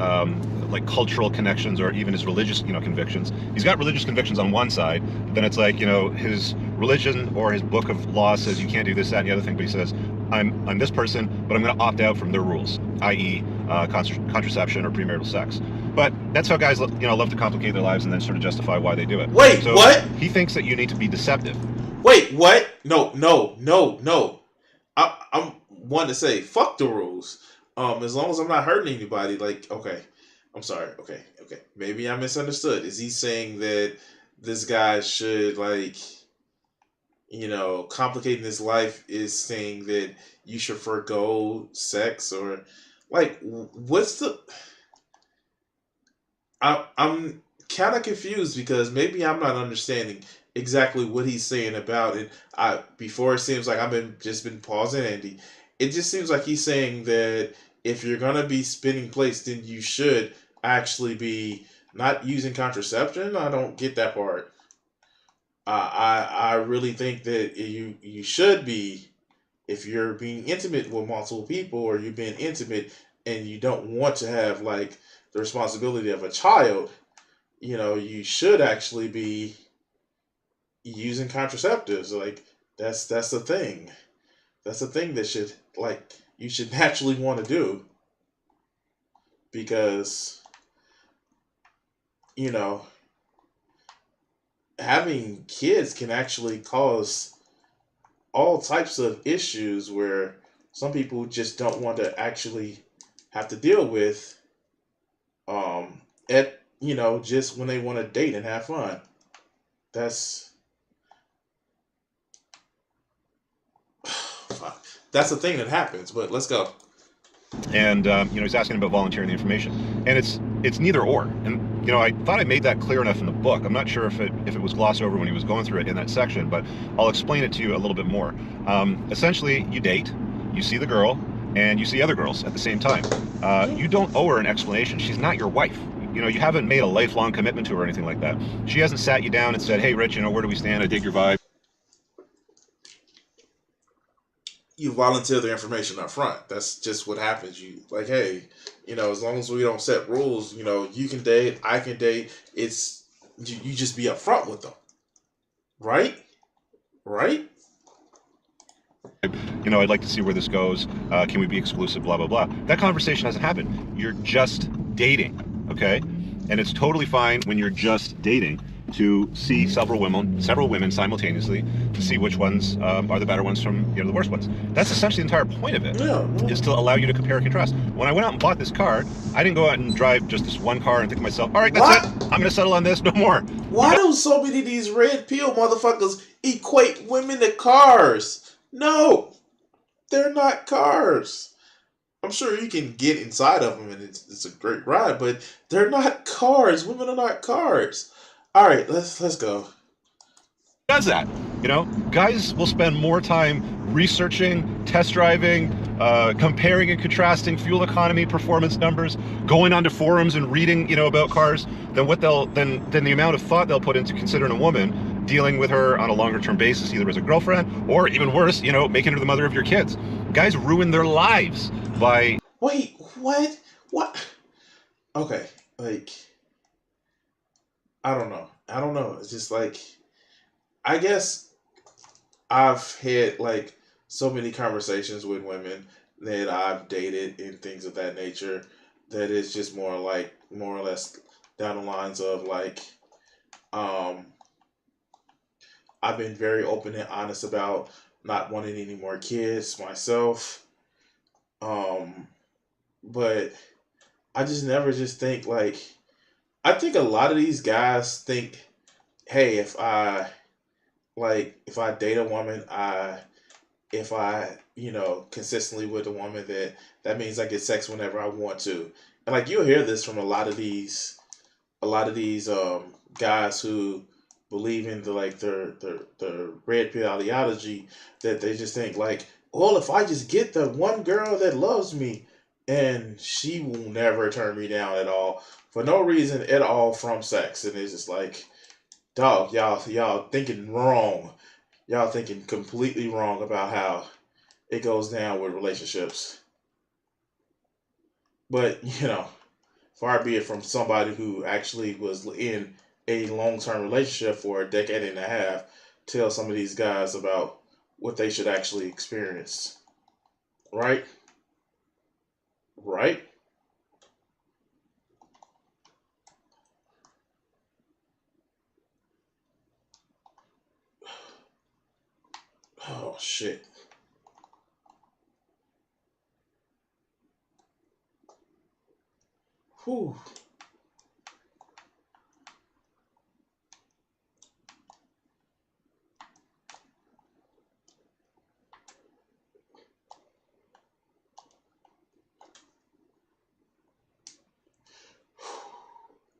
Speaker 3: like cultural connections or even his religious convictions. He's got religious convictions on one side, but then it's like his religion or his book of law says you can't do this, that, and the other thing. But he says I'm this person, but I'm going to opt out from their rules, i.e., contraception or premarital sex. But that's how guys love to complicate their lives and then sort of justify why they do it.
Speaker 2: Wait, what?
Speaker 3: He thinks that you need to be deceptive.
Speaker 2: Wait, what? No. I'm one to say fuck the rules. As long as I'm not hurting anybody, like okay, I'm sorry. Okay. Maybe I misunderstood. Is he saying that this guy should like complicating his life is saying that you should forego sex or like what's the I'm kind of confused because maybe I'm not understanding exactly what he's saying about it. I before it seems like I've been just been pausing Andy. It just seems like he's saying that if you're gonna be spinning plates, then you should actually be not using contraception. I don't get that part. I really think that you should be if you're being intimate with multiple people or you're being intimate and you don't want to have like the responsibility of a child, you should actually be using contraceptives. Like that's the thing. That's the thing that should like you should naturally want to do because you know having kids can actually cause all types of issues where some people just don't want to actually have to deal with at just when they want to date and have fun. That's fuck. That's the thing that happens. But let's go.
Speaker 3: And he's asking about volunteering the information, and it's neither or. And I thought I made that clear enough in the book. I'm not sure if it was glossed over when he was going through it in that section, but I'll explain it to you a little bit more. Essentially, you date, you see the girl, and you see other girls at the same time. You don't owe her an explanation. She's not your wife. You haven't made a lifelong commitment to her or anything like that. She hasn't sat you down and said, "Hey, Rich, where do we stand? I dig your vibe."
Speaker 2: You volunteer the information up front. That's just what happens. You like, hey, as long as we don't set rules, you can date, I can date. It's you just be upfront with them, right? Right?
Speaker 3: I'd like to see where this goes. Can we be exclusive? Blah, blah, blah. That conversation hasn't happened. You're just dating, okay? And it's totally fine when you're just dating to see several women simultaneously to see which ones are the better ones from the worst ones. That's essentially the entire point of it,
Speaker 2: Yeah.
Speaker 3: is to allow you to compare and contrast. When I went out and bought this car, I didn't go out and drive just this one car and think to myself, all right, that's
Speaker 2: What?
Speaker 3: it. I'm going to settle on this, no more.
Speaker 2: Why do so many of these red pill motherfuckers equate women to cars? No, they're not cars. I'm sure you can get inside of them and it's a great ride, but they're not cars. Women are not cars. All right, let's go.
Speaker 3: Does that? Guys will spend more time researching, test driving, comparing and contrasting fuel economy, performance numbers, going onto forums and reading, about cars than than the amount of thought they'll put into considering a woman, dealing with her on a longer term basis, either as a girlfriend or even worse, making her the mother of your kids. Guys ruin their lives by.
Speaker 2: Wait, what? What? Okay, like I don't know. I don't know. It's just like I guess I've had like so many conversations with women that I've dated and things of that nature that it's just more or less down the lines of like um I've been very open and honest about not wanting any more kids myself. Um but I just never just think like I think a lot of these guys think, hey, if I date a woman, if I, consistently with a woman that means I get sex whenever I want to. And like you'll hear this from a lot of these guys who believe in the red pill ideology that they just think like, well, if I just get the one girl that loves me and she will never turn me down at all for no reason at all from sex. And it's just like, dog, y'all thinking wrong. Y'all thinking completely wrong about how it goes down with relationships. But, far be it from somebody who actually was in a long term relationship for a decade and a half, tell some of these guys about what they should actually experience. Right? Right? Oh, shit. Whew.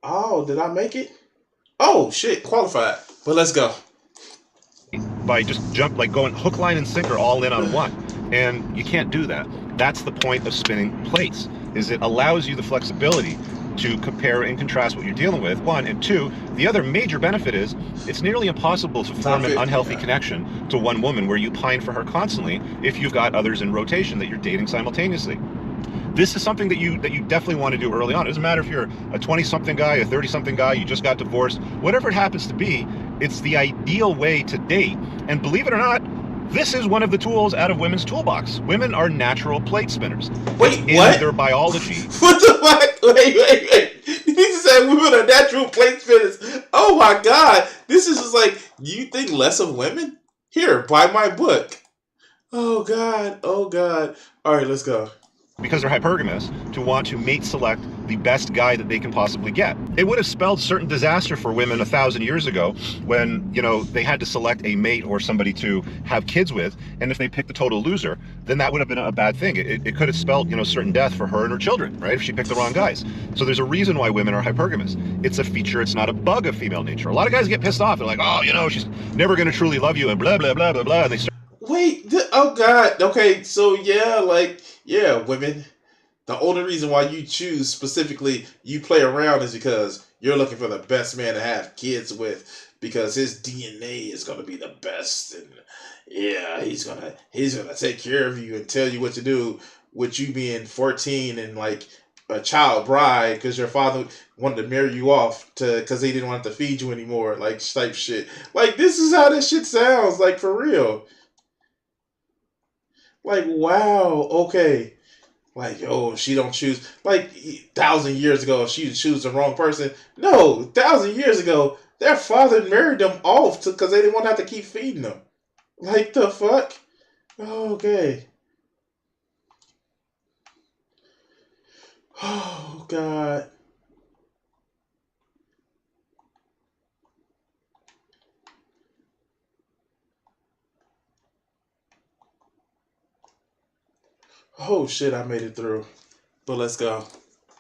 Speaker 2: Oh, did I make it? Oh shit, qualified. But let's go.
Speaker 3: by just going hook, line, and sinker all in on one. And you can't do that. That's the point of spinning plates, is it allows you the flexibility to compare and contrast what you're dealing with, one. And two, the other major benefit is it's nearly impossible to form an unhealthy connection to one woman where you pine for her constantly if you've got others in rotation that you're dating simultaneously. This is something that you definitely want to do early on. It doesn't matter if you're a 20-something guy, a 30-something guy, you just got divorced, whatever it happens to be, it's the ideal way to date. And believe it or not, this is one of the tools out of women's toolbox. Women are natural plate spinners.
Speaker 2: Wait,
Speaker 3: it's
Speaker 2: what?
Speaker 3: In their biology.
Speaker 2: What the fuck? Wait. You said women are natural plate spinners. Oh my god. This is just like, you think less of women? Here, buy my book. Oh god. Oh god. Alright, let's go.
Speaker 3: Because they're hypergamous, to want to mate select the best guy that they can possibly get. It would have spelled certain disaster for women 1,000 years ago when, they had to select a mate or somebody to have kids with, and if they picked a total loser, then that would have been a bad thing. It could have spelled, certain death for her and her children, right, if she picked the wrong guys. So there's a reason why women are hypergamous. It's a feature, it's not a bug of female nature. A lot of guys get pissed off. They're like, oh, she's never going to truly love you, and blah, blah, blah, blah, blah, and they start...
Speaker 2: Wait, oh god. Okay, so yeah, women. The only reason why you choose specifically you play around is because you're looking for the best man to have kids with, because his DNA is gonna be the best, and yeah, he's gonna take care of you and tell you what to do. With you being 14 and like a child bride because your father wanted to marry you off because he didn't want to feed you anymore, like type shit. Like, this is how this shit sounds, like, for real. Like, wow, okay. Like, oh, she don't choose. Like, 1,000 years ago, if she choose the wrong person. No, 1,000 years ago, their father married them off because they didn't want to have to keep feeding them. Like, the fuck? Okay. Oh, God. Oh, shit, I made it through. But let's go.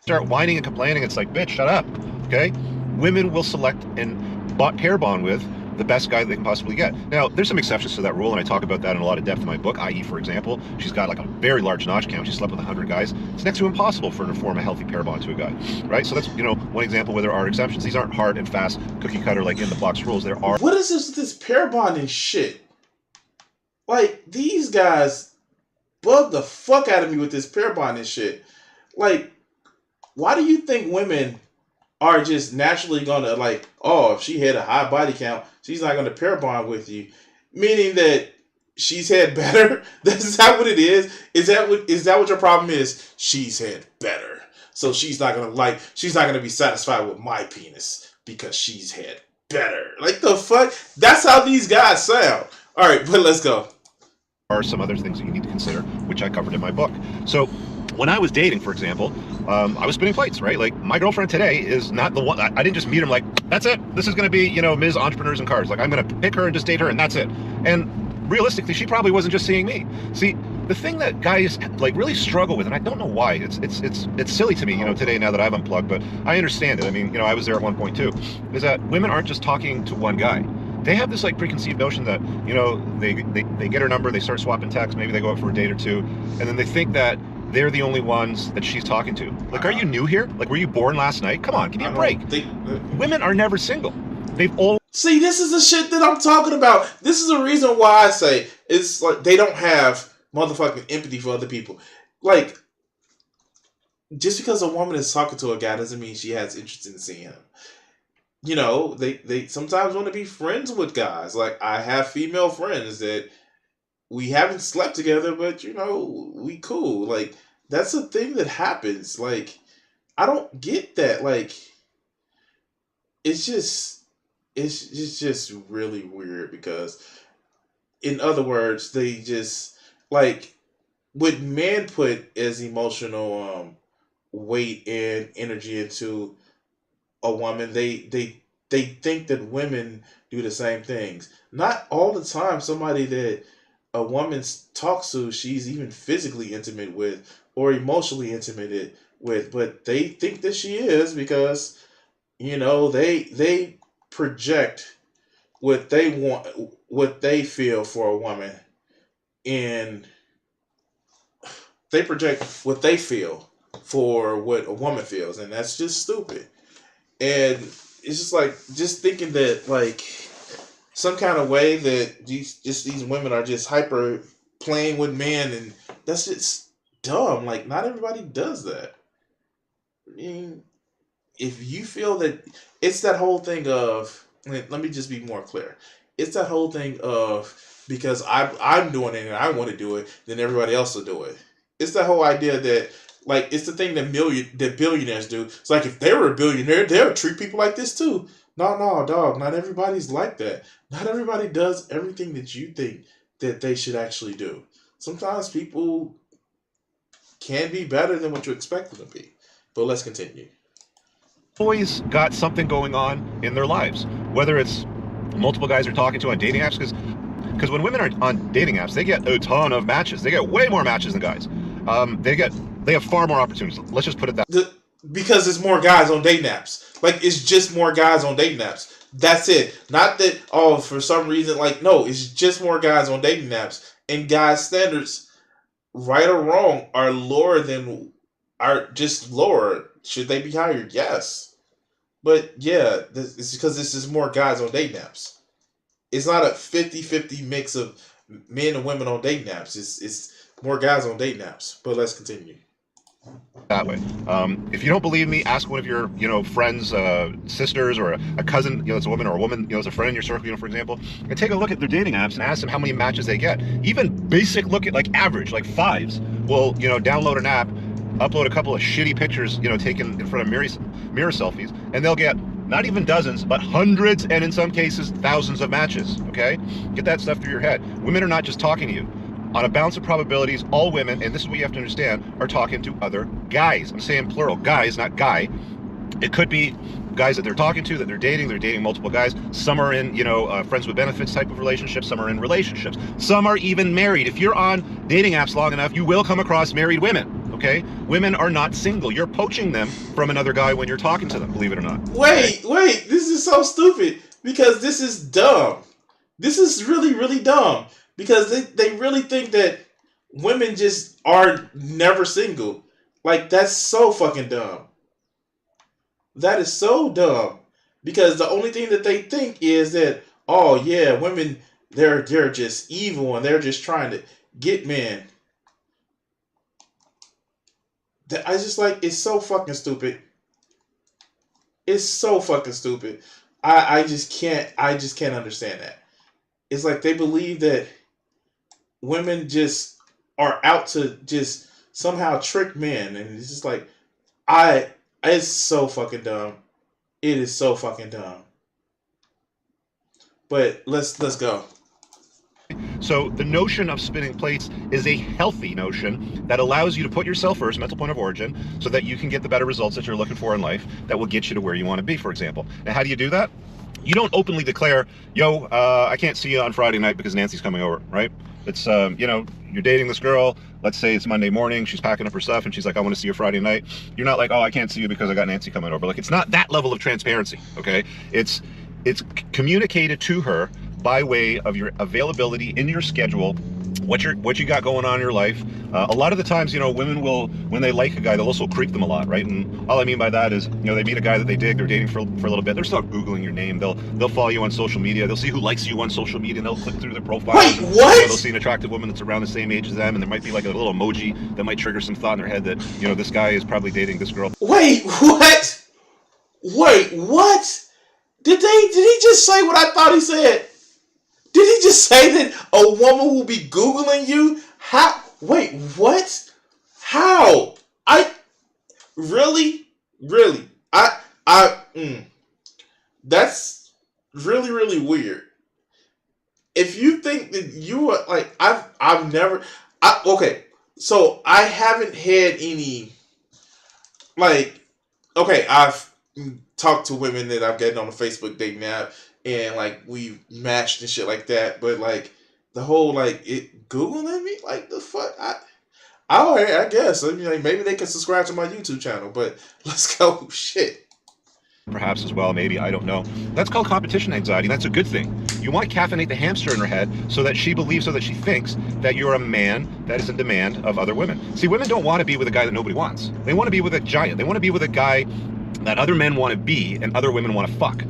Speaker 3: Start whining and complaining. It's like, bitch, shut up. Okay? Women will select and pair bond with the best guy they can possibly get. Now, there's some exceptions to that rule, and I talk about that in a lot of depth in my book, i.e., for example, she's got like a very large notch count. She slept with 100 guys. It's next to impossible for her to form a healthy pair bond to a guy, right? So that's, one example where there are exceptions. These aren't hard and fast cookie cutter, like in the box rules. There are...
Speaker 2: What is this pair bonding shit? Like, these guys bug the fuck out of me with this pair bonding shit. Like, why do you think women are just naturally gonna, like, oh, if she had a high body count, she's not gonna pair bond with you? Meaning that she's had better? Is that what it is? Is that what your problem is? She's had better. So she's not gonna be satisfied with my penis because she's had better. Like, the fuck? That's how these guys sound. Alright, but let's go.
Speaker 3: Are some other things that you need to consider, which I covered in my book. So when I was dating, for example, I was spinning plates, right? Like, my girlfriend today is not the one. I didn't just meet him like, that's it. This is going to be, Ms. Entrepreneurs and Cars. Like, I'm going to pick her and just date her, and that's it. And realistically, she probably wasn't just seeing me. See, the thing that guys like really struggle with, and I don't know why, it's silly to me, today now that I've unplugged, but I understand it. I mean, I was there at one point too, is that women aren't just talking to one guy. They have this like preconceived notion that, they get her number, they start swapping texts, maybe they go out for a date or two, and then they think that they're the only ones that she's talking to. Like, are you new here? Like, were you born last night? Come on, give me a break. Women are never single. They've all...
Speaker 2: See, this is the shit that I'm talking about. This is the reason why I say it's like they don't have motherfucking empathy for other people. Like, just because a woman is talking to a guy doesn't mean she has interest in seeing him. They sometimes want to be friends with guys. Like, I have female friends that we haven't slept together, but we cool. Like, that's a thing that happens. Like, I don't get that. Like, it's just really weird because, in other words, they just, like, what men put as emotional weight and energy into a woman. They think that women do the same things. Not all the time. Somebody that a woman talks to, she's even physically intimate with or emotionally intimate with, but they think that she is because they project what they want, what they feel for a woman, and they project what they feel for what a woman feels, and that's just stupid. And it's just like just thinking that like some kind of way that these women are just hyper playing with men, and that's just dumb. Like not everybody does that. I mean, if you feel that it's that whole thing of let me just be more clear. It's that whole thing of because I'm doing it and I want to do it, then everybody else will do it. It's that whole idea that like it's the thing that billionaires do. It's like if they were a billionaire, they would treat people like this too. No, dog. Not everybody's like that. Not everybody does everything that you think that they should actually do. Sometimes people can be better than what you expect them to be. But let's continue.
Speaker 3: Always got something going on in their lives, whether it's multiple guys are talking to on dating apps, because when women are on dating apps, they get a ton of matches. They get way more matches than guys. They have far more opportunities. Let's just put it that.
Speaker 2: Because there's more guys on dating apps. Like it's just more guys on dating apps. That's it. Not that for some reason like no, it's just more guys on dating apps, and guys' standards, right or wrong, are just lower. Should they be higher? Yes. But yeah, it's because this is more guys on dating apps. It's not a 50-50 mix of men and women on dating apps. It's more guys on dating apps. But let's continue.
Speaker 3: That way. If you don't believe me, ask one of your, friends, sisters, or a cousin, that's a woman, or a woman, that's a friend in your circle, for example, and take a look at their dating apps and ask them how many matches they get. Even basic look at like average, like fives. Will, download an app, upload a couple of shitty pictures, taken in front of mirror selfies, and they'll get not even dozens, but hundreds, and in some cases, thousands of matches, okay? Get that stuff through your head. Women are not just talking to you. On a balance of probabilities, all women, and this is what you have to understand, are talking to other guys. I'm saying plural, guys, not guy. It could be guys that they're talking to, that they're dating multiple guys. Some are in, friends with benefits type of relationships. Some are in relationships. Some are even married. If you're on dating apps long enough, you will come across married women, okay? Women are not single. You're poaching them from another guy when you're talking to them, believe it or not.
Speaker 2: Wait, this is so stupid because this is dumb. This is really, really dumb. Because they really think that women just are never single. Like, that's so fucking dumb. That is so dumb. Because the only thing that they think is that, oh yeah, women, they're just evil and they're just trying to get men. I just like, it's so fucking stupid. It's so fucking stupid. I just can't understand that. It's like they believe that women just are out to just somehow trick men, and it's just like it's so fucking dumb. It is so fucking dumb. But let's go.
Speaker 3: So the notion of spinning plates is a healthy notion that allows you to put yourself first, mental point of origin, so that you can get the better results that you're looking for in life that will get you to where you want to be, for example. Now, how do you do that? You don't openly declare, yo, I can't see you on Friday night because Nancy's coming over, right? It's, you're dating this girl. Let's say it's Monday morning. She's packing up her stuff and she's like, I want to see you Friday night. You're not like, oh, I can't see you because I got Nancy coming over. Like, it's not that level of transparency, okay? It's communicated to her by way of your availability in your schedule, what you got going on in your life. A lot of the times, women will, when they like a guy, they'll also creep them a lot, right? And all I mean by that is, they meet a guy that they dig, they're dating for a little bit, they're still Googling your name, they'll follow you on social media, they'll see who likes you on social media, and they'll click through their profile.
Speaker 2: Wait, what?
Speaker 3: They'll see an attractive woman that's around the same age as them, and there might be like a little emoji that might trigger some thought in their head that, this guy is probably dating this girl.
Speaker 2: Wait, what? Wait, what? Did he just say what I thought he said? Did he just say that a woman will be Googling you? How? Wait, what? How? Really? That's really, really weird. If you think that you are like, okay, so I haven't had any like, okay, I've talked to women that I've gotten on the Facebook dating app, and like we matched and shit like that. But like the whole like it googling me, like the fuck, all right, I guess. I mean, like, maybe they can subscribe to my YouTube channel, but let's go. Shit.
Speaker 3: perhaps as well, maybe, I don't know. That's called competition anxiety. That's a good thing. You want to caffeinate the hamster in her head so that she believes, so that she thinks that you're a man that is in demand of other women. See, women don't want to be with a guy that nobody wants. They want to be with a giant. They want to be with a guy that other men want to be and other women want to fuck.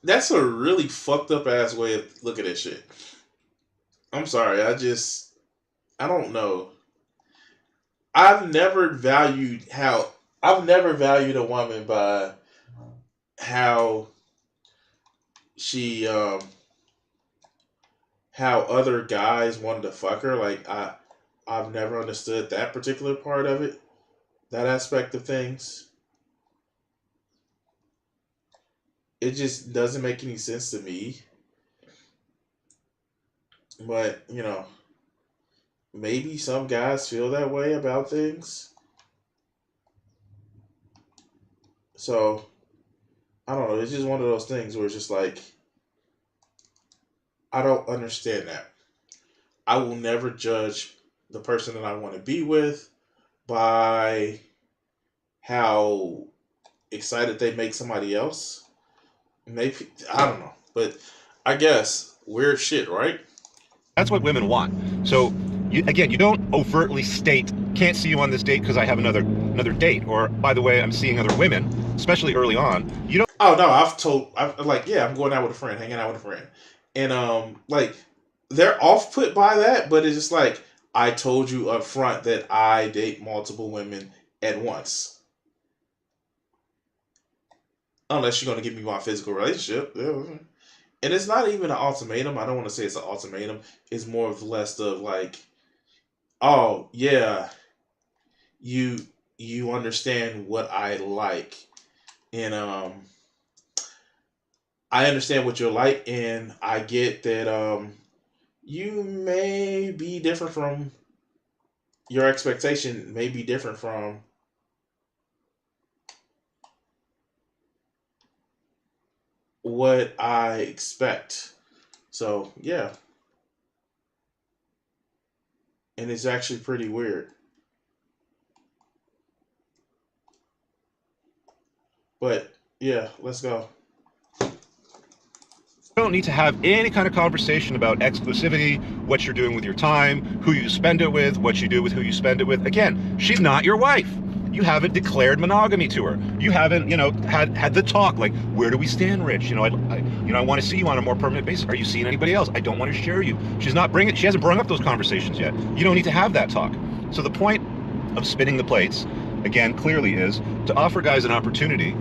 Speaker 2: That's a really fucked up ass way of looking at shit. I'm sorry. I don't know. I've never valued how, I've never valued a woman by how she, how other guys wanted to fuck her. Like, I've never understood that particular part of it, that aspect of things. It just doesn't make any sense to me. But, maybe some guys feel that way about things. So, I don't know. It's just one of those things where it's just like, I don't understand that. I will never judge the person that I want to be with by how excited they make somebody else. Maybe, I don't know. But I guess weird shit, right?
Speaker 3: That's what women want. So, again, you don't overtly state, can't see you on this date because I have another date, or by the way, I'm seeing other women, especially early on. You don't.
Speaker 2: Oh no, I'm like, yeah, I'm going out with a friend, hanging out with a friend, and like they're off put by that, but it's just like I told you up front that I date multiple women at once, unless you're gonna give me my physical relationship. Yeah. And it's not even an ultimatum. I don't want to say it's an ultimatum. It's more of less of like, oh yeah, you you understand what I like, and I understand what you're like, and I get that you may be different from your expectation, may be different from what I expect. So yeah, and it's actually pretty weird. But yeah, let's go.
Speaker 3: Don't need to have any kind of conversation about exclusivity, what you're doing with your time, who you spend it with, what you do with who you spend it with. Again, she's not your wife. You haven't declared monogamy to her. You haven't, had the talk like, where do we stand, Rich? I want to see you on a more permanent basis. Are you seeing anybody else? I don't want to share you. She hasn't brought up those conversations yet. You don't need to have that talk. So the point of spinning the plates, again, clearly is to offer guys an opportunity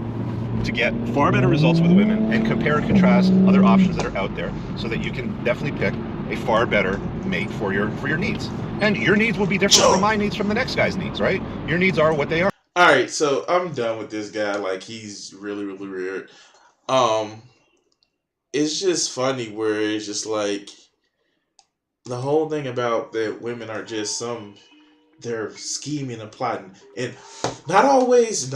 Speaker 3: to get far better results with women and compare and contrast other options that are out there so that you can definitely pick a far better mate for your needs. And your needs will be different from my needs from the next guy's needs, right? Your needs are what they are.
Speaker 2: All right, so I'm done with this guy. Like he's really really weird. Um, it's just funny where it's just like the whole thing about that women are just some, they're scheming and plotting, and not always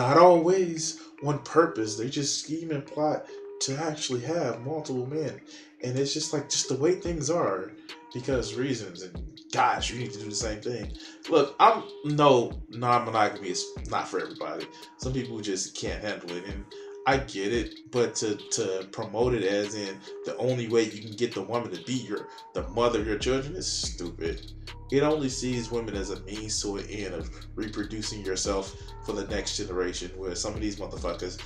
Speaker 2: on purpose. They just scheme and plot to actually have multiple men, and it's just like just the way things are because reasons. And gosh, you need to do the same thing. Look, I'm no, non-monogamy is not for everybody. Some people just can't handle it, and I get it. But to promote it as in the only way you can get the woman to be the mother of your children is stupid. It only sees women as a means to an end of reproducing yourself for the next generation, where some of these motherfuckers,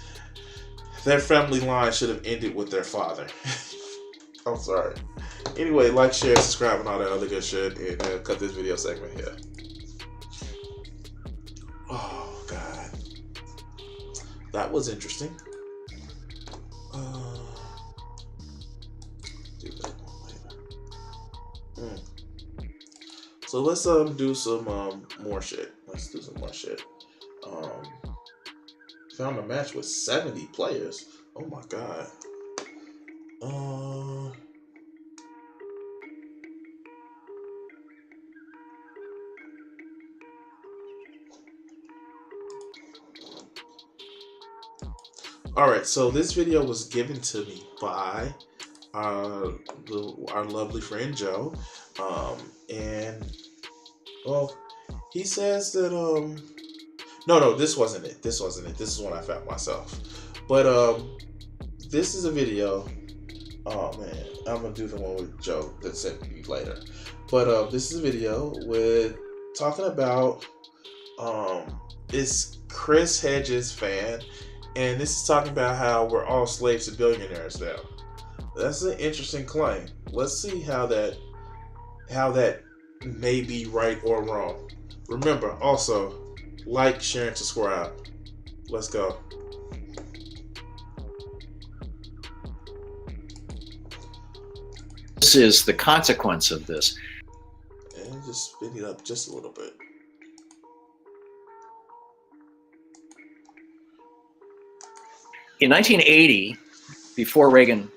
Speaker 2: their family line should have ended with their father. I'm sorry. Anyway, like, share, subscribe, and all that other good shit, and cut this video segment here. Oh, God. That was interesting. Do that one later. So let's do some more shit. Let's do some more shit. Um, Found a match with 70 players. Oh my god. Uh, All right, so this video was given to me by our lovely friend Joe, and well, he says that no, this wasn't it. This wasn't it. This is one I found myself. But this is a video. Oh man, I'm gonna do the one with Joe that sent me later. But this is a video with talking about it's Chris Hedges fan, and this is talking about how we're all slaves to billionaires now. That's an interesting claim. Let's see how that may be right or wrong. Remember, also, like, share, and subscribe. Let's go.
Speaker 4: This is the consequence of this.
Speaker 2: And just spin it up just a little bit.
Speaker 4: In 1980, before Reagan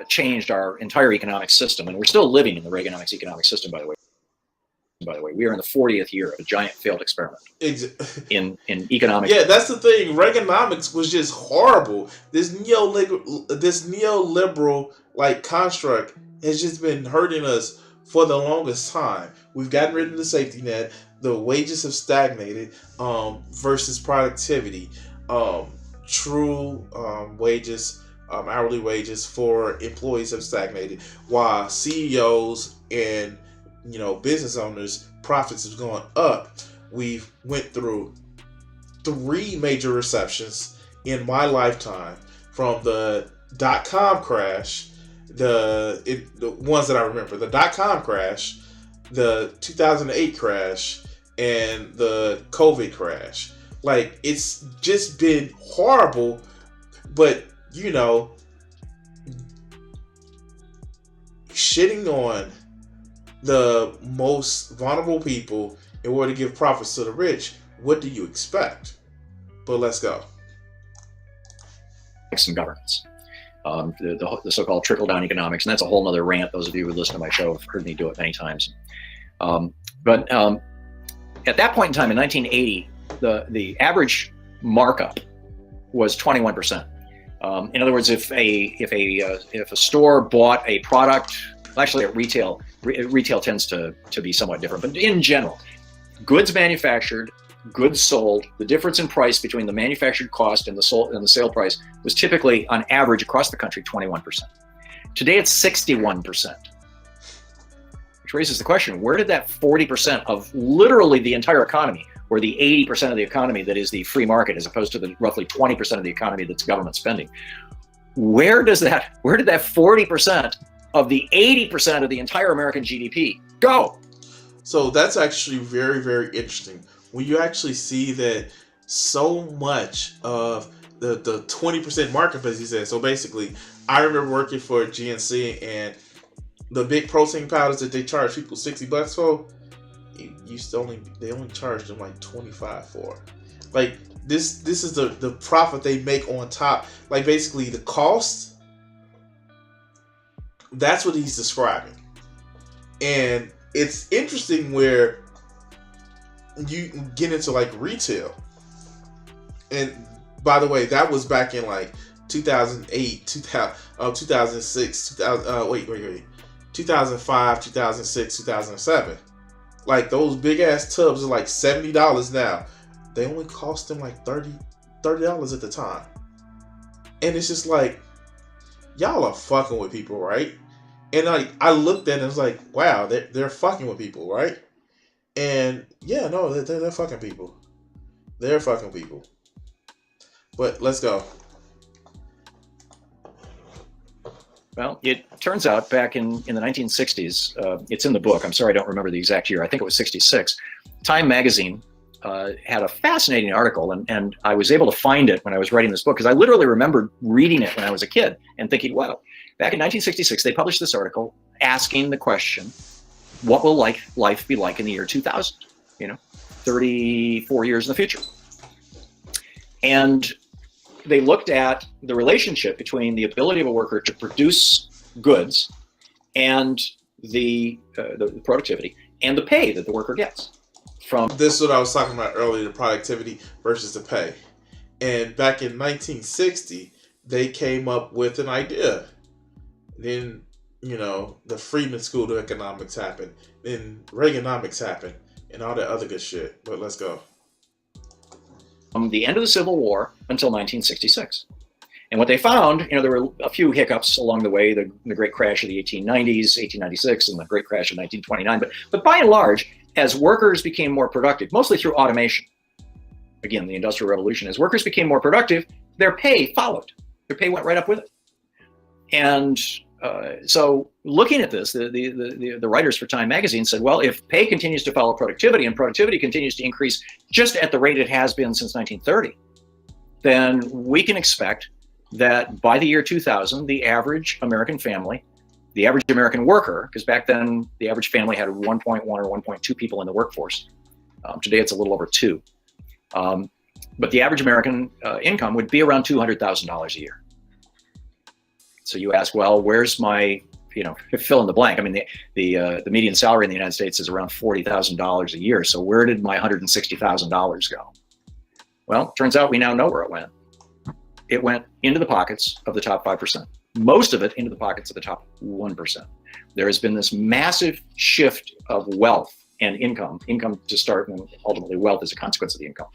Speaker 4: changed our entire economic system, and we're still living in the Reaganomics economic system, by the way. We are in the 40th year of a giant failed experiment in economics.
Speaker 2: Yeah, that's the thing. Reaganomics was just horrible. This neoliberal like construct has just been hurting us for the longest time. We've gotten rid of the safety net. The wages have stagnated versus productivity. True wages, hourly wages for employees have stagnated, while CEOs and business owners' profits have gone up. We've went through 3 major recessions in my lifetime, from the dot-com crash, the ones that I remember, the dot-com crash, the 2008 crash, and the COVID crash. Like, it's just been horrible, but shitting on the most vulnerable people in order to give profits to the rich, what do you expect? But let's go.
Speaker 4: And governance, the so-called trickle-down economics, and that's a whole other rant. Those of you who listen to my show have heard me do it many times. But at that point in time, in 1980, the average markup was 21%. In other words, if a store bought a product, actually at retail tends to be somewhat different, but in general, goods manufactured, goods sold, the difference in price between the manufactured cost and the sale price was typically, on average across the country, 21%. Today it's 61%, which raises the question: where did that 40% of literally the entire economy, or the 80% of the economy that is the free market, as opposed to the roughly 20% of the economy that's government spending, where did that 40% of the 80% of the entire American GDP go?
Speaker 2: So that's actually very, very interesting. When you actually see that so much of the 20% market, as he said. So basically, I remember working for GNC, and the big protein powders that they charge people $60 for, they only charged them like $25 for. Like, this is the profit they make on top. Like, basically the cost. That's what he's describing. And it's interesting where you get into like retail. And by the way, that was back in like 2008, 2006, 2005, 2006, 2007. Like, those big ass tubs are like $70 now. They only cost them like $30 at the time. And it's just like, y'all are fucking with people, right? And I looked at it and was like, wow, they're fucking with people, right? And yeah, no, they're fucking people. They're fucking people. But let's go.
Speaker 4: Well, it turns out back in the 1960s, it's in the book. I'm sorry, I don't remember the exact year. I think it was 66. Time magazine had a fascinating article, and I was able to find it when I was writing this book, because I literally remembered reading it when I was a kid and thinking, wow, back in 1966, they published this article asking the question, what will life be like in the year 2000? 34 years in the future. And they looked at the relationship between the ability of a worker to produce goods and the productivity and the pay that the worker gets.
Speaker 2: This is what I was talking about earlier, the productivity versus the pay. And back in 1960, they came up with an idea. Then, the Friedman School of Economics happened. Then Reaganomics happened, and all that other good shit. But let's go.
Speaker 4: From the end of the Civil War until 1966. And what they found, there were a few hiccups along the way, the great crash of the 1890s, 1896, and the great crash of 1929. But by and large, as workers became more productive, mostly through automation, again, the Industrial Revolution, as workers became more productive, their pay followed. Their pay went right up with it. And so looking at this, the writers for Time magazine said, well, if pay continues to follow productivity and productivity continues to increase just at the rate it has been since 1930, then we can expect that by the year 2000, the average American family, the average American worker, because back then the average family had 1.1 or 1.2 people in the workforce. Today it's a little over 2. But the average American income would be around $200,000 a year. So you ask, well, where's my, fill in the blank. I mean, the median salary in the United States is around $40,000 a year. So where did my $160,000 go? Well, turns out we now know where it went. It went into the pockets of the top 5%. Most of it into the pockets of the top 1%. There has been this massive shift of wealth and income to start, and ultimately wealth is a consequence of the income,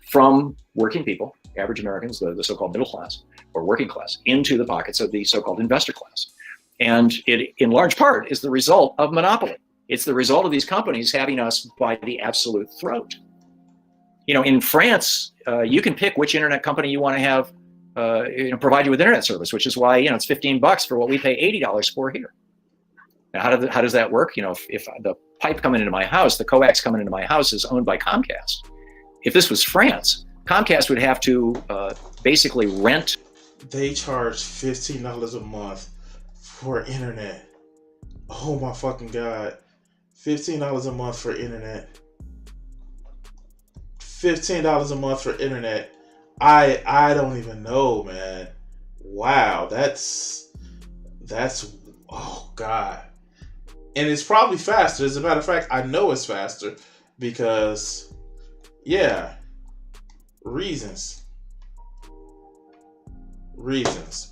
Speaker 4: from working people, average Americans, the so-called middle class or working class, into the pockets of the so-called investor class. And it, in large part, is the result of monopoly. It's the result of these companies having us by the absolute throat. In France, you can pick which internet company you want to have provide you with internet service, which is why it's $15 for what we pay $80 for here. Now, how does that work? If the pipe coming into my house, the coax coming into my house is owned by Comcast. If this was France, Comcast would have to basically rent.
Speaker 2: They charge $15 a month for internet. Oh my fucking God. $15 a month for internet. $15 a month for internet. I don't even know, man. Wow, that's oh God. And it's probably faster. As a matter of fact, I know it's faster because reasons.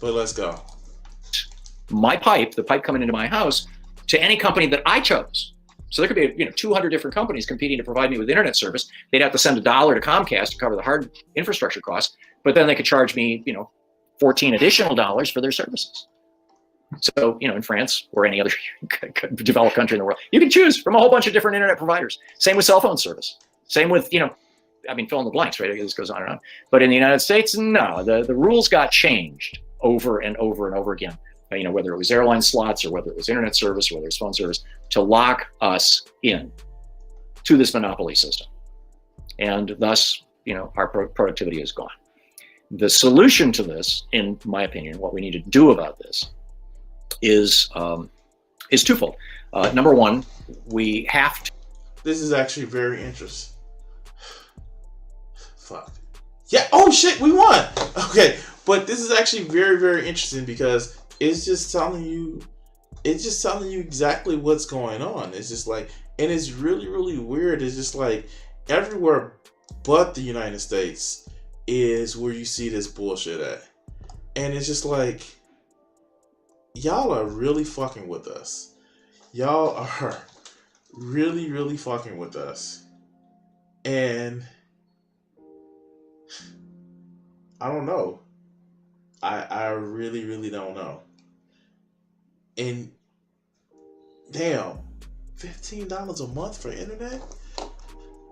Speaker 2: But let's go.
Speaker 4: My pipe, the pipe coming into my house, to any company that I chose. So there could be 200 different companies competing to provide me with internet service. They'd have to send $1 to Comcast to cover the hard infrastructure costs, but then they could charge me 14 additional dollars for their services. So in France or any other developed country in the world, you can choose from a whole bunch of different internet providers. Same with cell phone service. Same with fill in the blanks, right? This goes on and on. But in the United States, no, the rules got changed over and over and over again. Whether it was airline slots or whether it was internet service or whether it's phone service, to lock us in to this monopoly system. And thus, our productivity is gone. The solution to this, in my opinion, what we need to do about this is twofold. Number one, we have to.
Speaker 2: This is actually very interesting. Fuck. Yeah. Oh shit, we won. Okay, but this is actually very, very interesting because it's just telling you exactly what's going on. It's just like, and it's really, really weird. It's just like everywhere but the United States is where you see this bullshit at. And it's just like, y'all are really fucking with us. Y'all are really, really fucking with us. And I don't know. I really, really don't know. And damn, $15 a month for internet?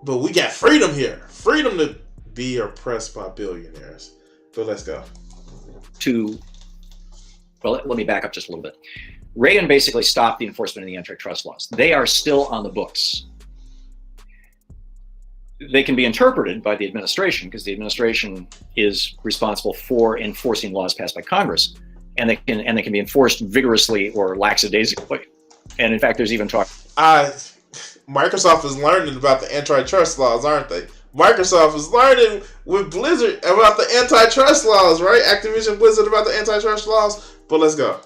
Speaker 2: But we got freedom here. Freedom to be oppressed by billionaires. But let's go.
Speaker 4: Let me back up just a little bit. Reagan basically stopped the enforcement of the antitrust laws. They are still on the books. They can be interpreted by the administration because the administration is responsible for enforcing laws passed by Congress. And they can be enforced vigorously or lackadaisically. And in fact, there's even talk.
Speaker 2: Microsoft is learning about the antitrust laws, aren't they? Microsoft is learning with Blizzard about the antitrust laws, right? Activision Blizzard about the antitrust laws. But let's go.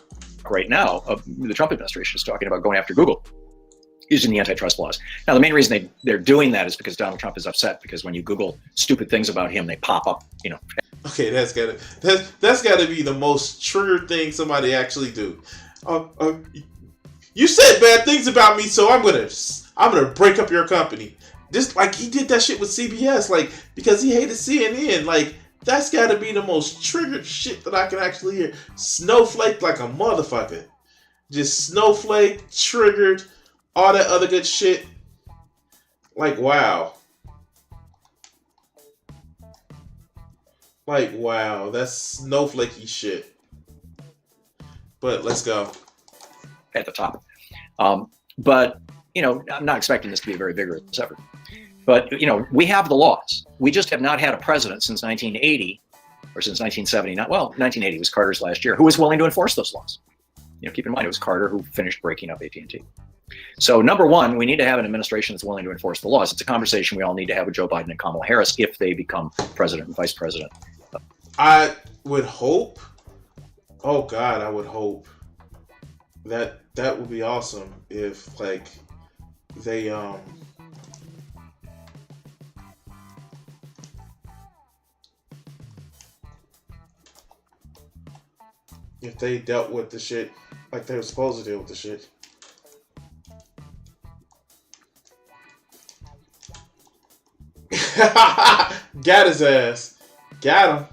Speaker 4: Right now, the Trump administration is talking about going after Google using the antitrust laws. Now, the main reason they're doing that is because Donald Trump is upset because when you Google stupid things about him, they pop up,
Speaker 2: Okay, that's gotta be the most triggered thing somebody actually do. You said bad things about me, so I'm gonna break up your company. Just like he did that shit with CBS, like because he hated CNN. Like that's gotta be the most triggered shit that I can actually hear. Snowflake like a motherfucker. Just snowflake triggered, all that other good shit. Like wow. Like, wow, that's snowflakey shit. But let's go.
Speaker 4: At the top. But, I'm not expecting this to be a very vigorous effort. But, we have the laws. We just have not had a president since 1980 or since 1979. Well, 1980 was Carter's last year, who was willing to enforce those laws. Keep in mind, it was Carter who finished breaking up AT&T. So number one, we need to have an administration that's willing to enforce the laws. It's a conversation we all need to have with Joe Biden and Kamala Harris if they become president and vice president.
Speaker 2: I would hope. Oh God, I would hope that would be awesome if like they if they dealt with the shit like they were supposed to deal with the shit. Got his ass. Got him.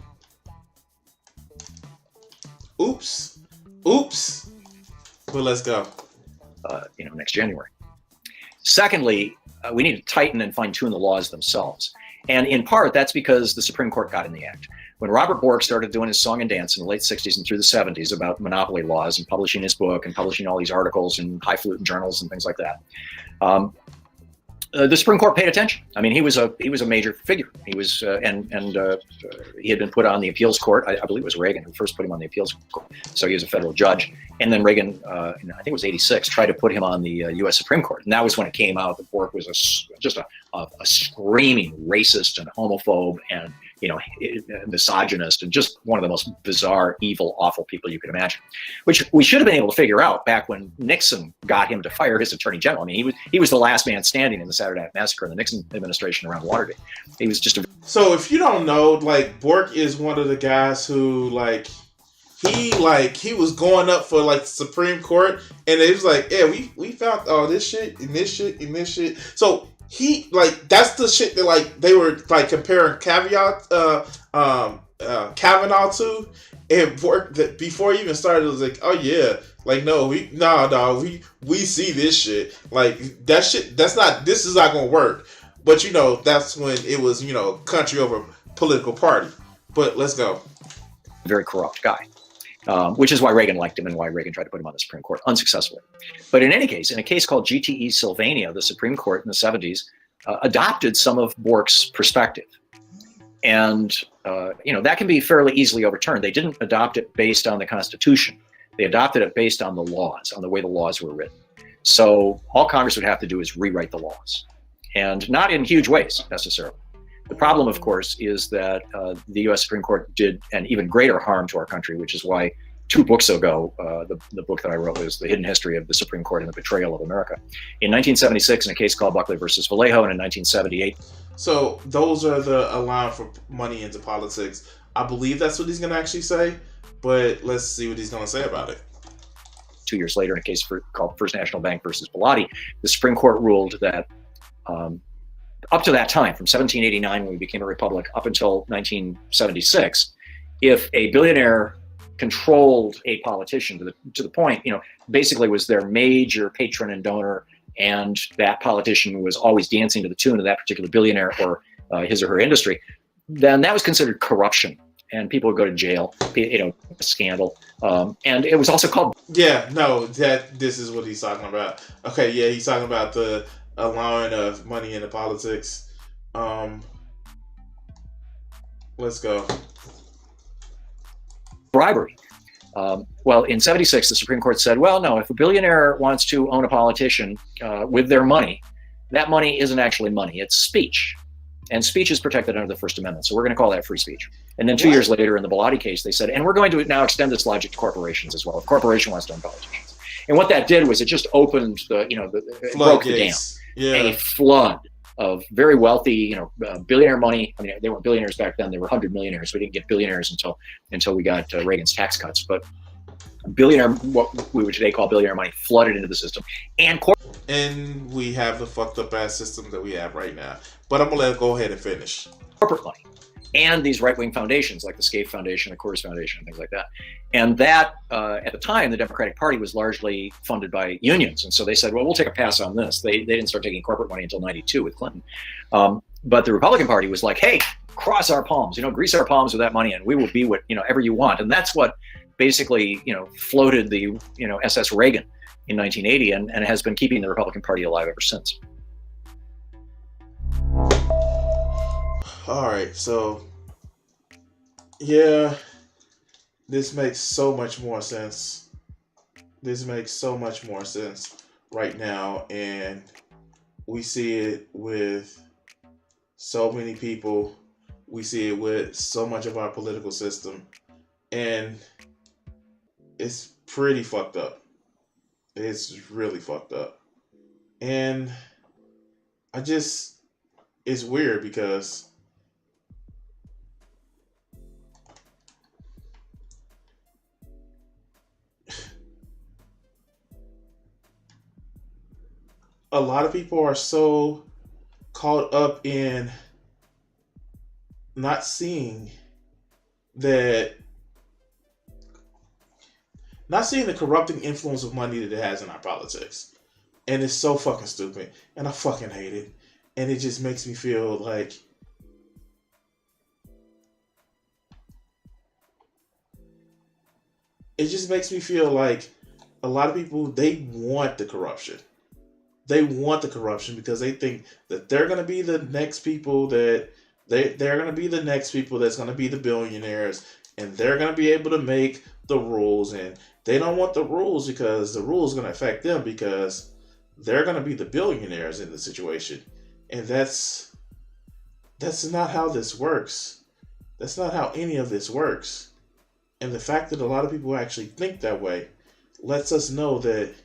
Speaker 2: Oops. But let's go.
Speaker 4: Next January. Secondly, we need to tighten and fine-tune the laws themselves. And in part, that's because the Supreme Court got in the act. When Robert Bork started doing his song and dance in the late 60s and through the 70s about monopoly laws and publishing his book and publishing all these articles in highfalutin journals and things like that, the Supreme Court paid attention. I mean, he was a major figure. He was he had been put on the appeals court. I believe it was Reagan who first put him on the appeals court. So he was a federal judge. And then Reagan, I think it was '86, tried to put him on the U.S. Supreme Court. And that was when it came out that Bork was just a screaming racist and homophobe and misogynist and just one of the most bizarre, evil, awful people you could imagine, which we should have been able to figure out back when Nixon got him to fire his attorney general. I mean, he was the last man standing in the Saturday Night Massacre in the Nixon administration around Watergate. He was just
Speaker 2: So if you don't know, like Bork is one of the guys who he was going up for like the Supreme Court, and it was like, yeah, we found all this shit and this shit and this shit. So he that's the shit that like they were like comparing Kavanaugh to, and Bork that before he even started it was like, oh yeah, like no, we see this shit, like that shit, this is not gonna work. But that's when it was country over political party. But let's go.
Speaker 4: Very corrupt guy. Which is why Reagan liked him and why Reagan tried to put him on the Supreme Court unsuccessfully. But in any case, in a case called GTE Sylvania, the Supreme Court in the 70s adopted some of Bork's perspective. And, that can be fairly easily overturned. They didn't adopt it based on the Constitution. They adopted it based on the laws, on the way the laws were written. So all Congress would have to do is rewrite the laws, and not in huge ways necessarily. The problem, of course, is that the U.S. Supreme Court did an even greater harm to our country, which is why 2 books ago, the book that I wrote was The Hidden History of the Supreme Court and the Betrayal of America. In 1976, in a case called Buckley versus Vallejo, and in 1978.
Speaker 2: So those are the allowing for money into politics. I believe that's what he's going to actually say, but let's see what he's going to say about it.
Speaker 4: 2 years later, in a case called First National Bank versus Bellotti, the Supreme Court ruled that up to that time, from 1789 when we became a republic up until 1976, if a billionaire controlled a politician to the point, basically was their major patron and donor, and that politician was always dancing to the tune of that particular billionaire or his or her industry, then that was considered corruption, and people would go to jail, a scandal. And it was also called.
Speaker 2: Yeah, no, this is what he's talking about. Okay, yeah, he's talking about the allowing of money into politics. Let's go.
Speaker 4: Bribery. Well, in 76, the Supreme Court said, well, no, if a billionaire wants to own a politician with their money, that money isn't actually money, it's speech. And speech is protected under the First Amendment. So we're going to call that free speech. And then 2 years later in the Bellotti case, they said, and we're going to now extend this logic to corporations as well. If a corporation wants to own politicians. And what that did was it just opened it broke the dam.
Speaker 2: Yeah.
Speaker 4: A flood of very wealthy, billionaire money. I mean, they weren't billionaires back then; they were 100 millionaires. We didn't get billionaires until we got Reagan's tax cuts. But billionaire, what we would today call billionaire money, flooded into the system, and
Speaker 2: we have the fucked up ass system that we have right now. But I'm gonna let it go ahead and finish.
Speaker 4: corporate money, and these right-wing foundations like the Scaife Foundation, the Coors Foundation, and things like that. And that, at the time, the Democratic Party was largely funded by unions. And so they said, well, we'll take a pass on this. They didn't start taking corporate money until 92 with Clinton. But the Republican Party was like, hey, cross our palms, grease our palms with that money, and we will be what, ever you want. And that's what basically, floated the, SS Reagan in 1980 and has been keeping the Republican Party alive ever since.
Speaker 2: All right, so yeah, this makes so much more sense. This makes so much more sense right now, and we see it with so many people. We see it with so much of our political system, and it's pretty fucked up. It's really fucked up. And it's weird because a lot of people are so caught up in not seeing the corrupting influence of money that it has in our politics. And it's so fucking stupid. And I fucking hate it. And it just makes me feel like a lot of people, they want the corruption. They want the corruption because they think that they're going to be the next people that they're going to be the next people that's going to be the billionaires, and they're going to be able to make the rules, and they don't want the rules because the rules are going to affect them because they're going to be the billionaires in the situation. And that's not how this works. That's not how any of this works. And the fact that a lot of people actually think that way lets us know that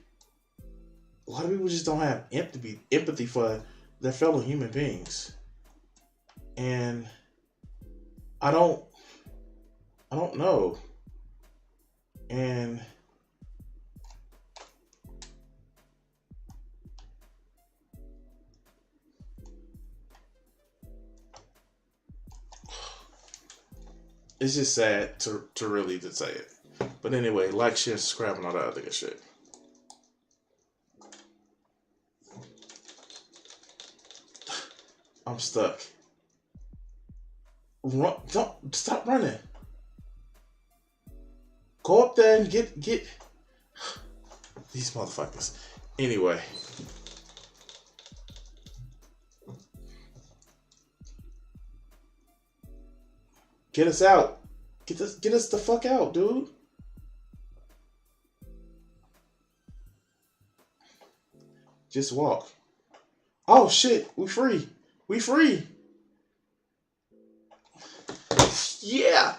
Speaker 2: a lot of people just don't have empathy for their fellow human beings. And I don't know. And it's just sad to really to say it. But anyway, like, share, subscribe, and all that other good shit. I'm stuck. Don't stop running. Go up there and get these motherfuckers. Anyway. Get us out. Get us the fuck out, dude. Just walk. Oh shit, we free. We free. Yeah.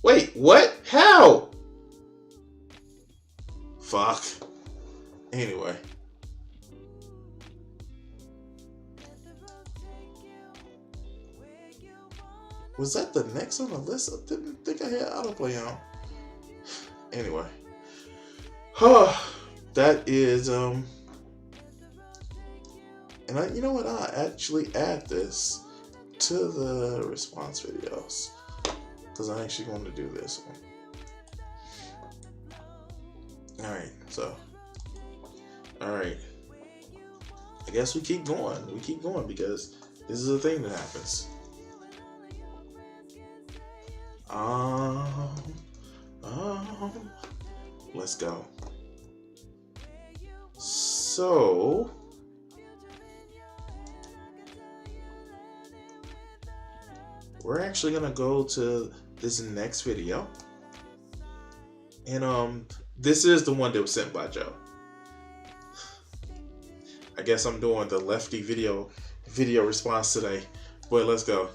Speaker 2: Wait, what? How? Fuck. Anyway. Was that the next on the list? I didn't think I had autoplay on. Anyway. That is, and you know what? I'll actually add this to the response videos because I actually want to do this one. Alright, so. Alright. I guess we keep going. We keep going because this is a thing that happens. Let's go. So, we're actually gonna go to this next video, and this is the one that was sent by Joe. I guess I'm doing the lefty video response today, but let's go.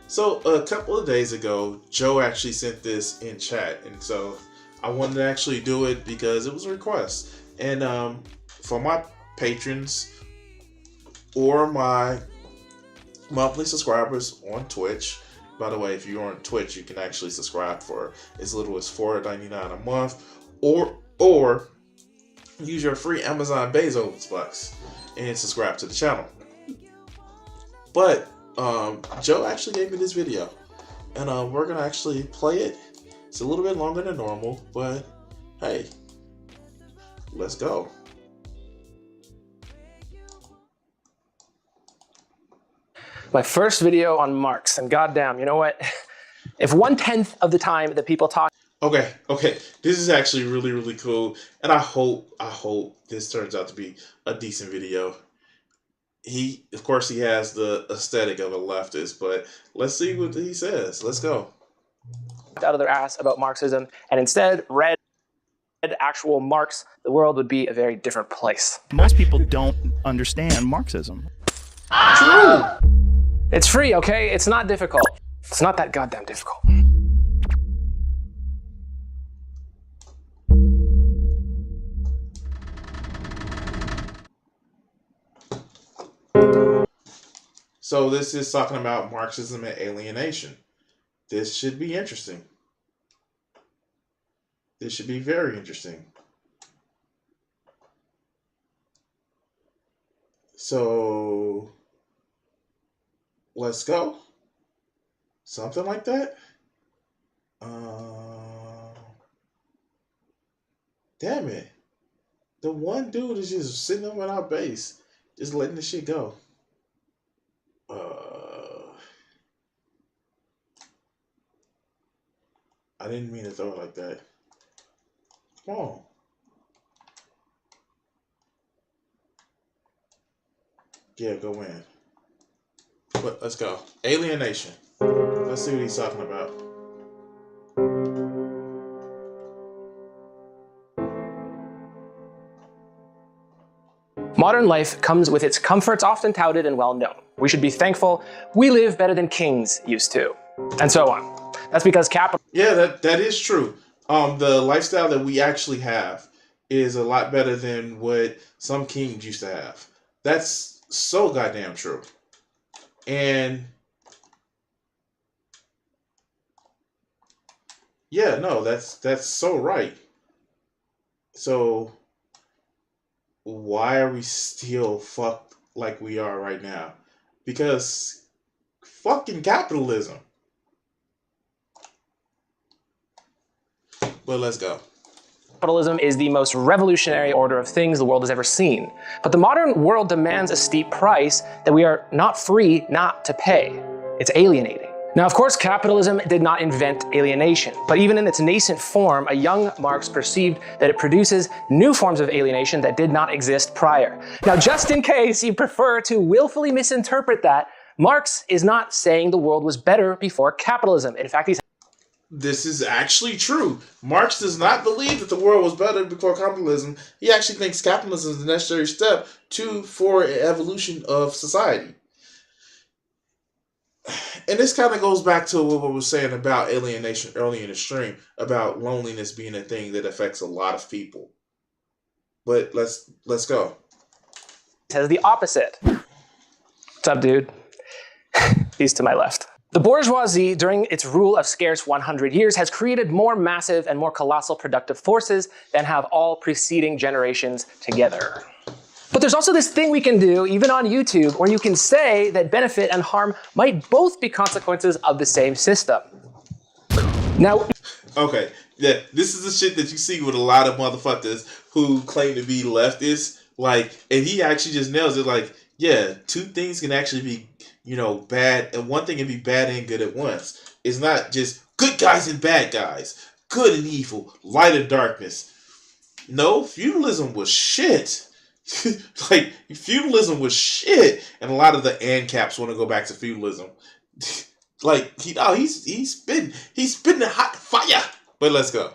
Speaker 2: So a couple of days ago, Joe actually sent this in chat, and so I wanted to actually do it because it was a request. And for my patrons or my monthly subscribers on Twitch, by the way, if you're on Twitch, you can actually subscribe for as little as $4.99 a month, or use your free Amazon Bezos bucks and subscribe to the channel. But Joe actually gave me this video, and we're gonna actually play it. It's a little bit longer than normal, but hey, let's go.
Speaker 5: My first video on Marx, and goddamn, you know what? If 1/10 of the time that people talk.
Speaker 2: Okay, this is actually really, really cool, and I hope this turns out to be a decent video. Of course, he has the aesthetic of a leftist, but let's see what he says. Let's go.
Speaker 5: Out of their ass about Marxism, and instead read actual Marx, the world would be a very different place.
Speaker 6: Most people don't understand Marxism.
Speaker 2: True.
Speaker 5: It's free, okay? It's not difficult. It's not that goddamn difficult.
Speaker 2: So this is talking about Marxism and alienation. This should be interesting. This should be very interesting. So let's go. Something like that. Damn it. The one dude is just sitting up at our base, just letting the shit go. I didn't mean to throw it like that. Come on. Yeah, go in. But let's go. Alienation. Let's see what he's talking about.
Speaker 5: Modern life comes with its comforts, often touted and well known. We should be thankful we live better than kings used to, and so on. That's because capital.
Speaker 2: Yeah, that is true. The lifestyle that we actually have is a lot better than what some kings used to have. That's so goddamn true. And yeah, no, that's so right. So why are we still fucked like we are right now? Because fucking capitalism. But let's go.
Speaker 5: Capitalism is the most revolutionary order of things the world has ever seen. But the modern world demands a steep price that we are not free not to pay. It's alienating. Now, of course, capitalism did not invent alienation, but even in its nascent form, a young Marx perceived that it produces new forms of alienation that did not exist prior. Now, just in case you prefer to willfully misinterpret that, Marx is not saying the world was better before capitalism. In fact, he's
Speaker 2: This is actually true. Marx does not believe that the world was better before capitalism. He actually thinks capitalism is the necessary step for an evolution of society. And this kind of goes back to what we were saying about alienation early in the stream, about loneliness being a thing that affects a lot of people. But let's go.
Speaker 5: says the opposite. What's up, dude? He's to my left. The bourgeoisie, during its rule of scarce 100 years, has created more massive and more colossal productive forces than have all preceding generations together. But there's also this thing we can do, even on YouTube, where you can say that benefit and harm might both be consequences of the same system. Now,
Speaker 2: okay, yeah, this is the shit that you see with a lot of motherfuckers who claim to be leftists. Like, and he actually just nails it. Like, yeah, two things can actually be, bad, and one thing can be bad and good at once. It's not just good guys and bad guys, good and evil, light and darkness. No, feudalism was shit. Like, feudalism was shit, and a lot of the ANCAPs want to go back to feudalism. Like, he's spitting hot fire. But let's go.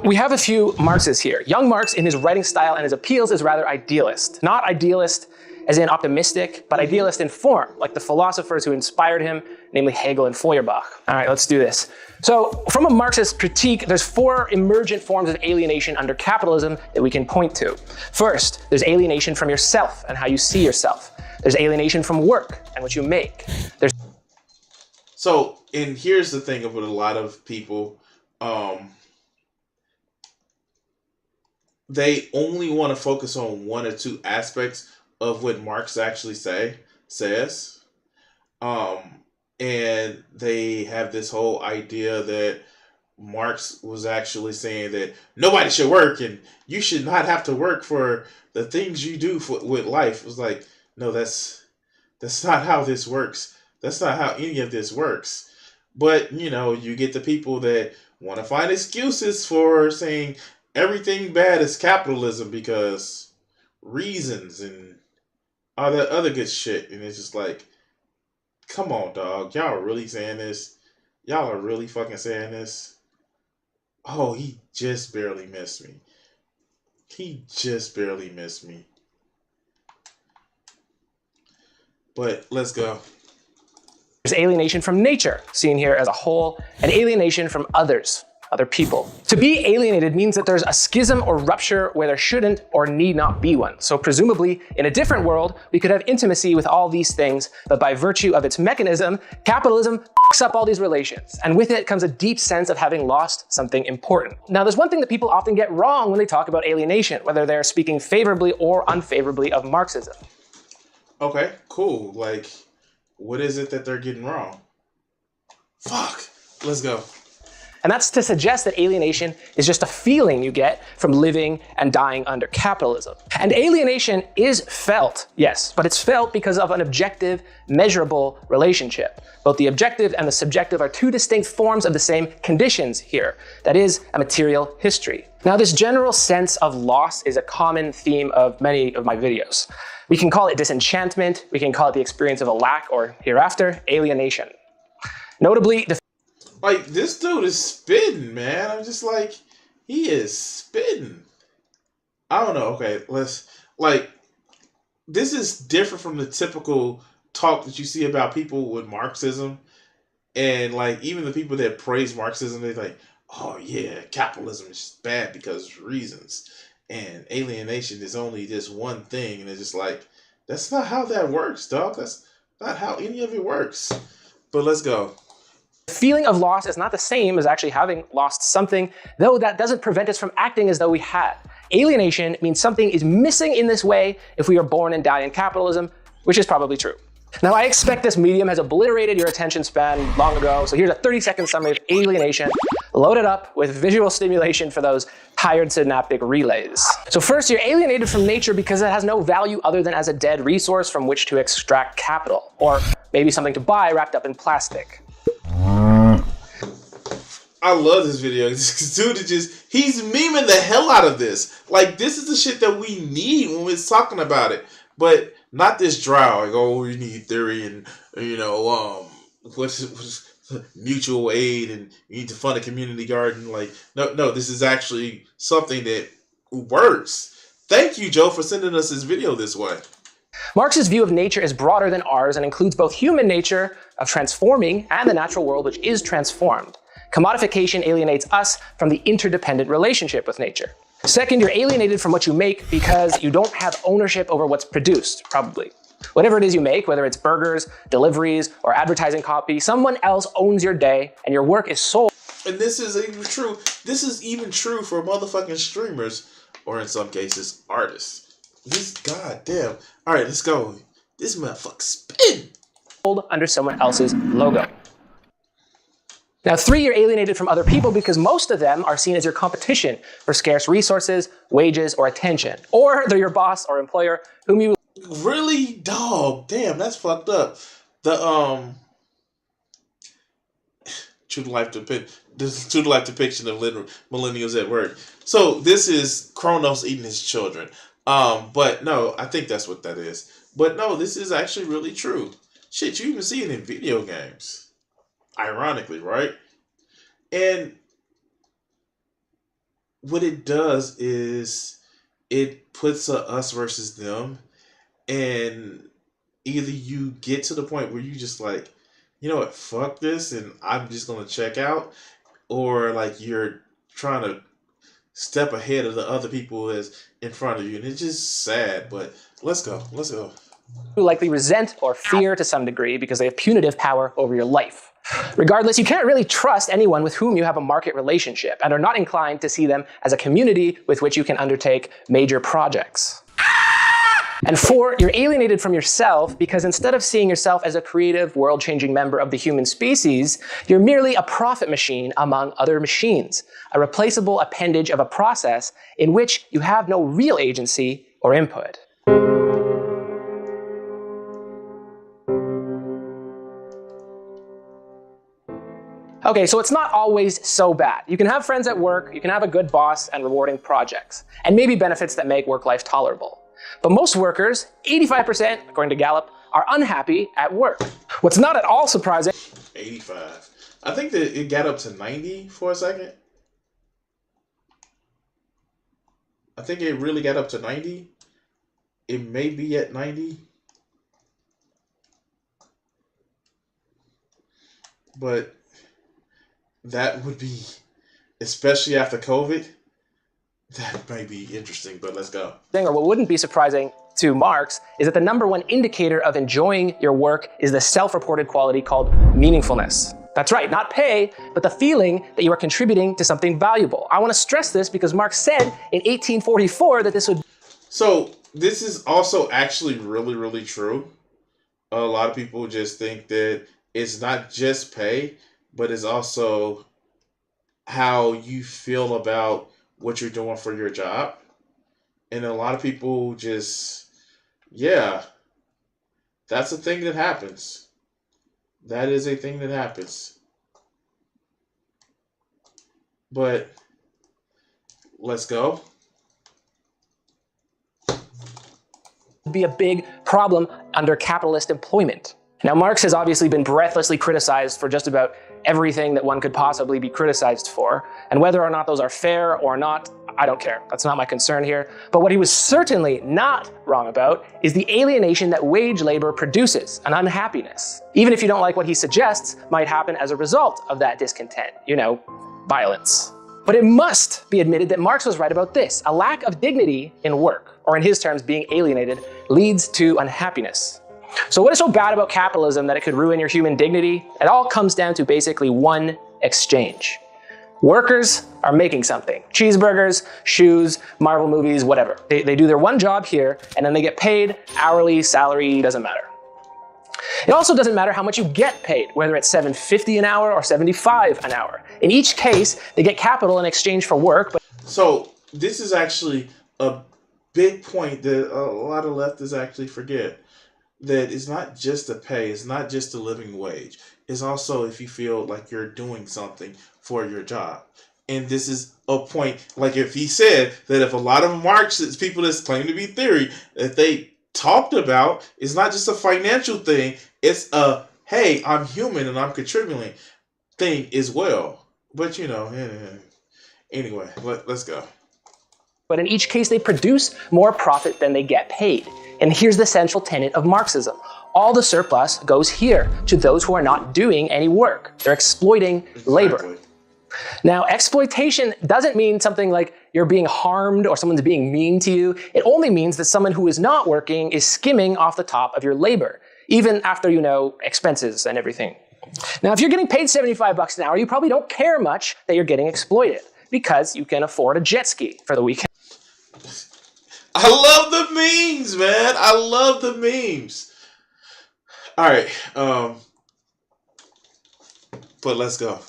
Speaker 5: we have a few Marxes here. Young Marx, in his writing style and his appeals, is rather idealist. Not idealist as in optimistic, but idealist in form, like the philosophers who inspired him, namely Hegel and Feuerbach. All right, let's do this. So from a Marxist critique, there's 4 emergent forms of alienation under capitalism that we can point to. First, there's alienation from yourself and how you see yourself. There's alienation from work and what you make.
Speaker 2: So, and here's the thing about a lot of people, they only want to focus on 1 or 2 aspects of what Marx actually says. And they have this whole idea that Marx was actually saying that nobody should work and you should not have to work for the things you do with life. It was like, no, that's not how this works. That's not how any of this works. But, you know, you get the people that want to find excuses for saying everything bad is capitalism because reasons and all that other good shit. And it's just like, come on, dog. Y'all are really saying this? Y'all are really fucking saying this? Oh, he just barely missed me. He just barely missed me. But let's go.
Speaker 5: There's alienation from nature, seen here as a whole, and alienation from others, other people. To be alienated means that there's a schism or rupture where there shouldn't or need not be one. So presumably, in a different world, we could have intimacy with all these things, but by virtue of its mechanism, capitalism fucks up all these relations. And with it comes a deep sense of having lost something important. Now, there's one thing that people often get wrong when they talk about alienation, whether they're speaking favorably or unfavorably of Marxism.
Speaker 2: Okay, cool. Like, what is it that they're getting wrong? Fuck. Let's go.
Speaker 5: And that's to suggest that alienation is just a feeling you get from living and dying under capitalism. And alienation is felt, yes, but it's felt because of an objective, measurable relationship. Both the objective and the subjective are 2 distinct forms of the same conditions here. That is, a material history. Now, this general sense of loss is a common theme of many of my videos. We can call it disenchantment, we can call it the experience of a lack, or hereafter, alienation. Notably,
Speaker 2: like, this dude is spitting, man. I'm just like, he is spitting. I don't know. Okay, this is different from the typical talk that you see about people with Marxism. And, like, even the people that praise Marxism, they're like, oh, yeah, capitalism is bad because of reasons. And alienation is only this one thing. And it's just like, that's not how that works, dog. That's not how any of it works. But let's go.
Speaker 5: the feeling of loss is not the same as actually having lost something, though that doesn't prevent us from acting as though we had. Alienation means something is missing in this way if we are born and die in capitalism, which is probably true. Now, I expect this medium has obliterated your attention span long ago, so here's a 30-second summary of alienation, loaded up with visual stimulation for those tired synaptic relays. So first, you're alienated from nature because it has no value other than as a dead resource from which to extract capital, or maybe something to buy wrapped up in plastic.
Speaker 2: I love this video. This dude is just, he's memeing the hell out of this. Like, this is the shit that we need when we're talking about it. But not this dry, like, oh, we need theory and, you know, what's mutual aid and you need to fund a community garden. Like, no, this is actually something that works. Thank you, Joe, for sending us this video this way.
Speaker 5: Marx's view of nature is broader than ours and includes both human nature of transforming and the natural world which is transformed. Commodification alienates us from the interdependent relationship with nature. Second, you're alienated from what you make because you don't have ownership over what's produced, probably. Whatever it is you make, whether it's burgers, deliveries, or advertising copy, someone else owns your day and your work is sold.
Speaker 2: And this is even true. This is even true for motherfucking streamers, or in some cases, artists. This goddamn. All right, let's go. This motherfucker spin.
Speaker 5: Under someone else's logo. Now, 3, you're alienated from other people because most of them are seen as your competition for scarce resources, wages, or attention. Or they're your boss or employer whom you...
Speaker 2: Really? Dog. Damn, that's fucked up. The, true to life depiction of millennials at work. So this is Kronos eating his children. But no, I think that's what that is. But no, this is actually really true. Shit, you even see it in video games. Ironically, right? And what it does is it puts a us versus them. and either you get to the point where you just like, you know what, fuck this, and I'm just gonna check out, or like you're trying to step ahead of the other people that's in front of you, and it's just sad. But let's go.
Speaker 5: Who likely resent or fear to some degree because they have punitive power over your life. Regardless, you can't really trust anyone with whom you have a market relationship and are not inclined to see them as a community with which you can undertake major projects. And 4, you're alienated from yourself because instead of seeing yourself as a creative, world-changing member of the human species, you're merely a profit machine among other machines, a replaceable appendage of a process in which you have no real agency or input. Okay, so it's not always so bad. You can have friends at work, you can have a good boss and rewarding projects, and maybe benefits that make work life tolerable. But most workers, 85%, according to Gallup, are unhappy at work. What's not at all surprising...
Speaker 2: 85. I think that it got up to 90 for a second. I think it really got up to 90. It may be at 90. But that would be, especially after COVID, that may be interesting, but let's go.
Speaker 5: Or what wouldn't be surprising to Marx is that the #1 indicator of enjoying your work is the self-reported quality called meaningfulness. That's right, not pay, but the feeling that you are contributing to something valuable. I want to stress this because Marx said in 1844 that this would...
Speaker 2: So this is also actually really, really true. A lot of people just think that it's not just pay, but it's also how you feel about what you're doing for your job. And a lot of people just, yeah, that's a thing that happens. That is a thing that happens. But let's go.
Speaker 5: Be a big problem under capitalist employment. Now, Marx has obviously been breathlessly criticized for just about everything that one could possibly be criticized for, and whether or not those are fair or not, I don't care. That's not my concern here. But what he was certainly not wrong about is the alienation that wage labor produces, an unhappiness. Even if you don't like what he suggests, might happen as a result of that discontent. You know, violence. But it must be admitted that Marx was right about this. A lack of dignity in work, or in his terms, being alienated, leads to unhappiness. So what is so bad about capitalism that it could ruin your human dignity? It all comes down to basically one exchange. Workers are making something. Cheeseburgers, shoes, Marvel movies, whatever. They do their one job here, and then they get paid, hourly, salary, doesn't matter. It also doesn't matter how much you get paid, whether it's $7.50 an hour or $75 an hour. In each case, they get capital in exchange for work. But
Speaker 2: so this is actually a big point that a lot of leftists actually forget. That it's not just the pay, it's not just the living wage. It's also if you feel like you're doing something for your job. And this is a point, like if he said that if a lot of Marxists, people that claim to be theory, that they talked about, it's not just a financial thing, it's a, hey, I'm human and I'm contributing thing as well. But you know, anyway, let's go.
Speaker 5: But in each case, they produce more profit than they get paid. And here's the central tenet of Marxism. All the surplus goes here, to those who are not doing any work. They're exploiting labor. Now, exploitation doesn't mean something like you're being harmed or someone's being mean to you. It only means that someone who is not working is skimming off the top of your labor, even after you know expenses and everything. Now, if you're getting paid $75 an hour, you probably don't care much that you're getting exploited because you can afford a jet ski for the weekend.
Speaker 2: I love the memes, man. I love the memes. All right, but let's go.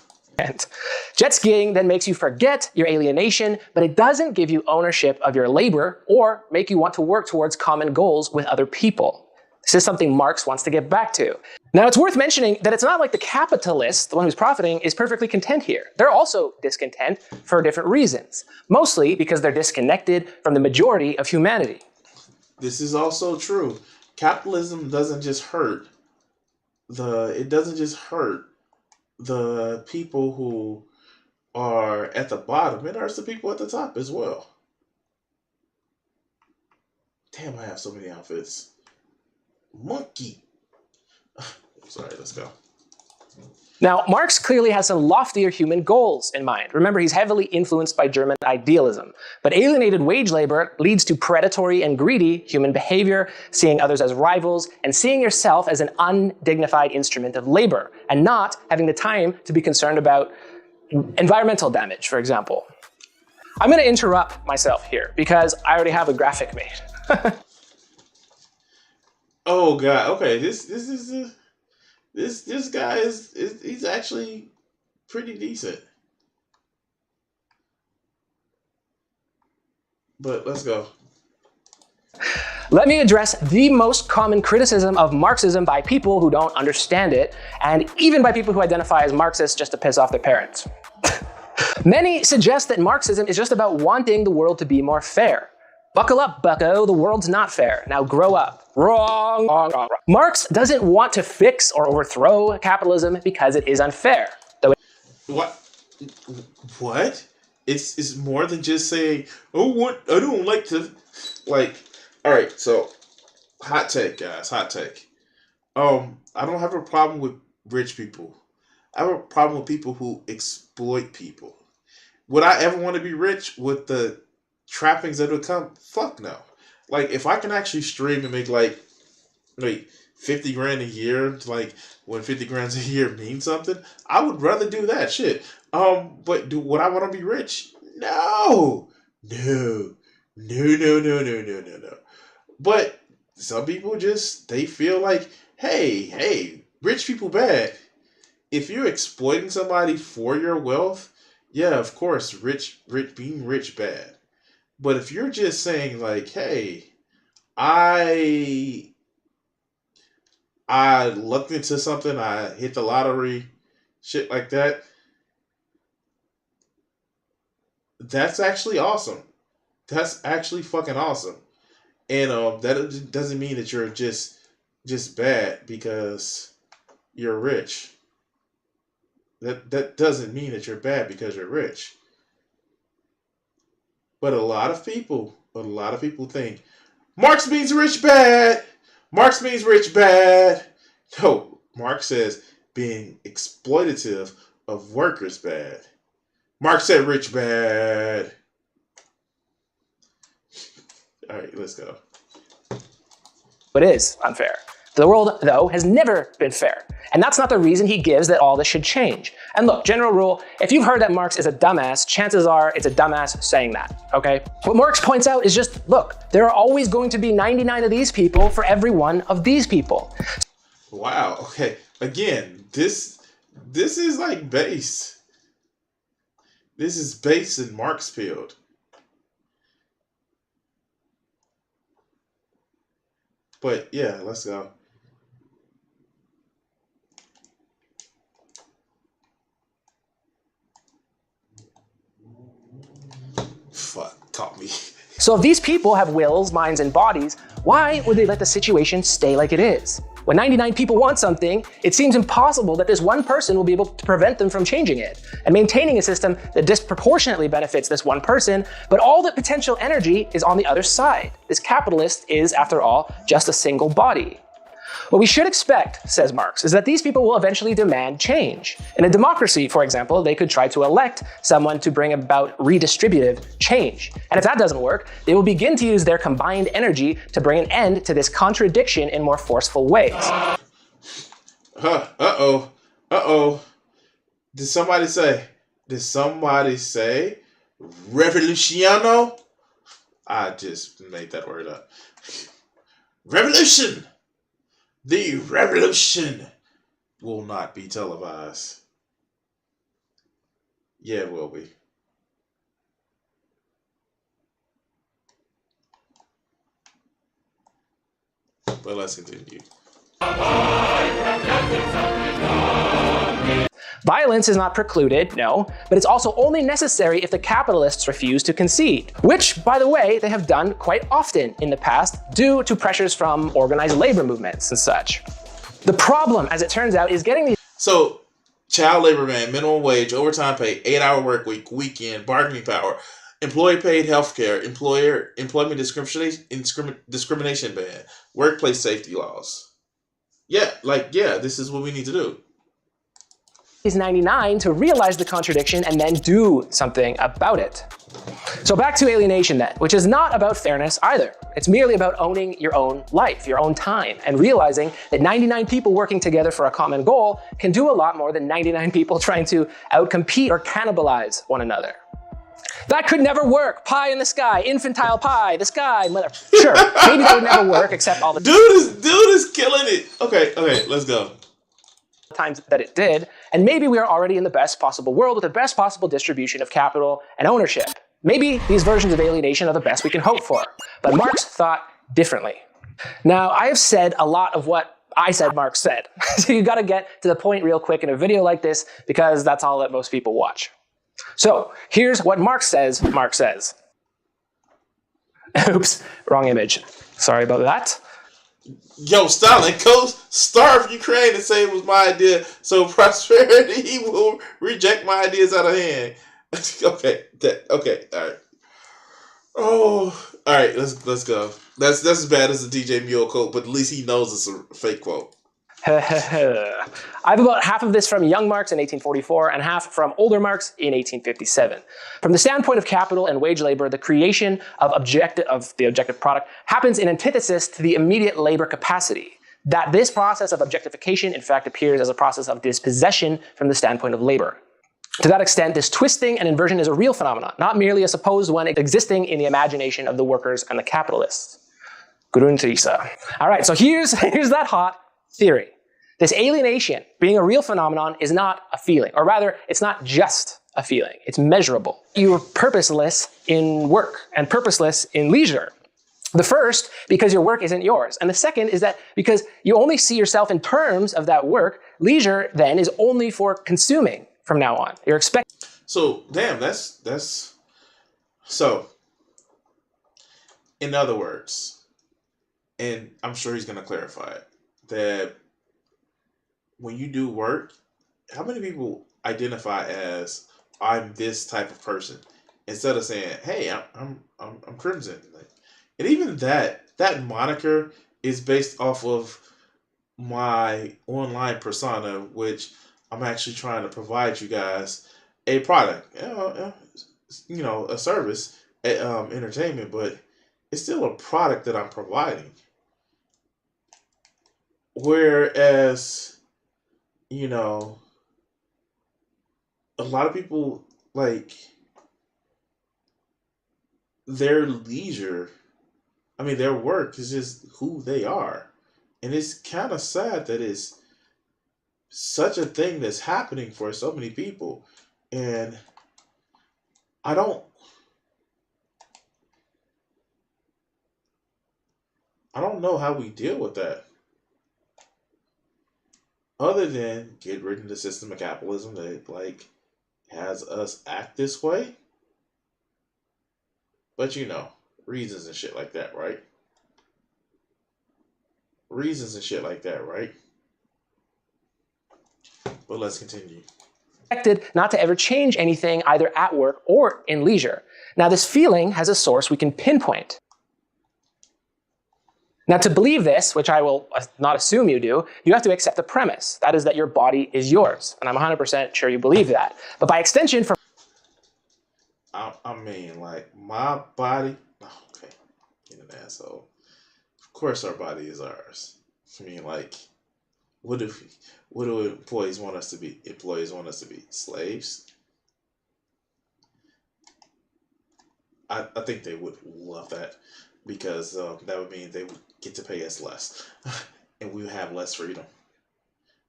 Speaker 5: Jet skiing then makes you forget your alienation, but it doesn't give you ownership of your labor or make you want to work towards common goals with other people. This is something Marx wants to get back to. Now, it's worth mentioning that it's not like the capitalist, the one who's profiting, is perfectly content here. They're also discontent for different reasons, mostly because they're disconnected from the majority of humanity.
Speaker 2: This is also true. Capitalism doesn't just hurt the people who are at the bottom. It hurts the people at the top as well. Damn, I have so many outfits. Monkey. Sorry, let's go.
Speaker 5: Now, Marx clearly has some loftier human goals in mind. Remember, he's heavily influenced by German idealism. But alienated wage labor leads to predatory and greedy human behavior, seeing others as rivals, and seeing yourself as an undignified instrument of labor, and not having the time to be concerned about environmental damage, for example. I'm going to interrupt myself here because I already have a graphic made.
Speaker 2: Oh God. Okay. This guy is he's actually pretty decent. But let's go.
Speaker 5: Let me address the most common criticism of Marxism by people who don't understand it, and even by people who identify as Marxists just to piss off their parents. Many suggest that Marxism is just about wanting the world to be more fair. Buckle up, bucko, the world's not fair. Now grow up. Wrong, wrong, wrong. Marx doesn't want to fix or overthrow capitalism because it is unfair.
Speaker 2: What? It's more than just saying, oh, what? I don't like to, like, all right, so, hot take, guys, hot take. I don't have a problem with rich people. I have a problem with people who exploit people. Would I ever want to be rich with the trappings that would come? Fuck no. Like, if I can actually stream and make like 50 grand a year, like when 50 grand a year means something, I would rather do that shit. But would I want to be rich? No. But some people they feel like, hey, rich people bad. If you're exploiting somebody for your wealth, yeah, of course, being rich bad. But if you're just saying like, hey, I looked into something, I hit the lottery, shit like that, that's actually awesome. That's actually fucking awesome. And that doesn't mean that you're just bad because you're rich. That doesn't mean that you're bad because you're rich. But a lot of people think Marx means rich bad. Marx means rich bad. No, Marx says being exploitative of workers bad. Marx said rich bad. All right, let's go.
Speaker 5: It is unfair. The world, though, has never been fair. And that's not the reason he gives that all this should change. And look, general rule, if you've heard that Marx is a dumbass, chances are it's a dumbass saying that, okay? What Marx points out is just, look, there are always going to be 99 of these people for every one of these people.
Speaker 2: Wow, okay. Again, this is like base. This is base in Marx field. But yeah, let's go. Fuck, caught me.
Speaker 5: So if these people have wills, minds, and bodies, why would they let the situation stay like it is? When 99 people want something, it seems impossible that this one person will be able to prevent them from changing it and maintaining a system that disproportionately benefits this one person, but all the potential energy is on the other side. This capitalist is, after all, just a single body. What we should expect, says Marx, is that these people will eventually demand change. In a democracy, for example, they could try to elect someone to bring about redistributive change. And if that doesn't work, they will begin to use their combined energy to bring an end to this contradiction in more forceful ways.
Speaker 2: Uh-oh. Did somebody say revoluciono? I just made that word up. Revolution! The revolution will not be televised. Yeah, it will be. But let's continue.
Speaker 5: Violence is not precluded, no, but it's also only necessary if the capitalists refuse to concede, which, by the way, they have done quite often in the past due to pressures from organized labor movements and such. The problem, as it turns out, is getting these...
Speaker 2: So, child labor ban, minimum wage, overtime pay, 8-hour work week, weekend, bargaining power, employee paid healthcare, employment discrimination ban, workplace safety laws. yeah, this is what we need to do.
Speaker 5: Is 99 to realize the contradiction and then do something about it. So back to alienation then, which is not about fairness either. It's merely about owning your own life, your own time, and realizing that 99 people working together for a common goal can do a lot more than 99 people trying to outcompete or cannibalize one another. That could never work. Pie in the sky, infantile pie, the sky, mother. Sure, maybe that would never work except all the
Speaker 2: Dude is killing it. Okay, let's go.
Speaker 5: times that it did, and maybe we are already in the best possible world with the best possible distribution of capital and ownership. Maybe these versions of alienation are the best we can hope for, but Marx thought differently. Now, I have said a lot of what I said Marx said, so you gotta get to the point real quick in a video like this because that's all that most people watch. So, here's what Marx says Marx says. Oops, wrong image. Sorry about that.
Speaker 2: Yo, Stalin, go starve Ukraine and say it was my idea, so prosperity will reject my ideas out of hand. Okay, all right. Oh, all right. Let's go. That's as bad as the DJ Mule quote, but at least he knows it's a fake quote.
Speaker 5: I have about half of this from young Marx in 1844 and half from older Marx in 1857. From the standpoint of capital and wage labor, the creation of the objective product happens in antithesis to the immediate labor capacity. That this process of objectification, in fact, appears as a process of dispossession from the standpoint of labor. To that extent, this twisting and inversion is a real phenomenon, not merely a supposed one existing in the imagination of the workers and the capitalists. Grundrisse. All right, so here's that hot theory. This alienation, being a real phenomenon, is not a feeling, or rather, it's not just a feeling. It's measurable. You are purposeless in work and purposeless in leisure. The first, because your work isn't yours. And the second is that because you only see yourself in terms of that work, leisure then is only for consuming from now on. You're expecting.
Speaker 2: So, damn, that's so. In other words, and I'm sure he's going to clarify it, that when you do work, how many people identify as I'm this type of person instead of saying, "Hey, I'm Crimson," and even that moniker is based off of my online persona, which I'm actually trying to provide you guys a product, a service, entertainment, but it's still a product that I'm providing. Whereas, a lot of people, their leisure, their work is just who they are. And it's kind of sad that it's such a thing that's happening for so many people. And I don't know how we deal with that. Other than get rid of the system of capitalism that has us act this way. But reasons and shit like that, right? But let's continue.
Speaker 5: Expected not to ever change anything either at work or in leisure. Now this feeling has a source we can pinpoint. Now to believe this, which I will not assume you do, you have to accept the premise. That is that your body is yours. And I'm 100% sure you believe that. But by extension from...
Speaker 2: my body... Oh, okay, get an asshole. Of course our body is ours. What do employees want us to be? Employees want us to be slaves? I think they would love that because that would mean they would get to pay us less and we would have less freedom.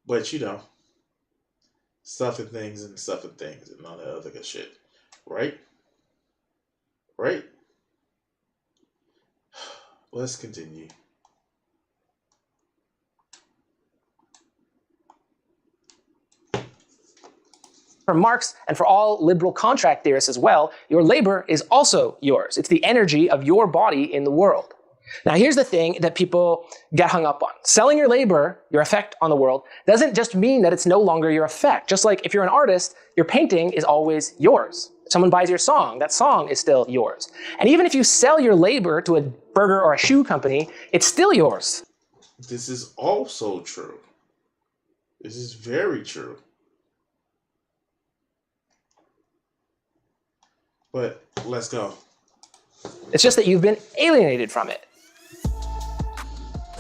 Speaker 2: But stuff and things and all that other good shit. Right? Let's continue.
Speaker 5: For Marx and for all liberal contract theorists as well, your labor is also yours. It's the energy of your body in the world. Now here's the thing that people get hung up on. Selling your labor, your effect on the world, doesn't just mean that it's no longer your effect. Just like if you're an artist, your painting is always yours. If someone buys your song, that song is still yours. And even if you sell your labor to a burger or a shoe company, it's still yours.
Speaker 2: this is also true. This is very true. But let's go.
Speaker 5: It's just that you've been alienated from it.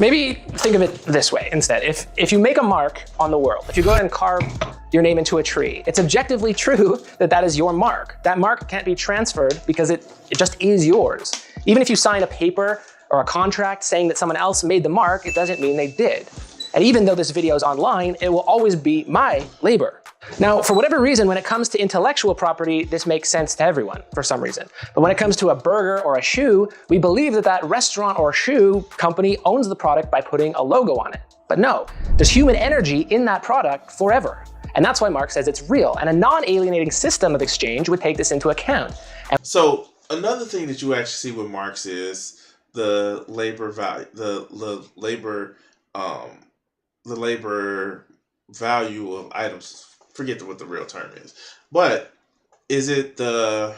Speaker 5: Maybe think of it this way instead. If you make a mark on the world, if you go ahead and carve your name into a tree, it's objectively true that that is your mark. That mark can't be transferred because it just is yours. Even if you sign a paper or a contract saying that someone else made the mark, it doesn't mean they did. And even though this video is online, it will always be my labor. Now, for whatever reason, when it comes to intellectual property, this makes sense to everyone for some reason. But when it comes to a burger or a shoe, we believe that that restaurant or shoe company owns the product by putting a logo on it. But no, there's human energy in that product forever. And that's why Marx says it's real. And a non-alienating system of exchange would take this into account.
Speaker 2: So another thing that you actually see with Marx is the labor value, the labor value of items. Forget what the real term is, but is it the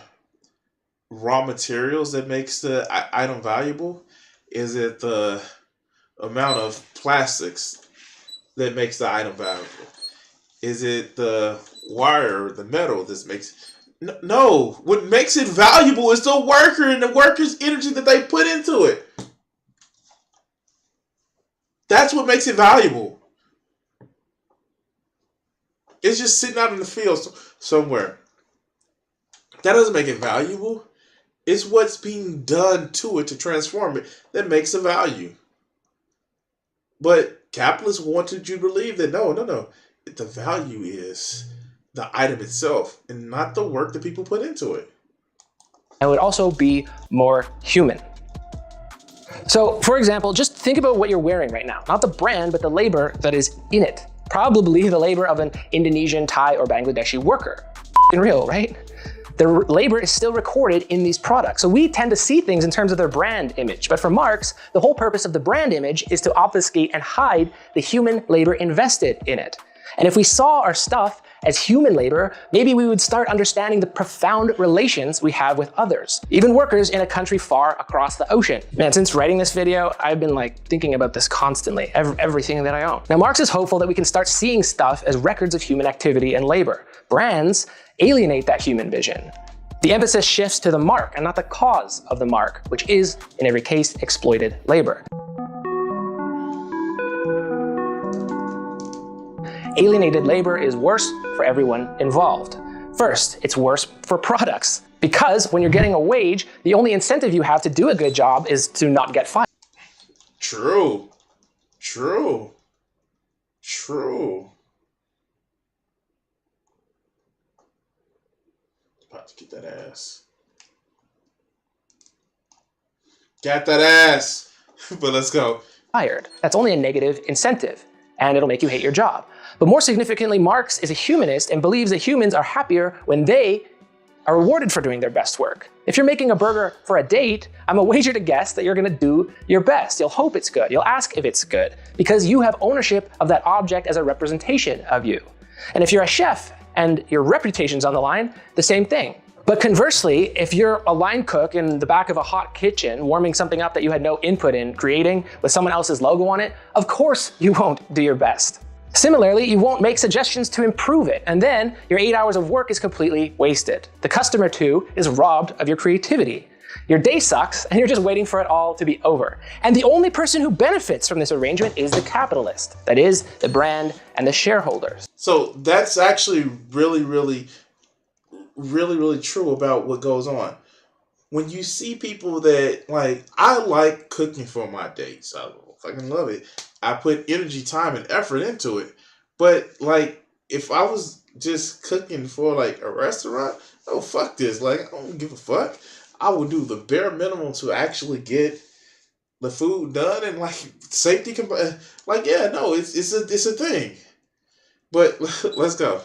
Speaker 2: raw materials that makes the item valuable? Is it the amount of plastics that makes the item valuable? Is it the wire or the metal that makes? No, what makes it valuable is the worker and the worker's energy that they put into it. That's what makes it valuable. It's just sitting out in the field somewhere. That doesn't make it valuable. It's what's being done to it to transform it that makes the value. But capitalists wanted you to believe that no. The value is the item itself and not the work that people put into it.
Speaker 5: And would also be more human. So, for example, just think about what you're wearing right now. Not the brand, but the labor that is in it. Probably the labor of an Indonesian, Thai, or Bangladeshi worker. F***ing real, right? Their labor is still recorded in these products. So we tend to see things in terms of their brand image. But for Marx, the whole purpose of the brand image is to obfuscate and hide the human labor invested in it. And if we saw our stuff as human labor, maybe we would start understanding the profound relations we have with others, even workers in a country far across the ocean. Man, since writing this video, I've been thinking about this constantly, everything that I own. Now, Marx is hopeful that we can start seeing stuff as records of human activity and labor. Brands alienate that human vision. The emphasis shifts to the mark and not the cause of the mark, which is, in every case, exploited labor. Alienated labor is worse for everyone involved. First, it's worse for products, because when you're getting a wage, the only incentive you have to do a good job is to not get fired.
Speaker 2: True. About to get that ass. Got that ass. But let's go.
Speaker 5: Fired. That's only a negative incentive, and it'll make you hate your job. But more significantly, Marx is a humanist and believes that humans are happier when they are rewarded for doing their best work. If you're making a burger for a date, I'm a wager to guess that you're gonna do your best. You'll hope it's good. You'll ask if it's good, because you have ownership of that object as a representation of you. And if you're a chef and your reputation's on the line, the same thing. But conversely, if you're a line cook in the back of a hot kitchen, warming something up that you had no input in creating with someone else's logo on it, of course you won't do your best. Similarly, you won't make suggestions to improve it, and then your 8 hours of work is completely wasted. The customer, too, is robbed of your creativity. Your day sucks, and you're just waiting for it all to be over. And the only person who benefits from this arrangement is the capitalist. That is, the brand and the shareholders.
Speaker 2: So that's actually really true about what goes on. When you see people that, I like cooking for my dates. I fucking love it. I put energy, time, and effort into it. But, if I was just cooking for, a restaurant, oh, fuck this. I don't give a fuck. I would do the bare minimum to actually get the food done and, safety. It's a thing. But let's go.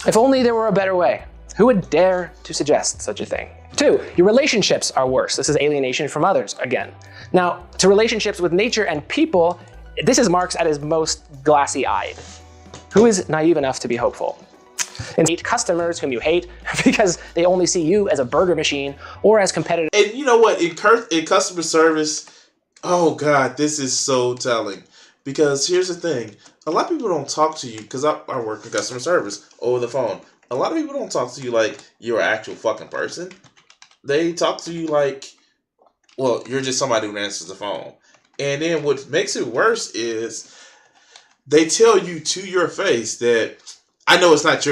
Speaker 5: If only there were a better way. Who would dare to suggest such a thing? 2, your relationships are worse. This is alienation from others again. Now, to relationships with nature and people, this is Marx at his most glassy-eyed. Who is naive enough to be hopeful? And meet customers whom you hate because they only see you as a burger machine or as competitive.
Speaker 2: And you know what? In customer service, oh God, this is so telling. Because here's the thing. A lot of people don't talk to you, because I work in customer service over the phone. A lot of people don't talk to you like you're an actual fucking person. They talk to you like, well, you're just somebody who answers the phone. And then what makes it worse is they tell you to your face that, I know it's not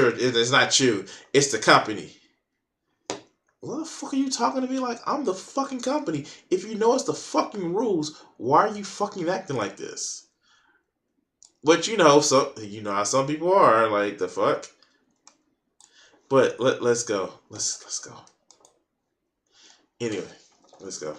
Speaker 2: you, it's the company. What the fuck are you talking to me like? I'm the fucking company. If you know it's the fucking rules, why are you fucking acting like this? But you know how some people are, like, the fuck. But let's go. Let's go. Anyway, let's go.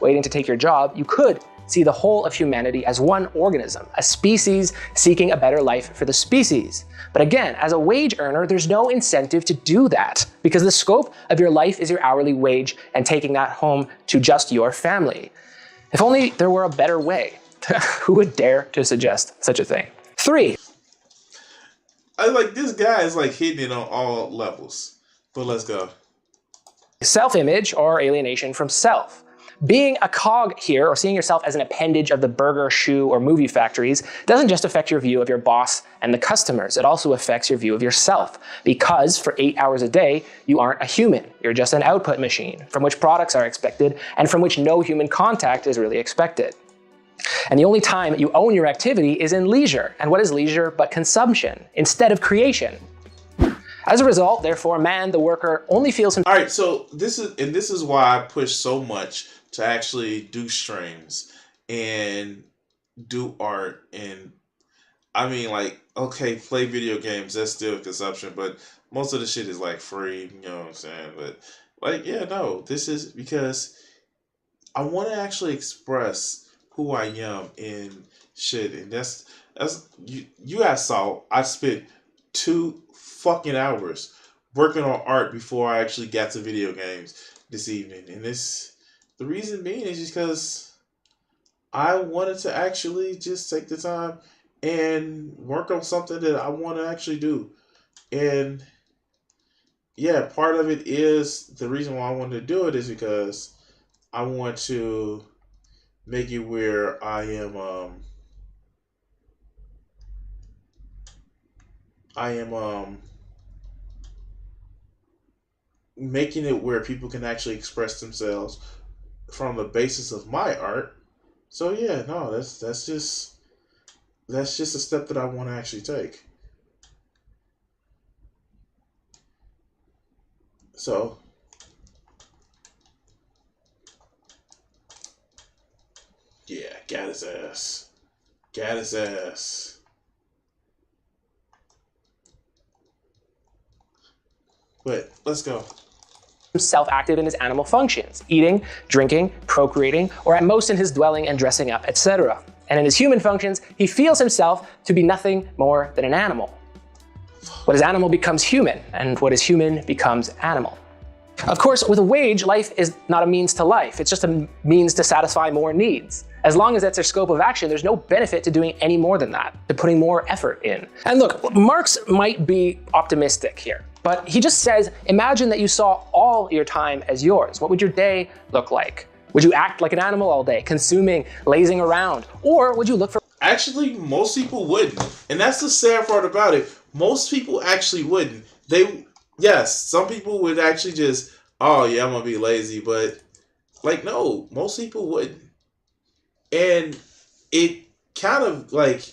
Speaker 5: Waiting to take your job, you could see the whole of humanity as one organism, a species seeking a better life for the species. But again, as a wage earner, there's no incentive to do that because the scope of your life is your hourly wage and taking that home to just your family. If only there were a better way. Who would dare to suggest such a thing? 3.
Speaker 2: I like this guy is like hitting it on all levels. But let's go.
Speaker 5: Self-image or alienation from self. Being a cog here, or seeing yourself as an appendage of the burger, shoe, or movie factories, doesn't just affect your view of your boss and the customers. It also affects your view of yourself. Because for 8 hours a day, you aren't a human. You're just an output machine from which products are expected and from which no human contact is really expected. And the only time you own your activity is in leisure. And what is leisure but consumption instead of creation? As a result, therefore, man, the worker, only feels himself.
Speaker 2: All right, so this is why I push so much to actually do streams and do art. And I mean, like, okay, play video games, that's still consumption, but most of the shit is like free, you know what I'm saying? But like, yeah, no, this is because I want to actually express who I am in shit. And that's you guys saw I spent 2 fucking hours working on art before I actually got to video games this evening. And the reason being is just because I wanted to actually just take the time and work on something that I want to actually do. And yeah, part of it is the reason why I wanted to do it is because I want to make it where I am making it where people can actually express themselves from the basis of my art. So yeah, no, that's just a step that I want to actually take. So yeah, got his ass. Got his ass. But let's go.
Speaker 5: Self-active in his animal functions, eating, drinking, procreating, or at most in his dwelling and dressing up, etc. And in his human functions, he feels himself to be nothing more than an animal. What is animal becomes human, and what is human becomes animal. Of course, with a wage, life is not a means to life. It's just a means to satisfy more needs. As long as that's their scope of action, there's no benefit to doing any more than that, to putting more effort in. And look, Marx might be optimistic here, but he just says, imagine that you saw all your time as yours. What would your day look like? Would you act like an animal all day, consuming, lazing around? Or would you look for...
Speaker 2: Actually, most people wouldn't. And that's the sad part about it. Most people actually wouldn't. Yes, some people would actually just, oh yeah, I'm gonna be lazy, but like, no, most people wouldn't. And it kind of like,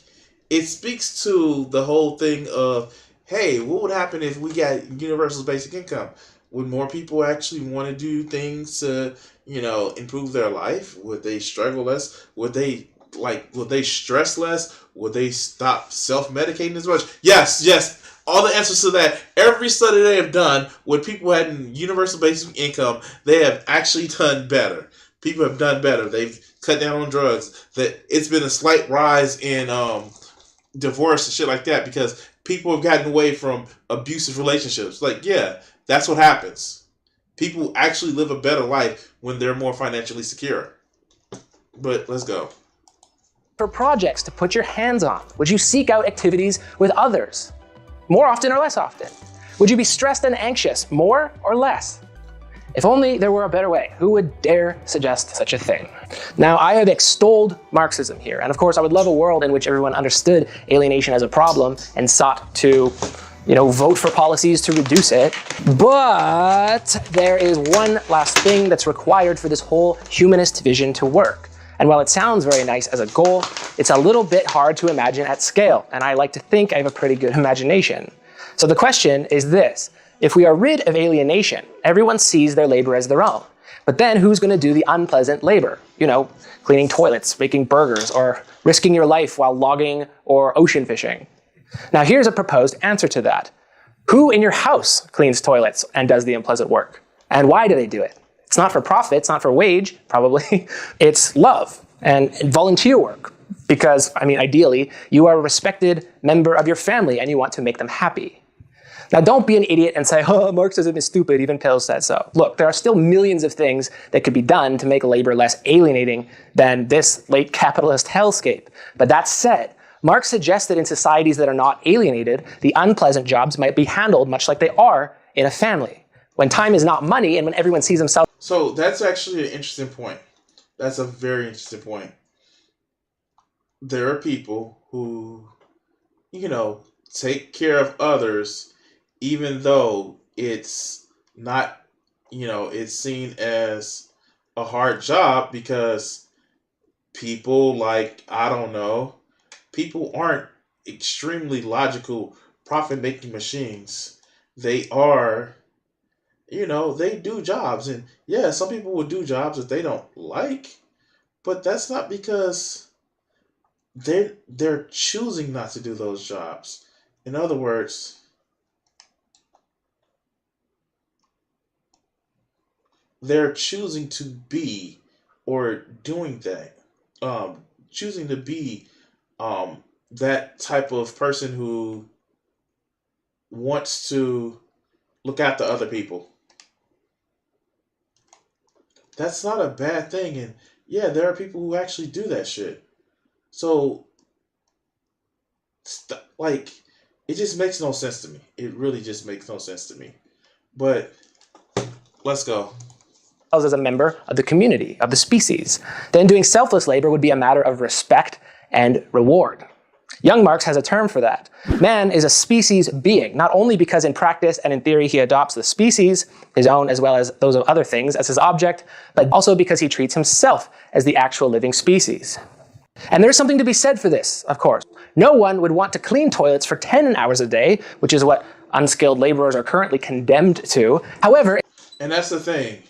Speaker 2: it speaks to the whole thing of, hey, what would happen if we got universal basic income? Would more people actually want to do things to, improve their life? Would they struggle less? Would they stress less? Would they stop self-medicating as much? Yes. All the answers to that. Every study they have done with people having universal basic income, they have actually done better. People have done better. They've cut down on drugs. That it's been a slight rise in divorce and shit like that because people have gotten away from abusive relationships. Like, yeah, that's what happens. People actually live a better life when they're more financially secure. But let's go.
Speaker 5: For projects to put your hands on? Would you seek out activities with others? more often or less often? Would you be stressed and anxious more or less? If only there were a better way. Who would dare suggest such a thing? Now, I have extolled Marxism here, and of course I would love a world in which everyone understood alienation as a problem and sought to, vote for policies to reduce it. But there is one last thing that's required for this whole humanist vision to work. And while it sounds very nice as a goal, it's a little bit hard to imagine at scale, and I like to think I have a pretty good imagination. So the question is this: if we are rid of alienation, everyone sees their labor as their own. But then who's going to do the unpleasant labor? Cleaning toilets, making burgers, or risking your life while logging or ocean fishing. Now here's a proposed answer to that. Who in your house cleans toilets and does the unpleasant work? And why do they do it? It's not for profit, it's not for wage, probably. It's love and volunteer work. Because, ideally, you are a respected member of your family and you want to make them happy. Now, don't be an idiot and say, oh, Marxism is stupid, even Pill said so. Look, there are still millions of things that could be done to make labor less alienating than this late capitalist hellscape. But that said, Marx suggests that in societies that are not alienated, the unpleasant jobs might be handled much like they are in a family, when time is not money and when everyone sees himself.
Speaker 2: So that's actually an interesting point. That's a very interesting point. There are people who, take care of others even though it's not, it's seen as a hard job because people people aren't extremely logical profit-making machines. They are, they do jobs. And yeah, some people will do jobs that they don't like, but that's not because they're choosing not to do those jobs. In other words, they're choosing to be or doing that. Choosing to be that type of person who wants to look after other people. That's not a bad thing. And yeah, there are people who actually do that shit. So, it just makes no sense to me. It really just makes no sense to me. But let's go.
Speaker 5: As a member of the community, of the species. Then doing selfless labor would be a matter of respect and reward. Young Marx has a term for that. Man is a species being, not only because in practice and in theory he adopts the species, his own as well as those of other things, as his object, but also because he treats himself as the actual living species. And there's something to be said for this, of course. No one would want to clean toilets for 10 hours a day, which is what unskilled laborers are currently condemned to. However,
Speaker 2: and that's the thing.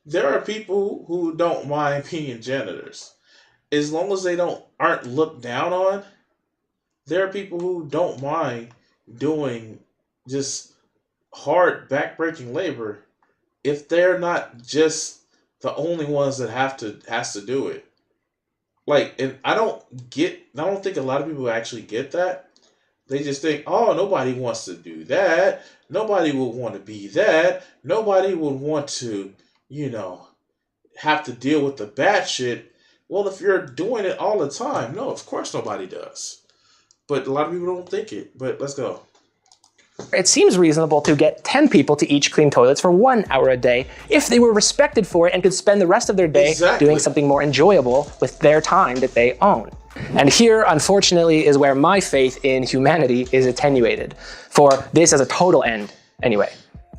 Speaker 2: There are people who don't mind being janitors. As long as they aren't looked down on, there are people who don't mind doing just hard backbreaking labor if they're not just the only ones that has to do it. And I don't think a lot of people actually get that. They just think, oh, nobody wants to do that. Nobody would want to be that. Nobody would want to, have to deal with the bad shit. Well, if you're doing it all the time, no, of course nobody does. But a lot of people don't think it. But let's go.
Speaker 5: It seems reasonable to get 10 people to each clean toilets for 1 hour a day if they were respected for it and could spend the rest of their day doing something more enjoyable with their time that they own. And here, unfortunately, is where my faith in humanity is attenuated. For this as a total end, anyway.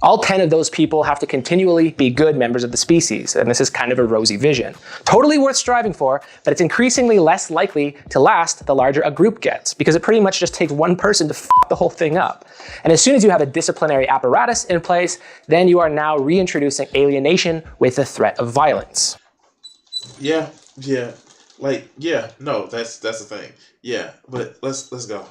Speaker 5: All 10 of those people have to continually be good members of the species, and this is kind of a rosy vision. Totally worth striving for, but it's increasingly less likely to last the larger a group gets, because it pretty much just takes one person to f the whole thing up. And as soon as you have a disciplinary apparatus in place, then you are now reintroducing alienation with the threat of violence.
Speaker 2: Yeah. No, that's the thing. Yeah, but let's go.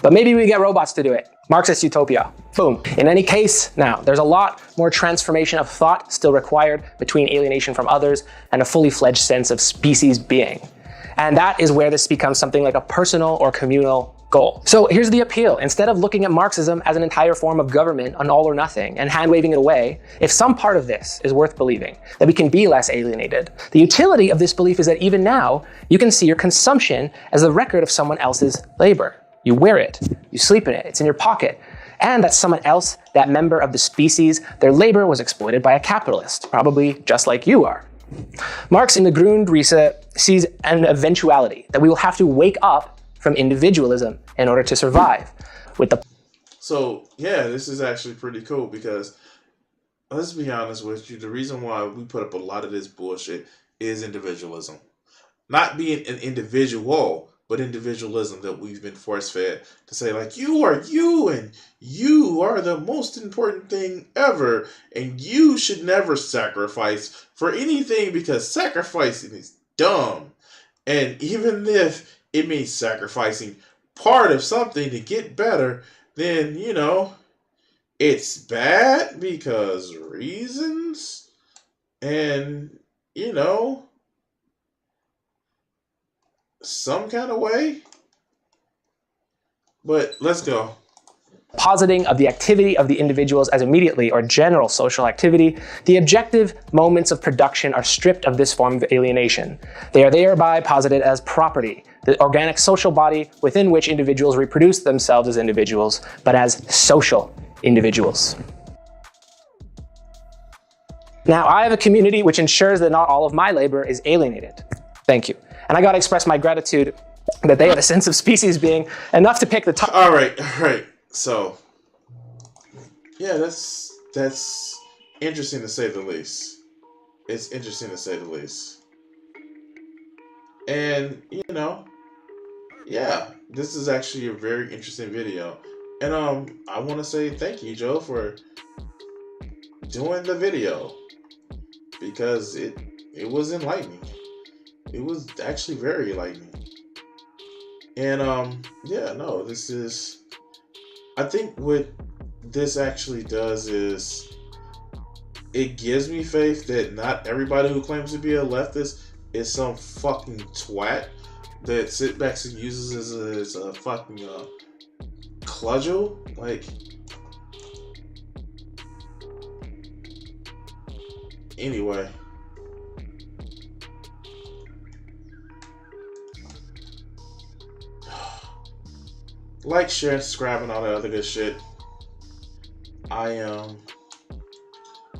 Speaker 5: But maybe we get robots to do it. Marxist utopia. Boom. In any case, now, there's a lot more transformation of thought still required between alienation from others and a fully fledged sense of species being. And that is where this becomes something like a personal or communal goal. So here's the appeal. Instead of looking at Marxism as an entire form of government, an all or nothing, and hand-waving it away, if some part of this is worth believing, that we can be less alienated, the utility of this belief is that even now, you can see your consumption as the record of someone else's labor. You wear it, you sleep in it, it's in your pocket. And that someone else, that member of the species, their labor was exploited by a capitalist, probably just like you are. Marx in the Grundrisse sees an eventuality, that we will have to wake up from individualism in order to survive.
Speaker 2: So, yeah, this is actually pretty cool because, let's be honest with you, the reason why we put up a lot of this bullshit is individualism. Not being an individual, but individualism that we've been force-fed to say, like, you are you, and you are the most important thing ever, and you should never sacrifice for anything because sacrificing is dumb. And even if it means sacrificing part of something to get better, then, you know, it's bad because reasons. And, you know, some kind of way. But let's go.
Speaker 5: Positing of the activity of the individuals as immediately or general social activity, the objective moments of production are stripped of this form of alienation. They are thereby posited as property, the organic social body within which individuals reproduce themselves as individuals, but as social individuals. Now, I have a community which ensures that not all of my labor is alienated. Thank you. And I gotta express my gratitude that they have a sense of species being enough to pick the top.
Speaker 2: All right. So, yeah, that's interesting to say the least. It's interesting to say the least. And, you know, yeah, this is actually a very interesting video. And I want to say thank you, Joe, for doing the video because it was enlightening. It was actually very enlightening. And yeah, no, this is, I think what this actually does is it gives me faith that not everybody who claims to be a leftist is some fucking twat that sit back and uses as a fucking cudgel. Like, anyway. Like, share, subscribe, and all that other good shit.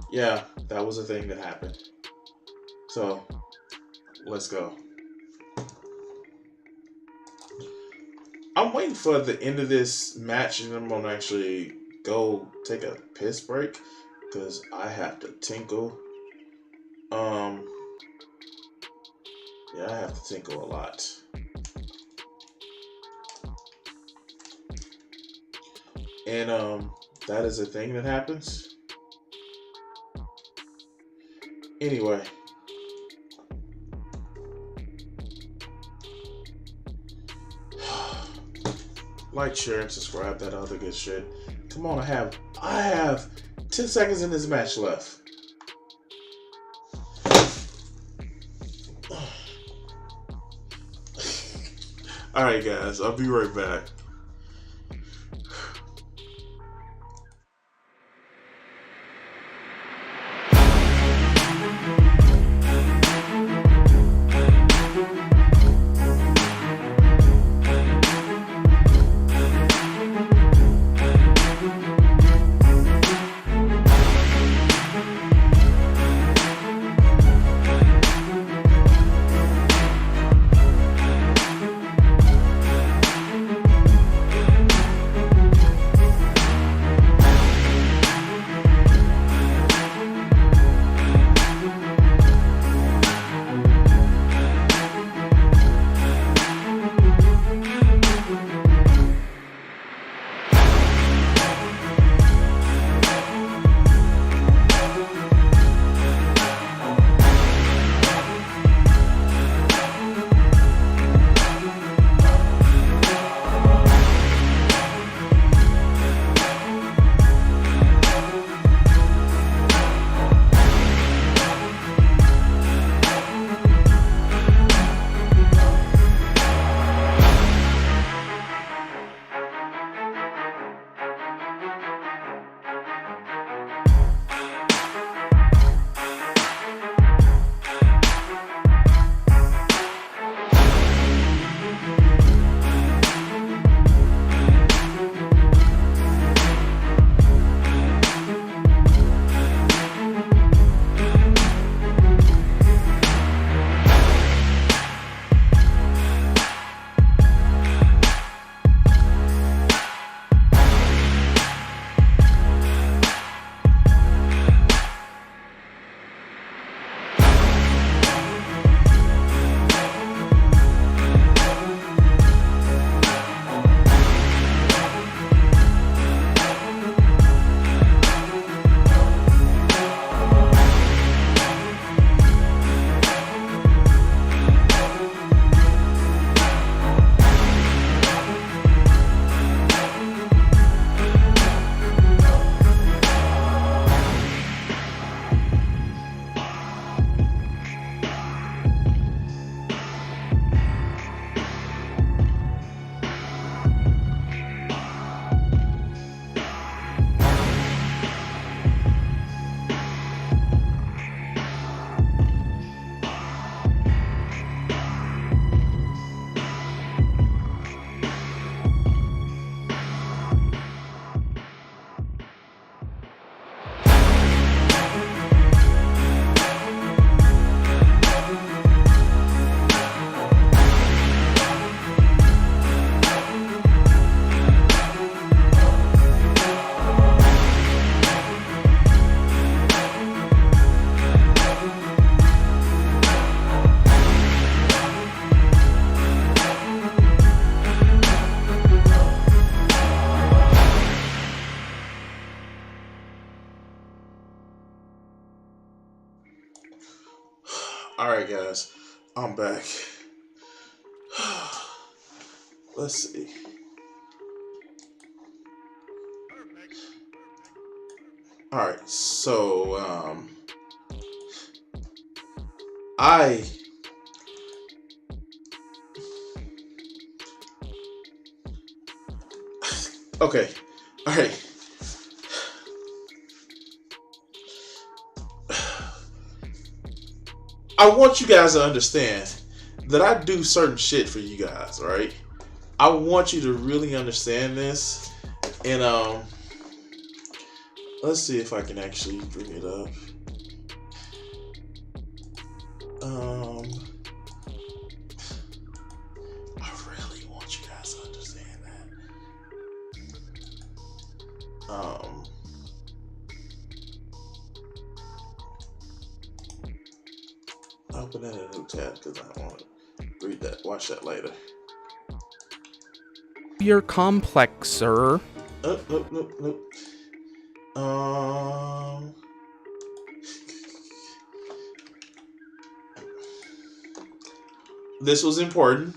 Speaker 2: Yeah, that was a thing that happened. So, let's go. I'm waiting for the end of this match, and I'm gonna actually go take a piss break because I have to tinkle. Yeah, I have to tinkle a lot. And that is a thing that happens. Anyway. Like, share, and subscribe, that other good shit. Come on, I have 10 seconds in this match left. Alright guys, I'll be right back. right, guys, I'm back. Let's see. All right, so okay, all right. I want you guys to understand that I do certain shit for you guys, all right? I want you to really understand this, and let's see if I can actually bring it up. I really want you guys to understand that. Open that in a new tab because I want to read that. Watch that later.
Speaker 7: You're complex, sir.
Speaker 2: Nope. This was important.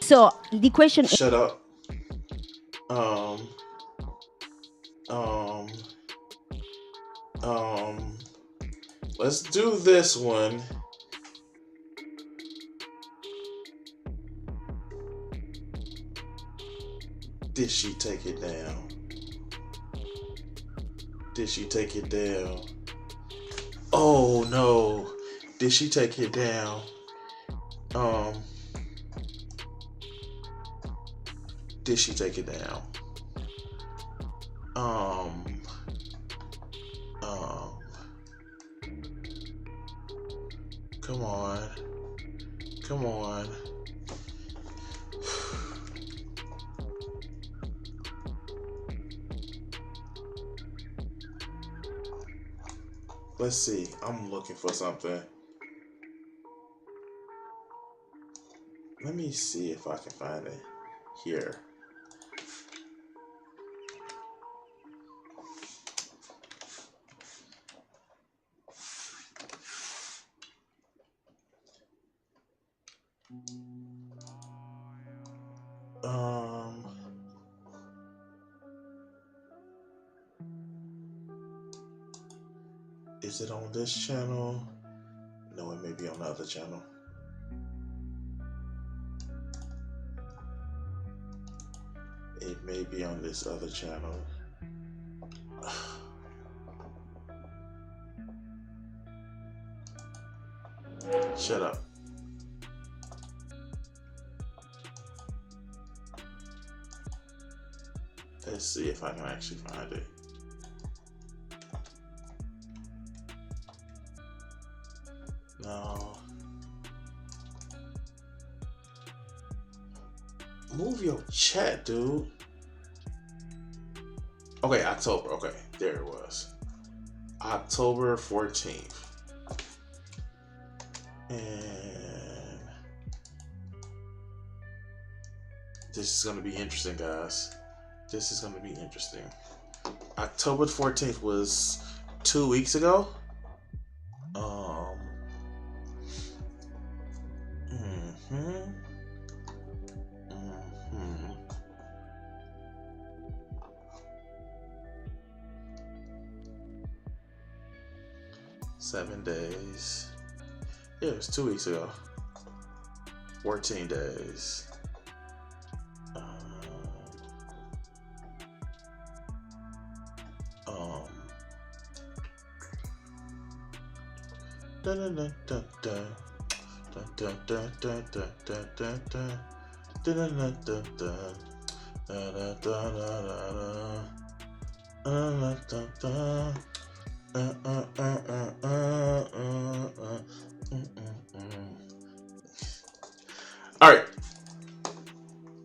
Speaker 8: So the question.
Speaker 2: Shut up. Let's do this one. Did she take it down? Did she take it down? Oh no. Did she take it down? Did she take it down? Come on. Let's see. I'm looking for something. Let me see if I can find it here. Is it on this channel? No, it may be on the other channel. It may be on this other channel. Shut up. Let's see if I can actually find it. No. Move your chat, dude. Okay, October. Okay, there it was. October 14th. And this is going to be interesting, guys. This is going to be interesting. October 14th was 2 weeks ago. 7 days. Yeah, it was 2 weeks ago. 14 days.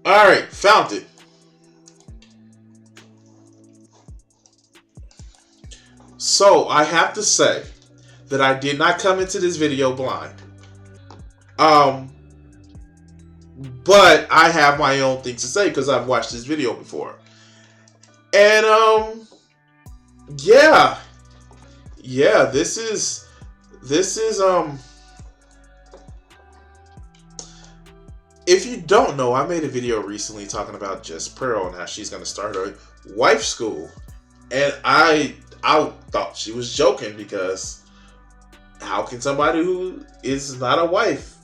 Speaker 2: All right, found it. So I have to say that I did not come into this video blind. But I have my own things to say because I've watched this video before. And yeah, this is This is if you don't know, I made a video recently talking about Jess Pearl and how she's gonna start her wife school, and I thought she was joking, because how can somebody who is not a wife